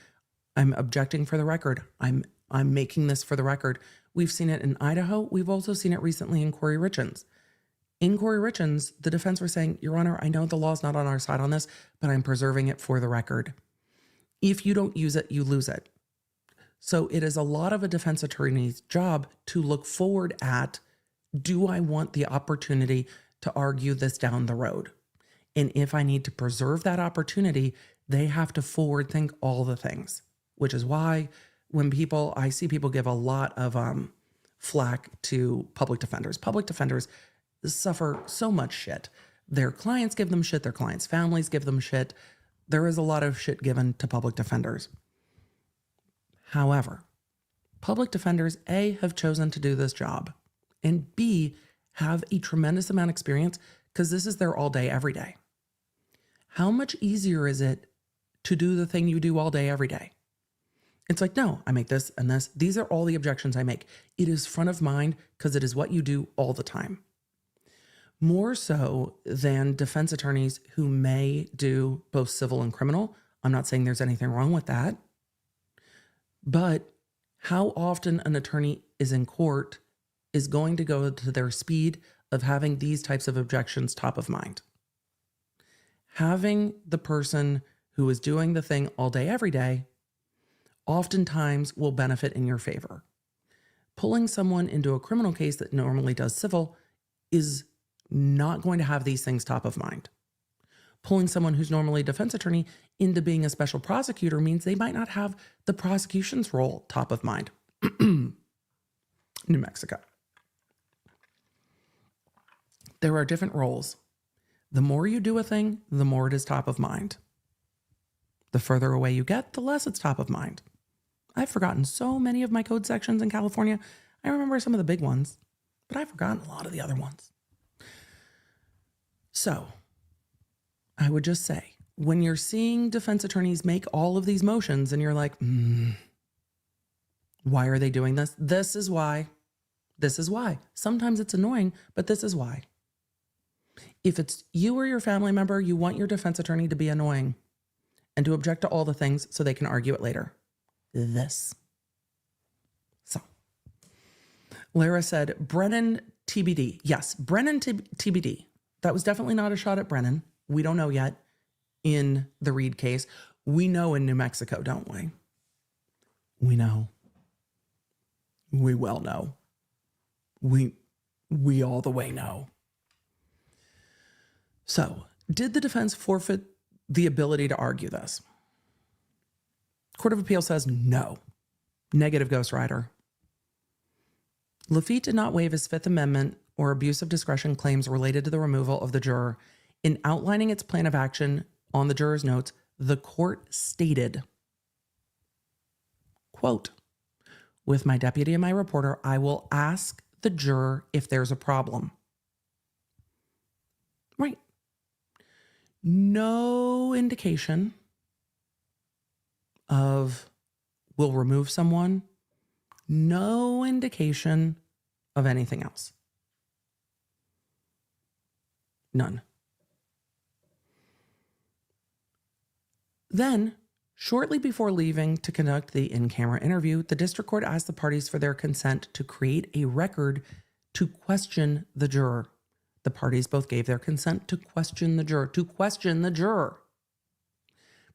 I'm objecting for the record, I'm making this for the record. We've seen it in Idaho. We've also seen it recently in Corey Richins. In Corey Richins, the defense was saying, Your Honor, I know the law's not on our side on this, but I'm preserving it for the record. If you don't use it, you lose it. So it is a lot of a defense attorney's job to look forward at, do I want the opportunity to argue this down the road? And if I need to preserve that opportunity, they have to forward think all the things, which is why when I see people give a lot of flack to public defenders. Public defenders suffer so much shit. Their clients give them shit. Their clients' families give them shit. There is a lot of shit given to public defenders. However, public defenders, A, have chosen to do this job, and B, have a tremendous amount of experience because this is their all day, every day. How much easier is it to do the thing you do all day, every day? It's like, no, I make this and this. These are all the objections I make. It is front of mind because it is what you do all the time. More so than defense attorneys who may do both civil and criminal. I'm not saying there's anything wrong with that. But how often an attorney is in court is going to go to their speed of having these types of objections top of mind. Having the person who is doing the thing all day, every day, oftentimes will benefit in your favor. Pulling someone into a criminal case that normally does civil is not going to have these things top of mind. Pulling someone who's normally a defense attorney into being a special prosecutor means they might not have the prosecution's role top of mind. New Mexico. There are different roles. The more you do a thing, the more it is top of mind. The further away you get, the less it's top of mind. I've forgotten so many of my code sections in California. I remember some of the big ones, but I've forgotten a lot of the other ones. So, I would just say, when you're seeing defense attorneys make all of these motions and you're like, why are they doing this? This is why. This is why. Sometimes it's annoying, but this is why. If it's you or your family member, you want your defense attorney to be annoying. and to object to all the things so they can argue it later. This. So, Lara said, Brennan TBD. Yes, Brennan TBD. That was definitely not a shot at Brennan. We don't know yet in the Reed case. We know in New Mexico, don't we? We know. We well know. We all the way know. So, did the defense forfeit the ability to argue this? Court of Appeal says no. Negative, Ghost Rider. Laffite did not waive his Fifth Amendment or abuse of discretion claims related to the removal of the juror. In outlining its plan of action on the juror's notes, the court stated, quote, with my deputy and my reporter, I will ask the juror if there's a problem. Right. No indication of will remove someone. No indication of anything else. None. Then, shortly before leaving to conduct the in-camera interview, the district court asked the parties for their consent to create a record to question the juror. The parties both gave their consent to question the juror.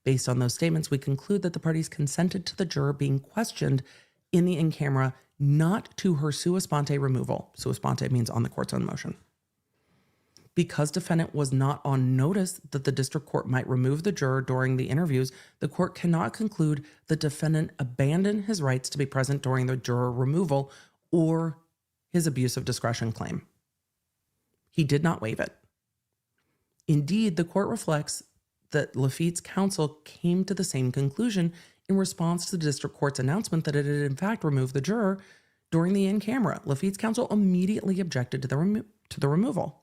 Based on those statements, we conclude that the parties consented to the juror being questioned in the in-camera, not to her sua sponte removal. Sua sponte means on the court's own motion. Because defendant was not on notice that the district court might remove the juror during the interviews, the court cannot conclude the defendant abandoned his rights to be present during the juror removal or his abuse of discretion claim. He did not waive it. Indeed, the court reflects that Laffite's counsel came to the same conclusion in response to the district court's announcement that it had in fact removed the juror during the in-camera. Laffite's counsel immediately objected to the removal.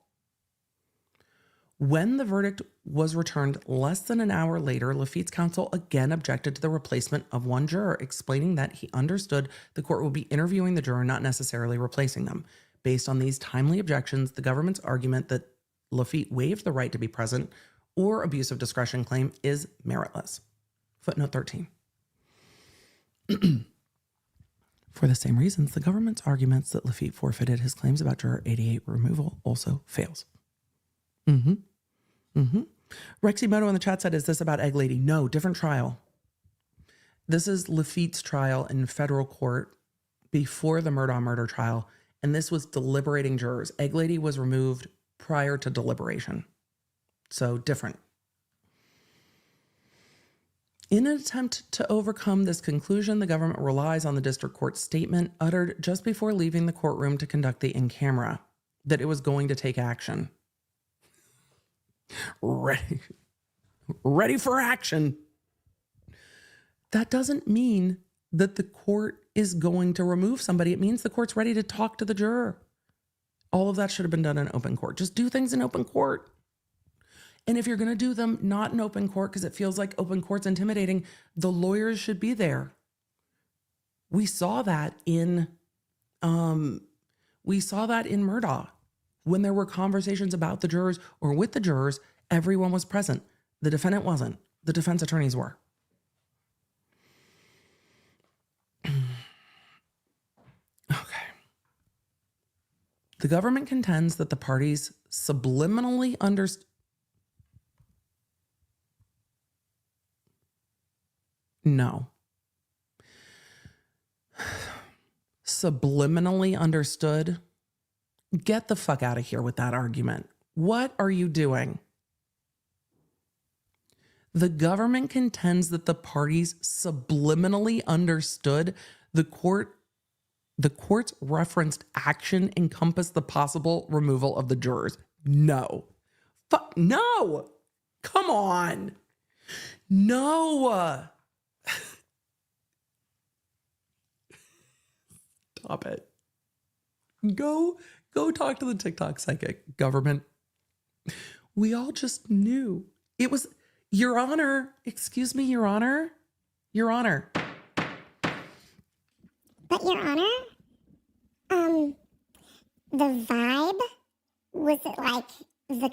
When the verdict was returned less than an hour later, Laffite's counsel again objected to the replacement of one juror, explaining that he understood the court would be interviewing the juror, not necessarily replacing them. Based on these timely objections, the government's argument that Laffite waived the right to be present or abuse of discretion claim is meritless. Footnote 13. For the same reasons, the government's arguments that Laffite forfeited his claims about juror 88 removal also fails. Rexy Moto in the chat said, is this about Egg Lady? No, different trial. This is Laffite's trial in federal court before the Murdaugh murder trial, and this was deliberating jurors. Egg Lady was removed prior to deliberation. So different. In an attempt to overcome this conclusion, the government relies on the district court's statement uttered just before leaving the courtroom to conduct the in-camera, that it was going to take action. Ready for action. That doesn't mean that the court is going to remove somebody. It means the court's ready to talk to the juror. All of that should have been done in open court. Just do things in open court. And if you're going to do them not in open court because it feels like open court's intimidating, the lawyers should be there. We saw that in Murdaugh. When there were conversations about the jurors or with the jurors, everyone was present. The defendant wasn't. The defense attorneys were. Okay. The government contends that the parties subliminally understood. No. Subliminally understood. Get the fuck out of here with that argument. What are you doing? The government contends that the parties subliminally understood the court's referenced action encompassed the possible removal of the jurors. No. No. Come on. No. Stop it. Go talk to the TikTok psychic, government. We all just knew. It was, Your Honor. Excuse me, Your Honor. Your Honor. But Your Honor, the vibe was like the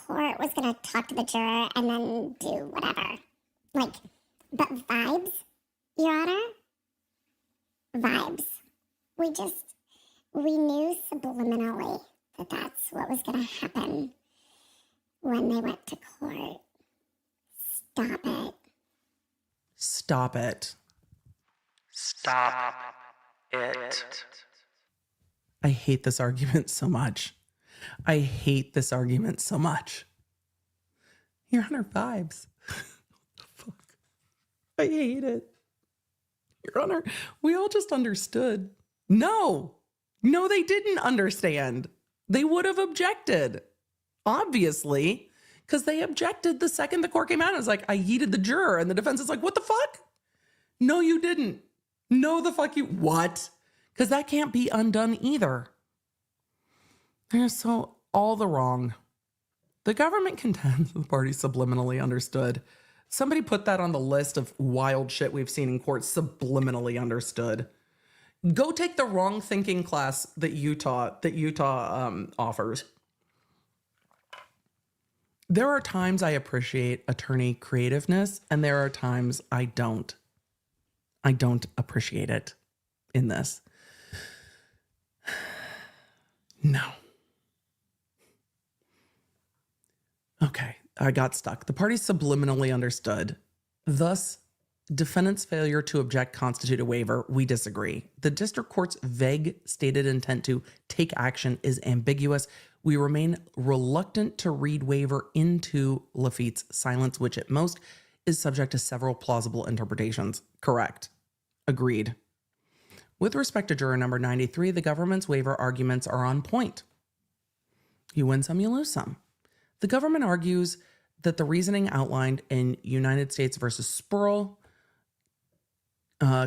court was going to talk to the juror and then do whatever. Like, but vibes, Your Honor? Vibes. We knew subliminally that that's what was going to happen when they went to court. Stop it. Stop it. Stop it. I hate this argument so much. I hate this argument so much. Your Honor, vibes. Fuck. I hate it. Your Honor, we all just understood. No, they didn't understand. They would have objected, obviously, because they objected the second the court came out. It was like, I yeeted the juror. And the defense is like, what the fuck? No, you didn't. No, the fuck you. What? Because that can't be undone either. They're so all the wrong. The government contends the parties subliminally understood. Somebody put that on the list of wild shit we've seen in court, subliminally understood. Go take the wrong thinking class that Utah offers. There are times I appreciate attorney creativeness, and there are times I don't. I don't appreciate it in this. No. Okay, I got stuck. The parties subliminally understood. Thus, defendant's failure to object constitute a waiver. We disagree. The district court's vague stated intent to take action is ambiguous. We remain reluctant to read waiver into Laffite's silence, which at most is subject to several plausible interpretations. Correct. Agreed. With respect to juror number 93, the government's waiver arguments are on point. You win some, you lose some. The government argues that the reasoning outlined in United States versus Spurl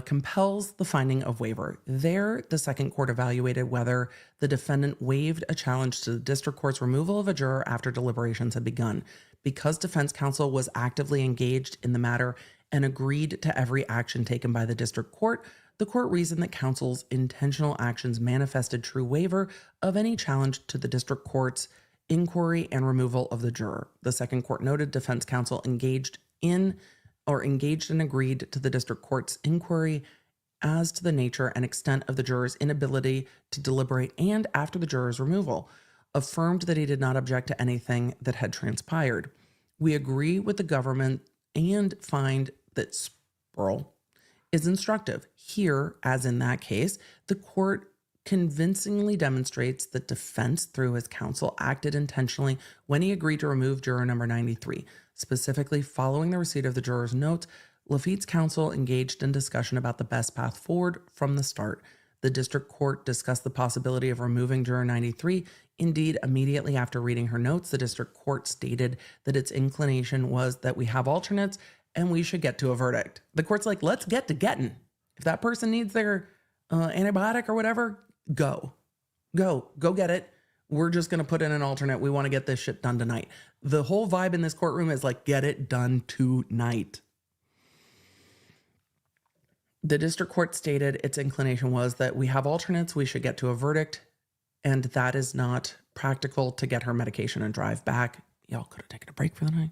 compels the finding of waiver. There, the second court evaluated whether the defendant waived a challenge to the district court's removal of a juror after deliberations had begun. Because defense counsel was actively engaged in the matter and agreed to every action taken by the district court, the court reasoned that counsel's intentional actions manifested true waiver of any challenge to the district court's inquiry and removal of the juror. The second court noted defense counsel engaged and agreed to the district court's inquiry as to the nature and extent of the juror's inability to deliberate, and after the juror's removal, affirmed that he did not object to anything that had transpired. We agree with the government and find that Spurl is instructive. Here, as in that case, the court convincingly demonstrates that defense, through his counsel, acted intentionally when he agreed to remove juror number 93. Specifically, following the receipt of the juror's notes, Laffite's counsel engaged in discussion about the best path forward from the start. The district court discussed the possibility of removing juror 93. Indeed, immediately after reading her notes, the district court stated that its inclination was that we have alternates and we should get to a verdict. The court's like, let's get to getting. If that person needs their antibiotic or whatever, go get it. We're just going to put in an alternate. We want to get this shit done tonight. The whole vibe in this courtroom is like, get it done tonight. The district court stated its inclination was that we have alternates. We should get to a verdict. And that is not practical to get her medication and drive back. Y'all could have taken a break for the night.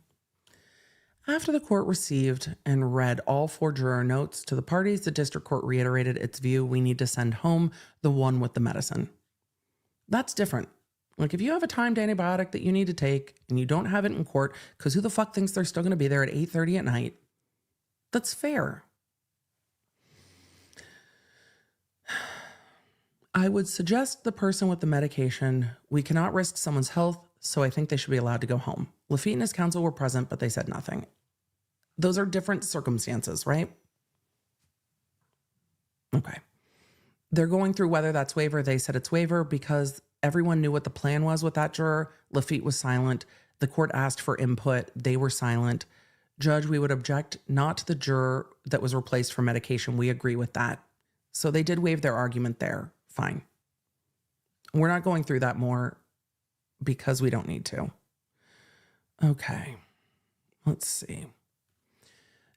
After the court received and read all 4 juror notes to the parties, the district court reiterated its view: we need to send home the one with the medicine. That's different. Like, if you have a timed antibiotic that you need to take and you don't have it in court, because who the fuck thinks they're still going to be there at 8:30 at night? That's fair. I would suggest the person with the medication, we cannot risk someone's health, so I think they should be allowed to go home. Laffite and his counsel were present, but they said nothing. Those are different circumstances, right? Okay. They're going through whether that's waiver. They said it's waiver because everyone knew what the plan was with that juror. Laffite was silent. The court asked for input. They were silent. Judge, we would object not to the juror that was replaced for medication. We agree with that. So they did waive their argument there. Fine. We're not going through that more because we don't need to. Okay. Let's see.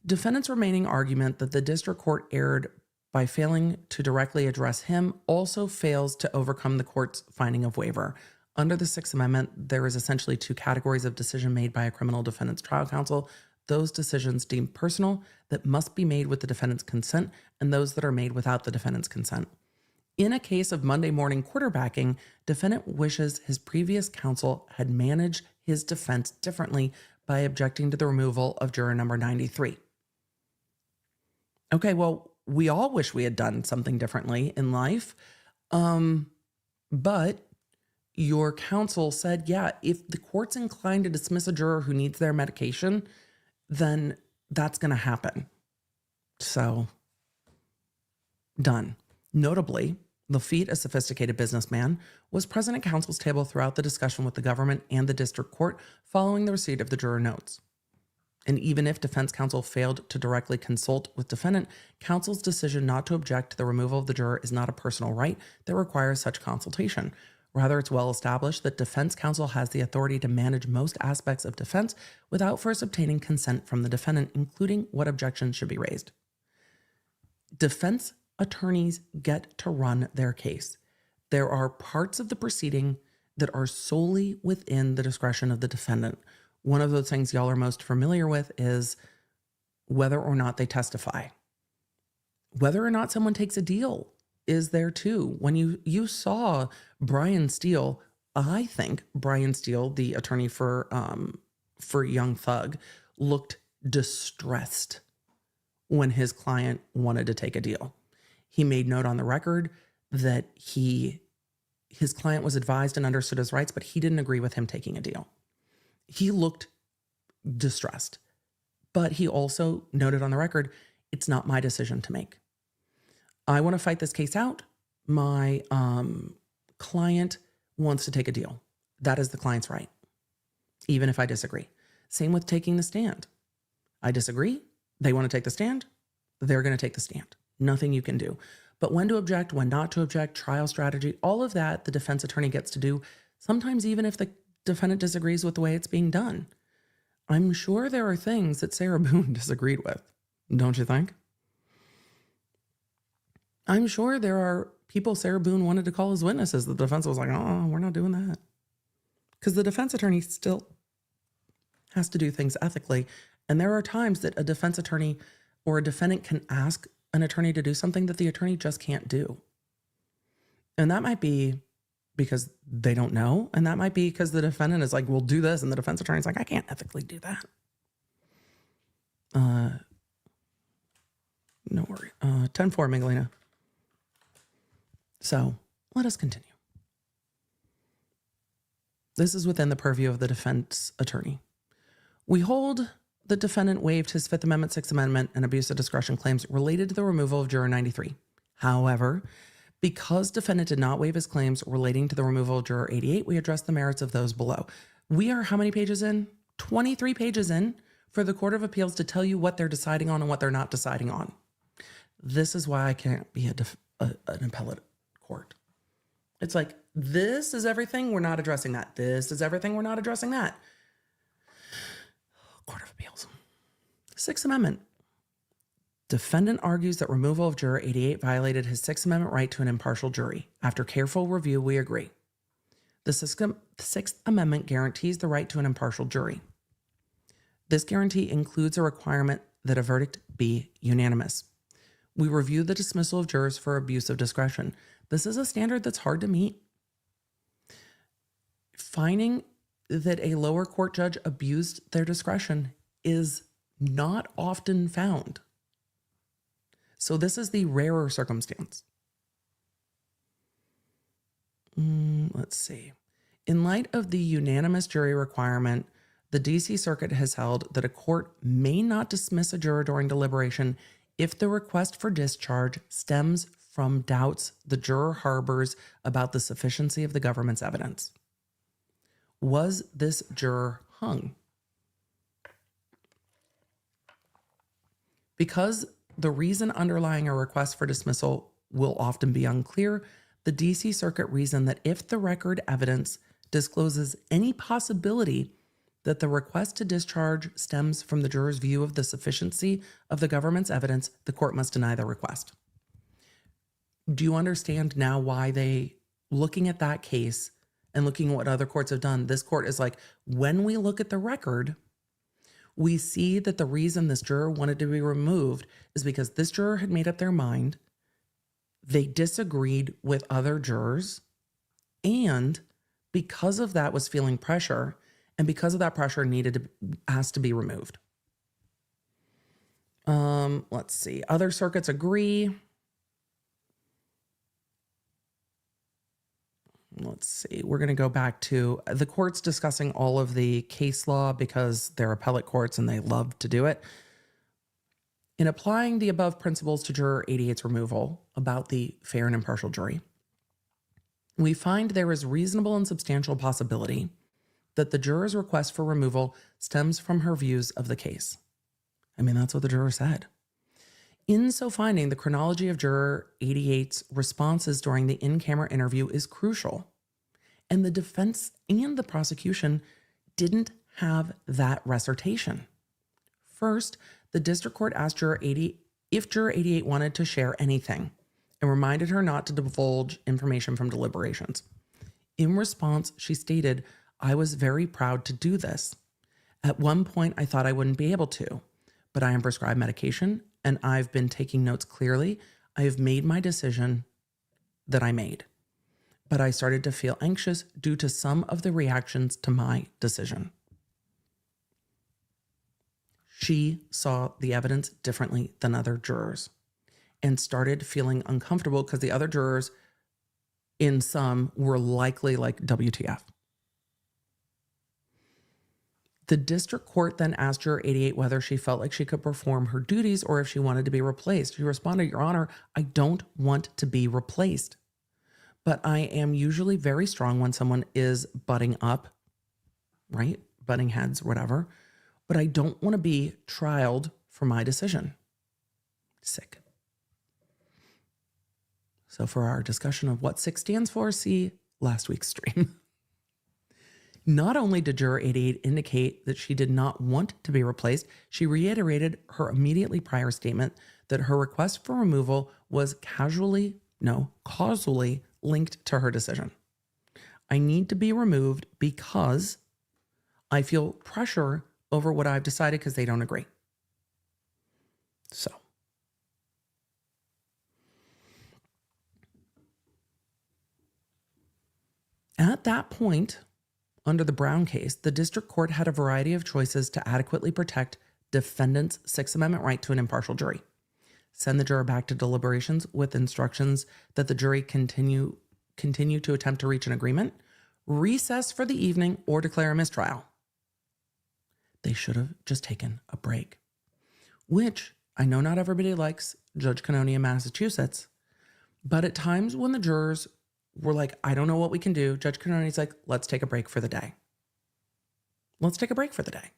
Defendant's remaining argument that the district court erred by failing to directly address him also fails to overcome the court's finding of waiver. Under the Sixth Amendment, there is essentially 2 categories of decision made by a criminal defendant's trial counsel. those decisions deemed personal that must be made with the defendant's consent and those that are made without the defendant's consent. In a case of Monday morning quarterbacking, defendant wishes his previous counsel had managed his defense differently by objecting to the removal of juror number 93. Okay, well, we all wish we had done something differently in life, but your counsel said, yeah, if the court's inclined to dismiss a juror who needs their medication, then that's going to happen. So, done. Notably, Laffite, a sophisticated businessman, was present at counsel's table throughout the discussion with the government and the district court following the receipt of the juror notes. And even if defense counsel failed to directly consult with defendant, counsel's decision not to object to the removal of the juror is not a personal right that requires such consultation. Rather, it's well established that defense counsel has the authority to manage most aspects of defense without first obtaining consent from the defendant, including what objections should be raised. Defense attorneys get to run their case. There are parts of the proceeding that are solely within the discretion of the defendant. One of those things y'all are most familiar with is whether or not they testify. Whether or not someone takes a deal is there too. When you saw Brian Steele, I think Brian Steele, the attorney for Young Thug, looked distressed when his client wanted to take a deal. He made note on the record that his client was advised and understood his rights, but he didn't agree with him taking a deal. He looked distressed, but he also noted on the record, it's not my decision to make. I want to fight this case out. My client wants to take a deal. That is the client's right, even if I disagree. Same with taking the stand. I disagree. They want to take the stand. They're going to take the stand. Nothing you can do. But when to object, when not to object, trial strategy, all of that the defense attorney gets to do, sometimes even if the defendant disagrees with the way it's being done. I'm sure there are things that Sarah Boone disagreed with, don't you think? I'm sure there are people Sarah Boone wanted to call as witnesses. The defense was like, oh, we're not doing that. Because the defense attorney still has to do things ethically. And there are times that a defense attorney or a defendant can ask an attorney to do something that the attorney just can't do. And that might be because they don't know. And that might be because the defendant is like, we'll do this. And the defense attorney's like, I can't ethically do that. No worry. 10-4, Miguelina. So let us continue. This is within the purview of the defense attorney. We hold the defendant waived his Fifth Amendment, Sixth Amendment, and abuse of discretion claims related to the removal of Juror 93. However, because defendant did not waive his claims relating to the removal of Juror 88, we address the merits of those below. We are how many pages in? 23 pages in for the Court of Appeals to tell you what they're deciding on and what they're not deciding on. This is why I can't be an appellate court. It's like, this is everything, we're not addressing that. This is everything, we're not addressing that. Court of Appeals. Sixth Amendment. Defendant argues that removal of Juror 88 violated his Sixth Amendment right to an impartial jury. After careful review, we agree. The Sixth Amendment guarantees the right to an impartial jury. This guarantee includes a requirement that a verdict be unanimous. We review the dismissal of jurors for abuse of discretion. This is a standard that's hard to meet. Finding that a lower court judge abused their discretion is not often found. So this is the rarer circumstance. Let's see. In light of the unanimous jury requirement, the DC Circuit has held that a court may not dismiss a juror during deliberation if the request for discharge stems from doubts the juror harbors about the sufficiency of the government's evidence. Was this juror hung? Because the reason underlying a request for dismissal will often be unclear, the DC Circuit reasoned that if the record evidence discloses any possibility that the request to discharge stems from the juror's view of the sufficiency of the government's evidence, the court must deny the request. Do you understand now why looking at that case and looking at what other courts have done, this court is like, when we look at the record, We see that the reason this juror wanted to be removed is because this juror had made up their mind. They disagreed with other jurors, and because of that was feeling pressure, and because of that pressure has to be removed. Let's see. Other circuits agree. Let's see. We're going to go back to the courts discussing all of the case law because they're appellate courts and they love to do it. In applying the above principles to Juror 88's removal about the fair and impartial jury, we find there is reasonable and substantial possibility that the juror's request for removal stems from her views of the case. I mean, that's what the juror said. In so finding, the chronology of Juror 88's responses during the in-camera interview is crucial. And the defense and the prosecution didn't have that recitation. First, the district court asked Juror 80 if Juror 88 wanted to share anything and reminded her not to divulge information from deliberations. In response, she stated, "I was very proud to do this. At one point, I thought I wouldn't be able to, but I am prescribed medication and I've been taking notes clearly. I have made my decision that I made, but I started to feel anxious due to some of the reactions to my decision." She saw the evidence differently than other jurors and started feeling uncomfortable because the other jurors, in some, were likely like, WTF. The district court then asked Juror 88 whether she felt like she could perform her duties or if she wanted to be replaced. She responded, "Your Honor, I don't want to be replaced, but I am usually very strong when someone is butting up, right? Butting heads, whatever. But I don't want to be trialed for my decision." Sick. So for our discussion of what SICK stands for, see last week's stream. Not only did Juror 88 indicate that she did not want to be replaced, she reiterated her immediately prior statement that her request for removal was causally linked to her decision. "I need to be removed because I feel pressure over what I've decided because they don't agree." So. At that point, under the Brown case, the district court had a variety of choices to adequately protect defendant's Sixth Amendment right to an impartial jury. Send the juror back to deliberations with instructions that the jury continue to attempt to reach an agreement, recess for the evening, or declare a mistrial. They should have just taken a break, which I know not everybody likes Judge Cannoni in Massachusetts, but at times when the jurors were like, "I don't know what we can do," Judge Cannoni's like, "Let's take a break for the day. Let's take a break for the day."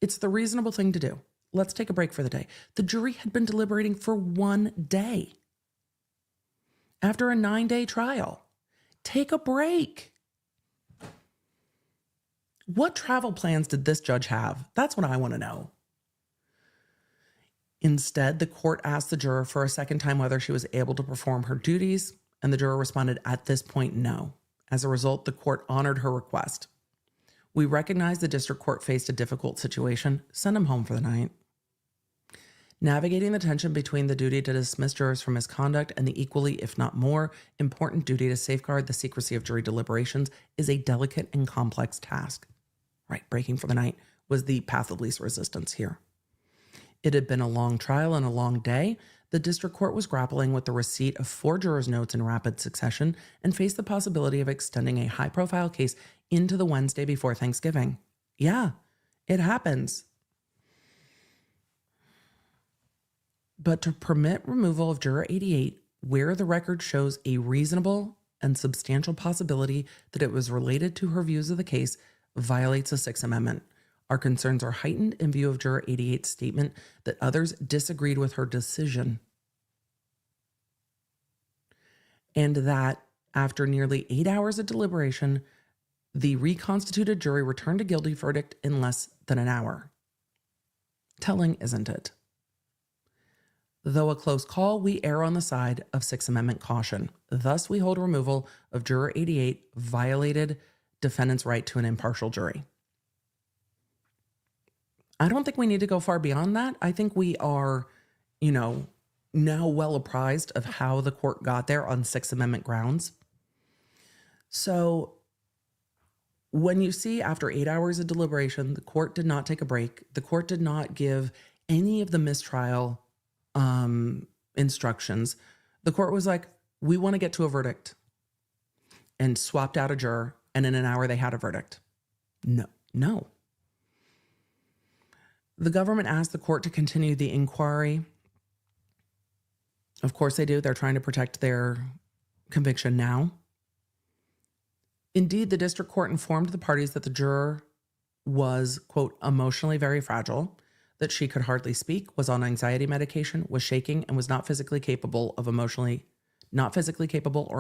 It's the reasonable thing to do. Let's take a break for the day. The jury had been deliberating for 1 day after a 9-day trial. Take a break. What travel plans did this judge have? That's what I want to know. Instead, the court asked the juror for a second time whether she was able to perform her duties, and the juror responded at this point, no. As a result, the court honored her request. "We recognize the district court faced a difficult situation. Send him home for the night." Navigating the tension between the duty to dismiss jurors for misconduct and the equally, if not more, important duty to safeguard the secrecy of jury deliberations is a delicate and complex task. Right, breaking for the night was the path of least resistance here. It had been a long trial and a long day. The district court was grappling with the receipt of 4 jurors' notes in rapid succession and faced the possibility of extending a high-profile case into the Wednesday before Thanksgiving. Yeah, it happens. But to permit removal of Juror 88, where the record shows a reasonable and substantial possibility that it was related to her views of the case, violates the Sixth Amendment. Our concerns are heightened in view of Juror 88's statement that others disagreed with her decision, and that after nearly 8 hours of deliberation, the reconstituted jury returned a guilty verdict in less than an hour. Telling, isn't it? Though a close call, we err on the side of Sixth Amendment caution. Thus, we hold removal of Juror 88 violated defendant's right to an impartial jury. I don't think we need to go far beyond that. I think we are, now well apprised of how the court got there on Sixth Amendment grounds. So when you see after 8 hours of deliberation, the court did not take a break. The court did not give any of the mistrial instructions. The court was like, we want to get to a verdict, and swapped out a juror. And in an hour, they had a verdict. No. The government asked the court to continue the inquiry. Of course they do. They're trying to protect their conviction now. Indeed, the district court informed the parties that the juror was, quote, emotionally very fragile, that she could hardly speak, was on anxiety medication, was shaking, and was not physically capable or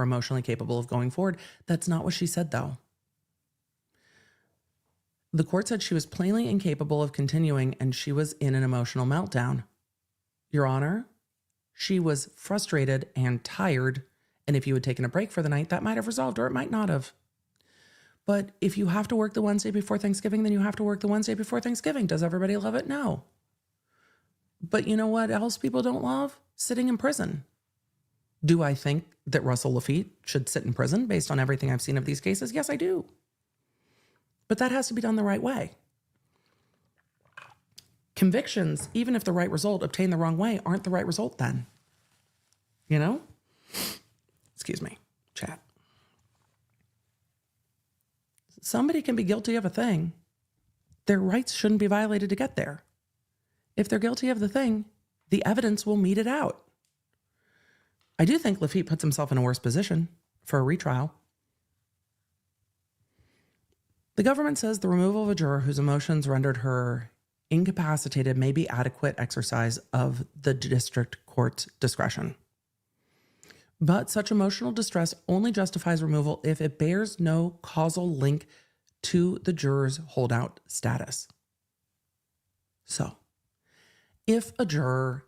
emotionally capable of going forward. That's not what she said, though. The court said she was plainly incapable of continuing, and she was in an emotional meltdown. Your Honor, she was frustrated and tired, and if you had taken a break for the night, that might have resolved, or it might not have. But if you have to work the Wednesday before Thanksgiving, then you have to work the Wednesday before Thanksgiving. Does everybody love it? No. But you know what else people don't love? Sitting in prison. Do I think that Russel Laffite should sit in prison based on everything I've seen of these cases? Yes, I do. But that has to be done the right way. Convictions, even if the right result obtained the wrong way, aren't the right result then. Excuse me, chat. Somebody can be guilty of a thing. Their rights shouldn't be violated to get there. If they're guilty of the thing, the evidence will mete it out. I do think Laffite puts himself in a worse position for a retrial. The government says the removal of a juror whose emotions rendered her incapacitated may be adequate exercise of the district court's discretion. But such emotional distress only justifies removal if it bears no causal link to the juror's holdout status. So, if a juror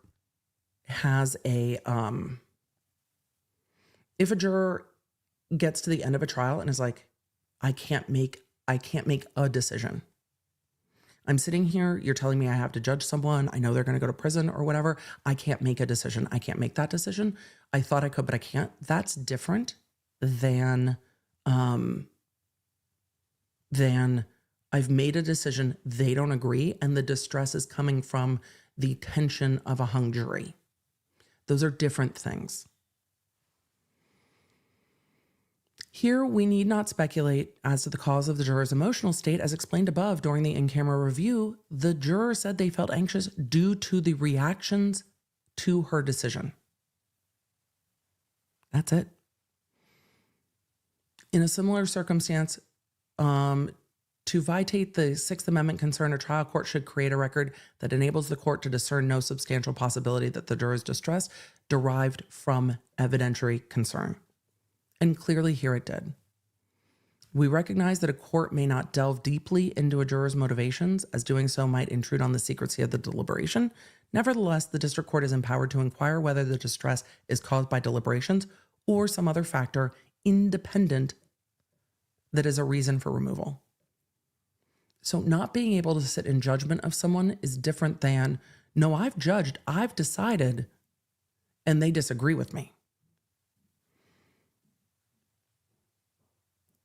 has if a juror gets to the end of a trial and is like, I can't make a decision. I'm sitting here, you're telling me I have to judge someone. I know they're going to go to prison or whatever. I can't make a decision. I can't make that decision. I thought I could, but I can't. That's different than I've made a decision, they don't agree, and the distress is coming from the tension of a hung jury. Those are different things. Here, we need not speculate as to the cause of the juror's emotional state. As explained above during the in-camera review, the juror said they felt anxious due to the reactions to her decision. That's it. In a similar circumstance, to vitate the Sixth Amendment concern, a trial court should create a record that enables the court to discern no substantial possibility that the juror's distress derived from evidentiary concern. And clearly here it did. We recognize that a court may not delve deeply into a juror's motivations, as doing so might intrude on the secrecy of the deliberation. Nevertheless, the district court is empowered to inquire whether the distress is caused by deliberations or some other factor independent that is a reason for removal. So not being able to sit in judgment of someone is different than, no, I've judged, I've decided, and they disagree with me.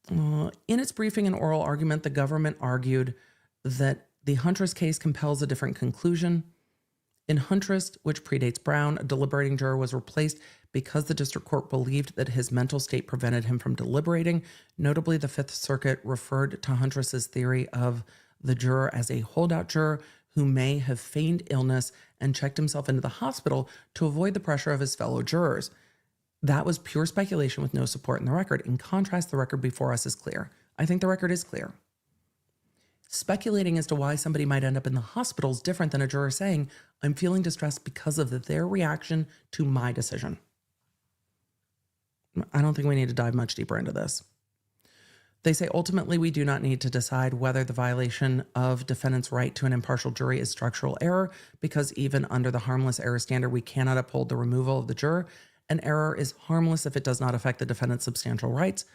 In its briefing and oral argument, the government argued that the Huntress case compels a different conclusion. In Huntress, which predates Brown, a deliberating juror was replaced because the district court believed that his mental state prevented him from deliberating. Notably, the Fifth Circuit referred to Huntress's theory of the juror as a holdout juror who may have feigned illness and checked himself into the hospital to avoid the pressure of his fellow jurors. That was pure speculation with no support in the record. In contrast, the record before us is clear. I think the record is clear. Speculating as to why somebody might end up in the hospital is different than a juror saying, I'm feeling distressed because of their reaction to my decision. I don't think we need to dive much deeper into this. They say, ultimately, we do not need to decide whether the violation of defendant's right to an impartial jury is structural error, because even under the harmless error standard, we cannot uphold the removal of the juror. An error is harmless if it does not affect the defendant's substantial rights.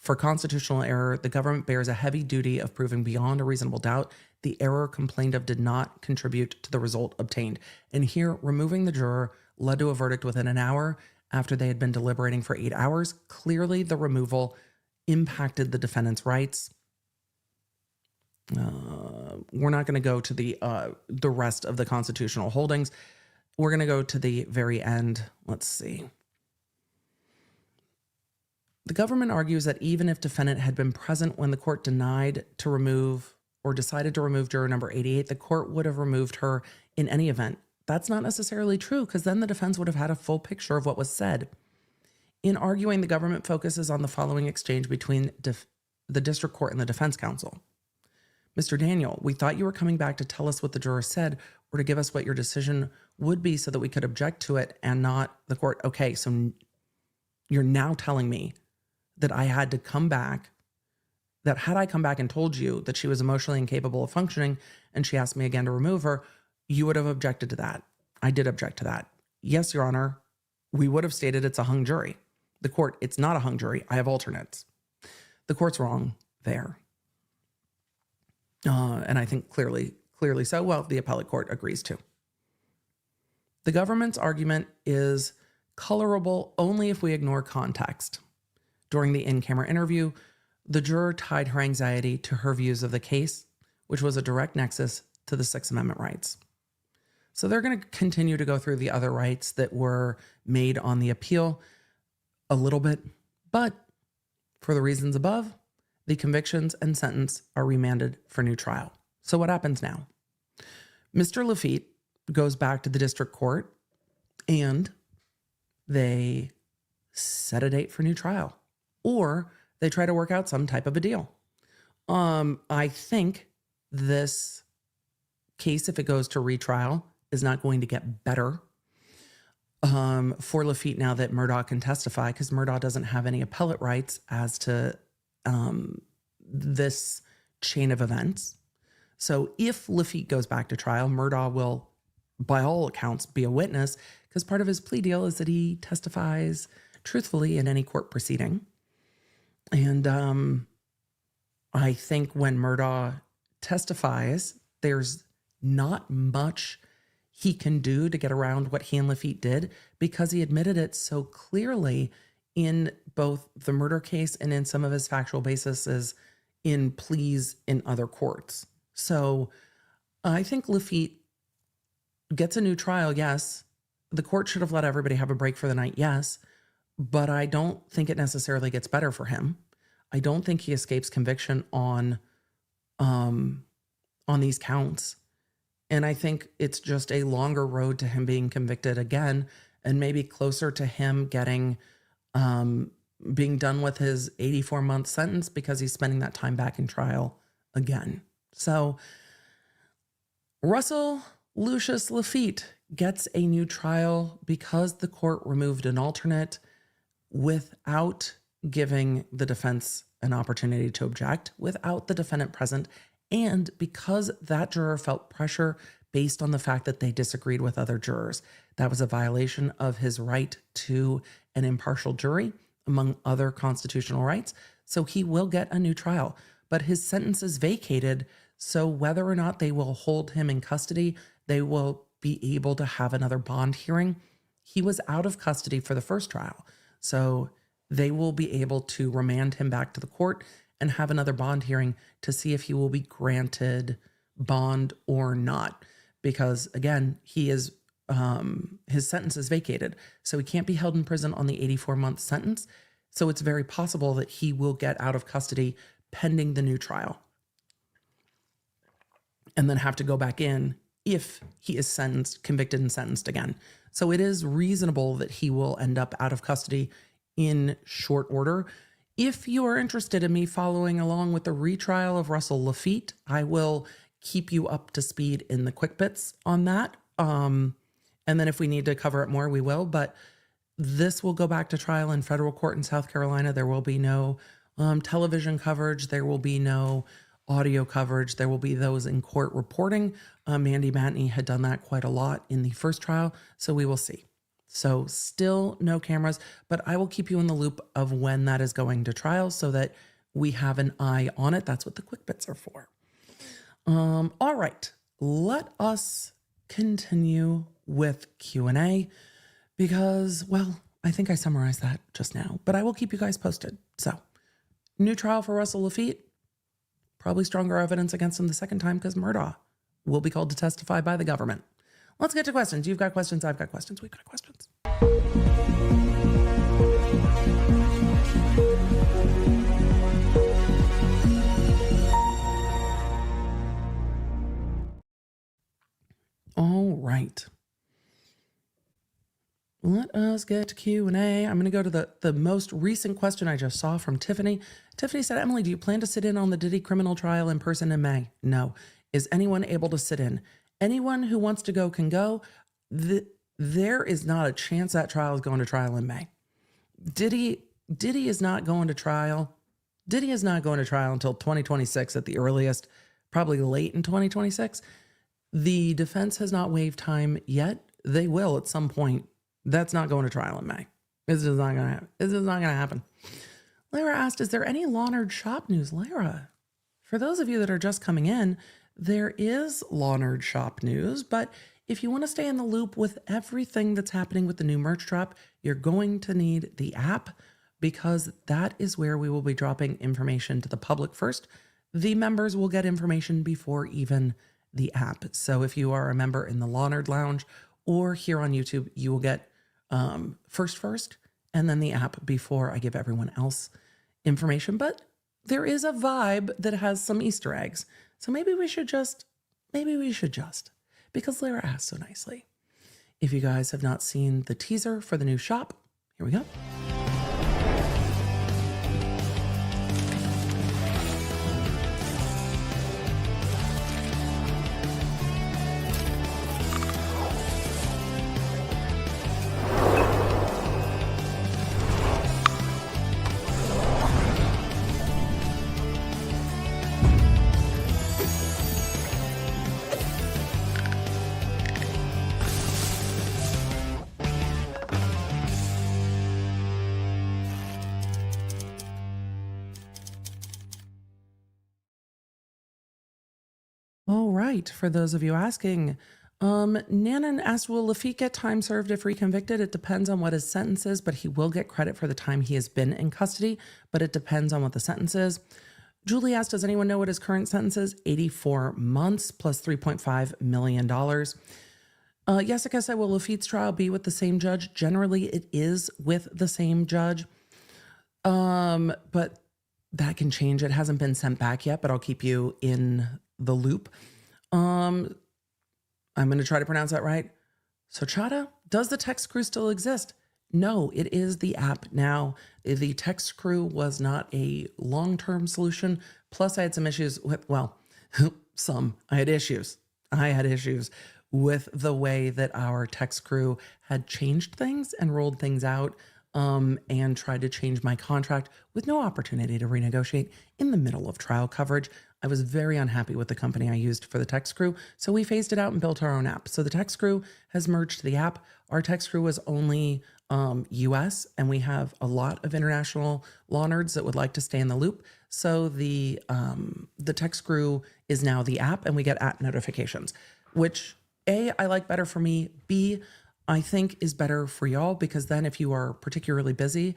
For constitutional error, the government bears a heavy duty of proving beyond a reasonable doubt the error complained of did not contribute to the result obtained. And here, removing the juror led to a verdict within an hour after they had been deliberating for 8 hours. Clearly, the removal impacted the defendant's rights. We're not going to go to the rest of the constitutional holdings. We're going to go to the very end. Let's see. The government argues that even if defendant had been present when the court denied to remove or decided to remove juror number 88, the court would have removed her in any event. That's not necessarily true, because then the defense would have had a full picture of what was said. In arguing, the government focuses on the following exchange between the district court and the defense counsel. Mr. Daniel, we thought you were coming back to tell us what the juror said or to give us what your decision would be so that we could object to it and not the court. Okay, so you're now telling me that I had to come back, that had I come back and told you that she was emotionally incapable of functioning and she asked me again to remove her, you would have objected to that. I did object to that. Yes, Your Honor, we would have stated it's a hung jury. The court, it's not a hung jury. I have alternates. The court's wrong there. And I think clearly so. Well, the appellate court agrees too. The government's argument is colorable only if we ignore context. During the in-camera interview, the juror tied her anxiety to her views of the case, which was a direct nexus to the Sixth Amendment rights. So they're going to continue to go through the other rights that were made on the appeal a little bit, but for the reasons above, the convictions and sentence are remanded for new trial. So what happens now? Mr. Laffite goes back to the district court and they set a date for new trial, or they try to work out some type of a deal. I think this case, if it goes to retrial, is not going to get better for Laffite now that Murdaugh can testify, because Murdaugh doesn't have any appellate rights as to this chain of events. So if Laffite goes back to trial, Murdaugh will, by all accounts, be a witness, because part of his plea deal is that he testifies truthfully in any court proceeding. And I think when Murdaugh testifies, there's not much he can do to get around what he and Laffite did, because he admitted it so clearly in both the murder case and in some of his factual bases in pleas in other courts. So I think Laffite gets a new trial, yes. The court should have let everybody have a break for the night, yes. But I don't think it necessarily gets better for him. I don't think he escapes conviction on these counts. And I think it's just a longer road to him being convicted again, and maybe closer to him getting being done with his 84-month sentence, because he's spending that time back in trial again. So Russel Lucius Laffite gets a new trial because the court removed an alternate without giving the defense an opportunity to object, without the defendant present, and because that juror felt pressure based on the fact that they disagreed with other jurors. That was a violation of his right to an impartial jury, among other constitutional rights. So he will get a new trial, but his sentence is vacated. So whether or not they will hold him in custody, they will be able to have another bond hearing. He was out of custody for the first trial. So they will be able to remand him back to the court and have another bond hearing to see if he will be granted bond or not. Because again, he is his sentence is vacated. So he can't be held in prison on the 84-month sentence. So it's very possible that he will get out of custody pending the new trial, and then have to go back in if he is convicted and sentenced again. So it is reasonable that he will end up out of custody in short order. If you are interested in me following along with the retrial of Russel Laffite, I will keep you up to speed in the quick bits on that. And then if we need to cover it more, we will. But this will go back to trial in federal court in South Carolina. There will be no television coverage. There will be no audio coverage. There will be those in court reporting. Mandy Matney had done that quite a lot in the first trial. So we will see. So still no cameras, but I will keep you in the loop of when that is going to trial so that we have an eye on it. That's what the quick bits are for. All right, let us continue with Q&A because, well, I think I summarized that just now, but I will keep you guys posted. So, new trial for Russel Laffite. Probably stronger evidence against him the second time because Murdaugh will be called to testify by the government. Let's get to questions. You've got questions. I've got questions. We've got questions. All right. Let us get to Q&A. I'm going to go to the most recent question I just saw from Tiffany. Tiffany said, Emily, do you plan to sit in on the Diddy criminal trial in person in May? No. Is anyone able to sit in? Anyone who wants to go can go. There is not a chance that trial is going to trial in May. Diddy is not going to trial. Diddy is not going to trial until 2026 at the earliest, probably late in 2026. The defense has not waived time yet. They will at some point. That's not going to trial in May. This is not going to happen. This is not going to happen. Lara asked, is there any Law360 shop news? Lara, for those of you that are just coming in, there is Law360 shop news, but if you want to stay in the loop with everything that's happening with the new merch drop, you're going to need the app because that is where we will be dropping information to the public first. The members will get information before even the app. So if you are a member in the Law360 Lounge or here on YouTube, you will get first, and then the app before I give everyone else information. But there is a vibe that has some Easter eggs. So maybe we should just, because Lara asked so nicely. If you guys have not seen the teaser for the new shop, here we go. All right, for those of you asking, Nanan asked, will Laffite get time served if reconvicted? It depends on what his sentence is, but he will get credit for the time he has been in custody, but it depends on what the sentence is. Julie asked, does anyone know what his current sentence is? 84 months plus $3.5 million. Jessica said, will Laffite's trial be with the same judge? Generally, it is with the same judge, but that can change. It hasn't been sent back yet, but I'll keep you in the loop. I'm going to try to pronounce that right. Sochata, does the text crew still exist? No, it is the app now. The text crew was not a long-term solution. Plus I had some issues with, well, I had issues with the way that our text crew had changed things and rolled things out and tried to change my contract with no opportunity to renegotiate in the middle of trial coverage. I was very unhappy with the company I used for the text crew, so we phased it out and built our own app. So the text crew has merged to the app. Our text crew was only US, and we have a lot of international law nerds that would like to stay in the loop. So the text crew is now the app, and we get app notifications, which A, I like better for me. B, I think is better for y'all, because then if you are particularly busy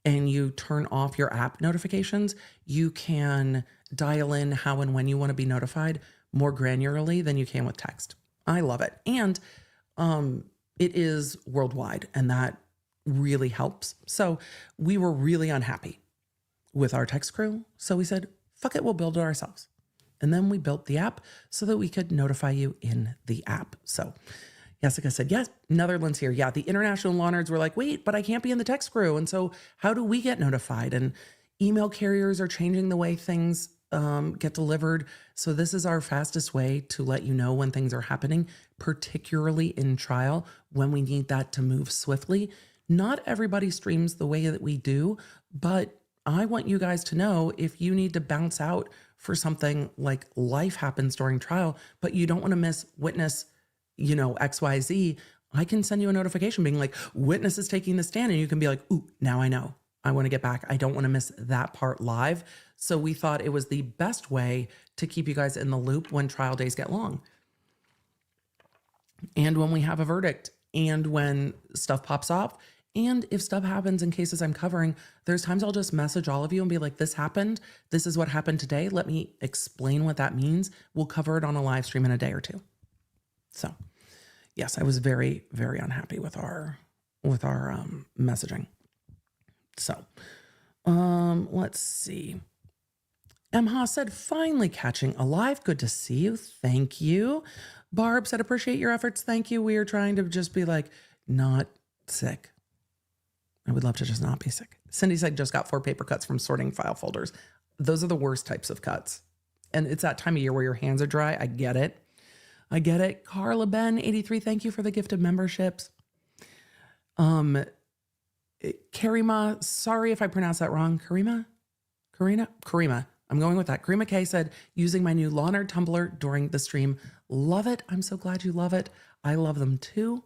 and you turn off your app notifications, you can dial in how and when you want to be notified more granularly than you can with text. I love it. And it is worldwide, and that really helps. So we were really unhappy with our text crew. So we said, fuck it, we'll build it ourselves. And then we built the app so that we could notify you in the app. So Jessica said, yes, Netherlands here. Yeah, the international law nerds were like, wait, but I can't be in the text crew. And so how do we get notified? And email carriers are changing the way things get delivered. So this is our fastest way to let you know when things are happening, particularly in trial, when we need that to move swiftly. Not everybody streams the way that we do, but I want you guys to know if you need to bounce out for something like life happens during trial, but you don't want to miss witness, XYZ, I can send you a notification being like, witness is taking the stand, and you can be like, ooh, now I know. I want to get back. I don't want to miss that part live. So we thought it was the best way to keep you guys in the loop when trial days get long. And when we have a verdict, and when stuff pops off, and if stuff happens in cases I'm covering, there's times I'll just message all of you and be like, this happened. This is what happened today. Let me explain what that means. We'll cover it on a live stream in a day or two. So yes, I was very, very unhappy with our messaging. So let's see. Emha said, finally catching alive. Good to see you. Thank you. Barb said, appreciate your efforts. Thank you. We are trying to just be like, not sick. I would love to just not be sick. Cindy said, just got 4 paper cuts from sorting file folders. Those are the worst types of cuts. And it's that time of year where your hands are dry. I get it. I get it. Carla Ben 83, thank you for the gift of memberships. Karima, sorry if I pronounced that wrong. Karima. I'm going with that. Karima K said, using my new Law Nerd Tumblr during the stream. Love it. I'm so glad you love it. I love them too.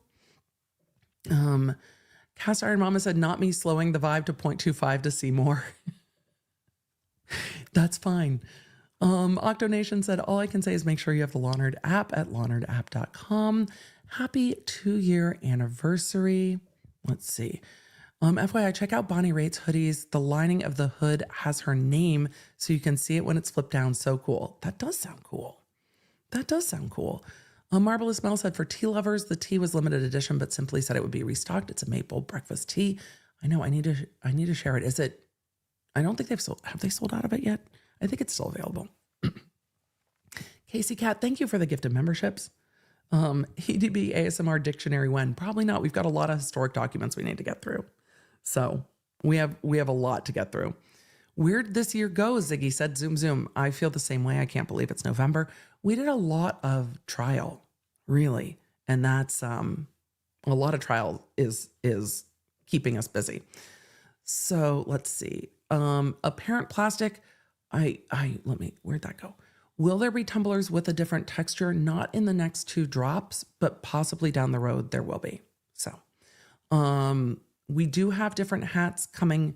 Cast Iron Mama said, not me slowing the vibe to 0.25 to see more. That's fine. Octonation said, all I can say is make sure you have the Law Nerd app at lawnerdapp.com. Happy 2-year anniversary. Let's see. FYI, check out Bonnie Raitt's hoodies. The lining of the hood has her name so you can see it when it's flipped down. So cool. That does sound cool. Marvelous Mel said, for tea lovers, the tea was limited edition, but simply said it would be restocked. It's a maple breakfast tea. I know. I need to share it. Is it? I don't think have they sold out of it yet? I think it's still available. Casey Cat, thank you for the gift of memberships. EDB ASMR dictionary when? Probably not. We've got a lot of historic documents we need to get through. So we have a lot to get through. Weird this year goes, Ziggy said, zoom, zoom. I feel the same way. I can't believe it's November. We did a lot of trial, really. And that's a lot of trial is keeping us busy. So let's see. Apparent plastic. Where'd that go? Will there be tumblers with a different texture? Not in the next 2 drops, but possibly down the road there will be. So we do have different hats coming.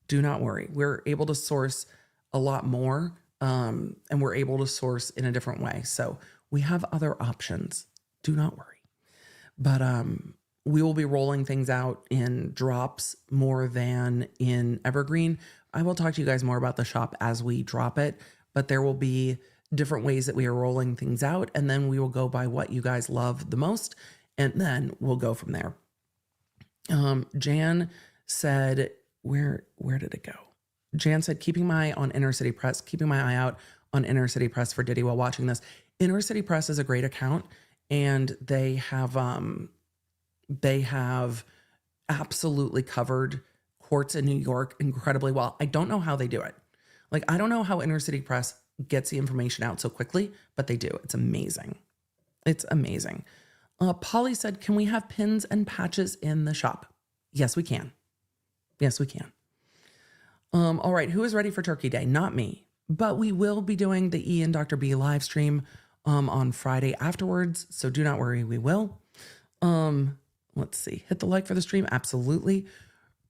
Do not worry. We're able to source a lot more, and we're able to source in a different way. So we have other options. Do not worry. But we will be rolling things out in drops more than in evergreen. I will talk to you guys more about the shop as we drop it, but there will be different ways that we are rolling things out, and then we will go by what you guys love the most, and then we'll go from there. Jan said, where did it go? Jan said, keeping my eye on Inner City Press, keeping my eye out on Inner City Press for Diddy while watching this. Inner City Press is a great account, and they have absolutely covered courts in New York incredibly well. I don't know how they do it. Like, I don't know how Inner City Press gets the information out so quickly, but they do. It's amazing. It's amazing. Polly said, can we have pins and patches in the shop? Yes, we can. Yes, we can. All right. Who is ready for Turkey Day? Not me, but we will be doing the E and Dr. B live stream on Friday afterwards. So do not worry. We will. Let's see. Hit the like for the stream. Absolutely.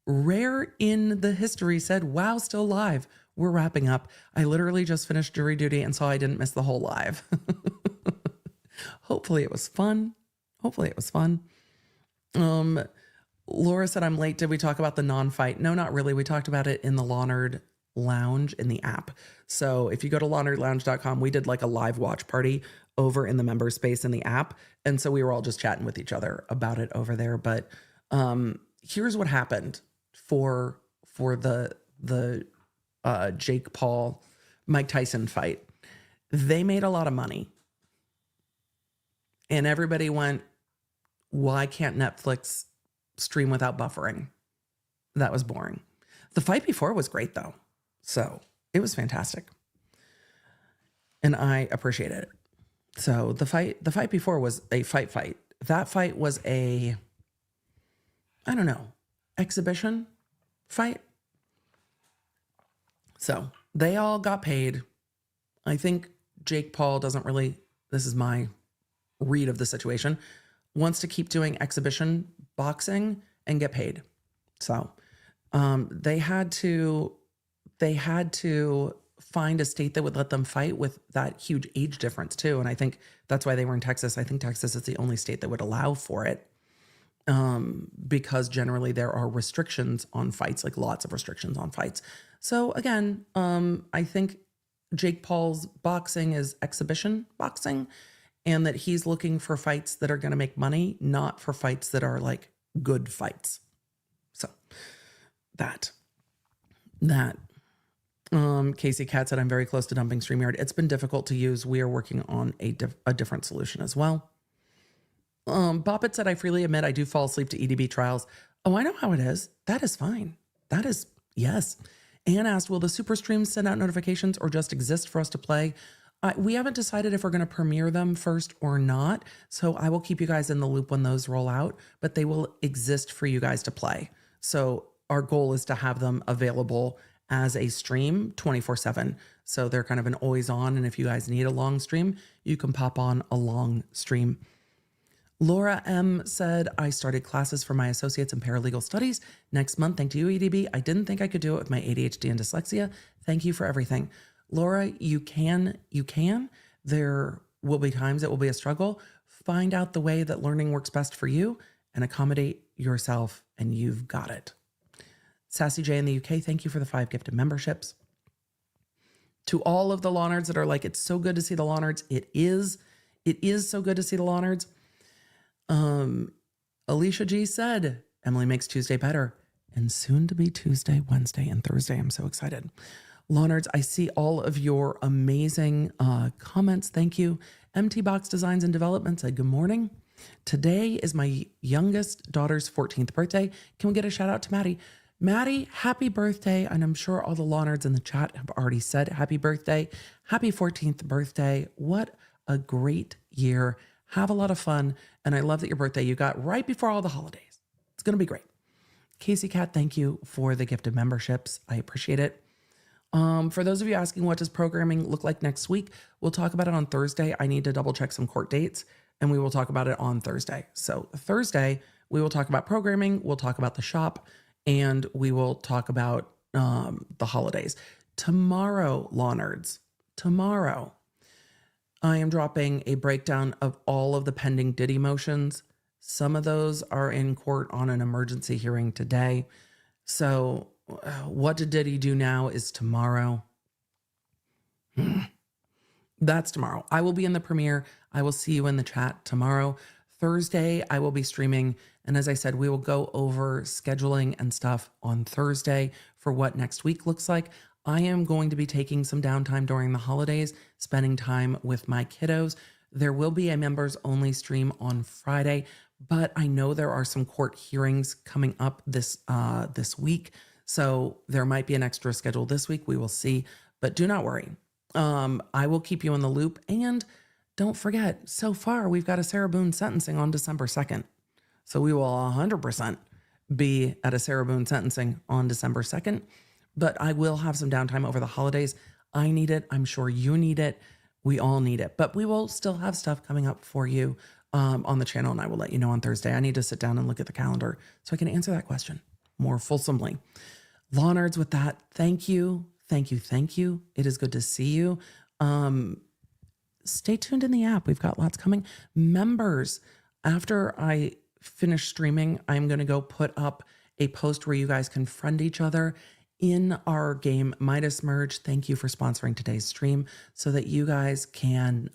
Rare in the history said, wow, still live. We're wrapping up. I literally just finished jury duty and saw I didn't miss the whole live. Hopefully it was fun. Laura said, I'm late. Did we talk about the non-fight? No, not really. We talked about it in the Law Nerd Lounge in the app. So if you go to lawnerdlounge.com, we did like a live watch party over in the member space in the app. And so we were all just chatting with each other about it over there. But here's what happened for the Jake Paul, Mike Tyson fight. They made a lot of money. And everybody went, why can't Netflix stream without buffering? That was boring. The fight before was great though. So it was fantastic. And I appreciated it. So the fight before was a fight. That fight was a, I don't know, exhibition fight. So they all got paid. I think Jake Paul doesn't really, this is my read of the situation. wants to keep doing exhibition boxing and get paid. So they had to find a state that would let them fight with that huge age difference too. And I think that's why they were in Texas. I think Texas is the only state that would allow for it. Because generally there are restrictions on fights, like lots of restrictions on fights. So again, I think Jake Paul's boxing is exhibition boxing, and that he's looking for fights that are going to make money, not for fights that are like good fights. So that. Casey Cat said, I'm very close to dumping StreamYard. It's been difficult to use. We are working on a different solution as well. Boppet said, I freely admit I do fall asleep to EDB trials. Oh, I know how it is. That is fine. That is, yes. Anne asked, will the super streams send out notifications or just exist for us to play? We haven't decided if we're going to premiere them first or not. So I will keep you guys in the loop when those roll out, but they will exist for you guys to play. So our goal is to have them available as a stream 24/7. So they're kind of an always on. And if you guys need a long stream, you can pop on a long stream. Laura M. said, I started classes for my associates in paralegal studies next month. Thank you, EDB. I didn't think I could do it with my ADHD and dyslexia. Thank you for everything. Laura, you can. There will be times it will be a struggle. Find out the way that learning works best for you and accommodate yourself, and you've got it. Sassy J in the UK, thank you for the 5 gifted memberships. To all of the law nerds that are like, it's so good to see the law nerds. It is so good to see the law nerds. Alicia G said, Emily makes Tuesday better, and soon to be Tuesday, Wednesday, and Thursday. I'm so excited. Law nerds, I see all of your amazing comments. Thank you. MT Box Designs and Development said, good morning. Today is my youngest daughter's 14th birthday. Can we get a shout out to Maddie? Maddie, happy birthday. And I'm sure all the law nerds in the chat have already said happy birthday. Happy 14th birthday. What a great year. Have a lot of fun. And I love that your birthday you got right before all the holidays. It's going to be great. Casey Cat, thank you for the gifted memberships. I appreciate it. For those of you asking, what does programming look like next week? We'll talk about it on Thursday. I need to double check some court dates, and we will talk about it on Thursday. So Thursday, we will talk about programming. We'll talk about the shop, and we will talk about the holidays. Tomorrow, law nerds, tomorrow, I am dropping a breakdown of all of the pending Diddy motions. Some of those are in court on an emergency hearing today. So what did Diddy do now is tomorrow. That's tomorrow. I will be in the premiere. I will see you in the chat tomorrow. Thursday, I will be streaming. And as I said, we will go over scheduling and stuff on Thursday for what next week looks like. I am going to be taking some downtime during the holidays, spending time with my kiddos. There will be a members only stream on Friday, but I know there are some court hearings coming up this week. So there might be an extra schedule this week. We will see, but do not worry. I will keep you in the loop. And don't forget, so far we've got a Sarah Boone sentencing on December 2nd. So we will 100% be at a Sarah Boone sentencing on December 2nd. But I will have some downtime over the holidays. I need it. I'm sure you need it. We all need it. But we will still have stuff coming up for you on the channel, and I will let you know on Thursday. I need to sit down and look at the calendar so I can answer that question more fulsomely. Law nerds, with that, thank you. Thank you. Thank you. It is good to see you. Stay tuned in the app. We've got lots coming. Members, after I finish streaming, I'm going to go put up a post where you guys can friend each other in our game, Midas Merge. Thank you for sponsoring today's stream so that you guys can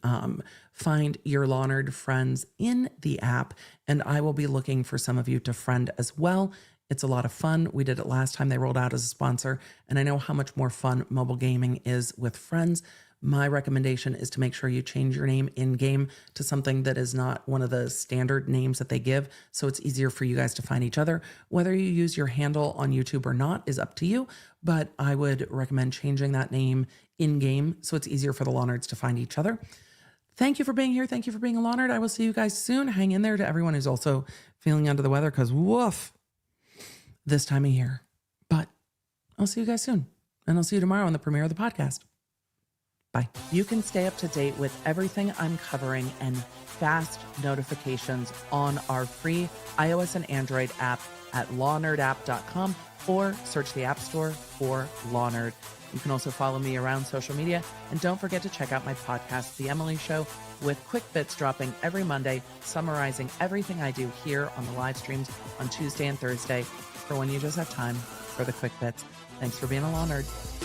find your law nerd friends in the app. And I will be looking for some of you to friend as well. It's a lot of fun. We did it last time they rolled out as a sponsor, and I know how much more fun mobile gaming is with friends. My recommendation is to make sure you change your name in-game to something that is not one of the standard names that they give, so it's easier for you guys to find each other. Whether you use your handle on YouTube or not is up to you, but I would recommend changing that name in-game so it's easier for the law nerds to find each other. Thank you for being here. Thank you for being a law nerd. I will see you guys soon. Hang in there to everyone who's also feeling under the weather, because woof, this time of year. But I'll see you guys soon, and I'll see you tomorrow on the premiere of the podcast. Bye. You can stay up to date with everything I'm covering and fast notifications on our free iOS and Android app at lawnerdapp.com or search the App Store for Law Nerd. You can also follow me around social media, and don't forget to check out my podcast, The Emily Show, with quick bits dropping every Monday, summarizing everything I do here on the live streams on Tuesday and Thursday for when you just have time for the quick bits. Thanks for being a Law Nerd.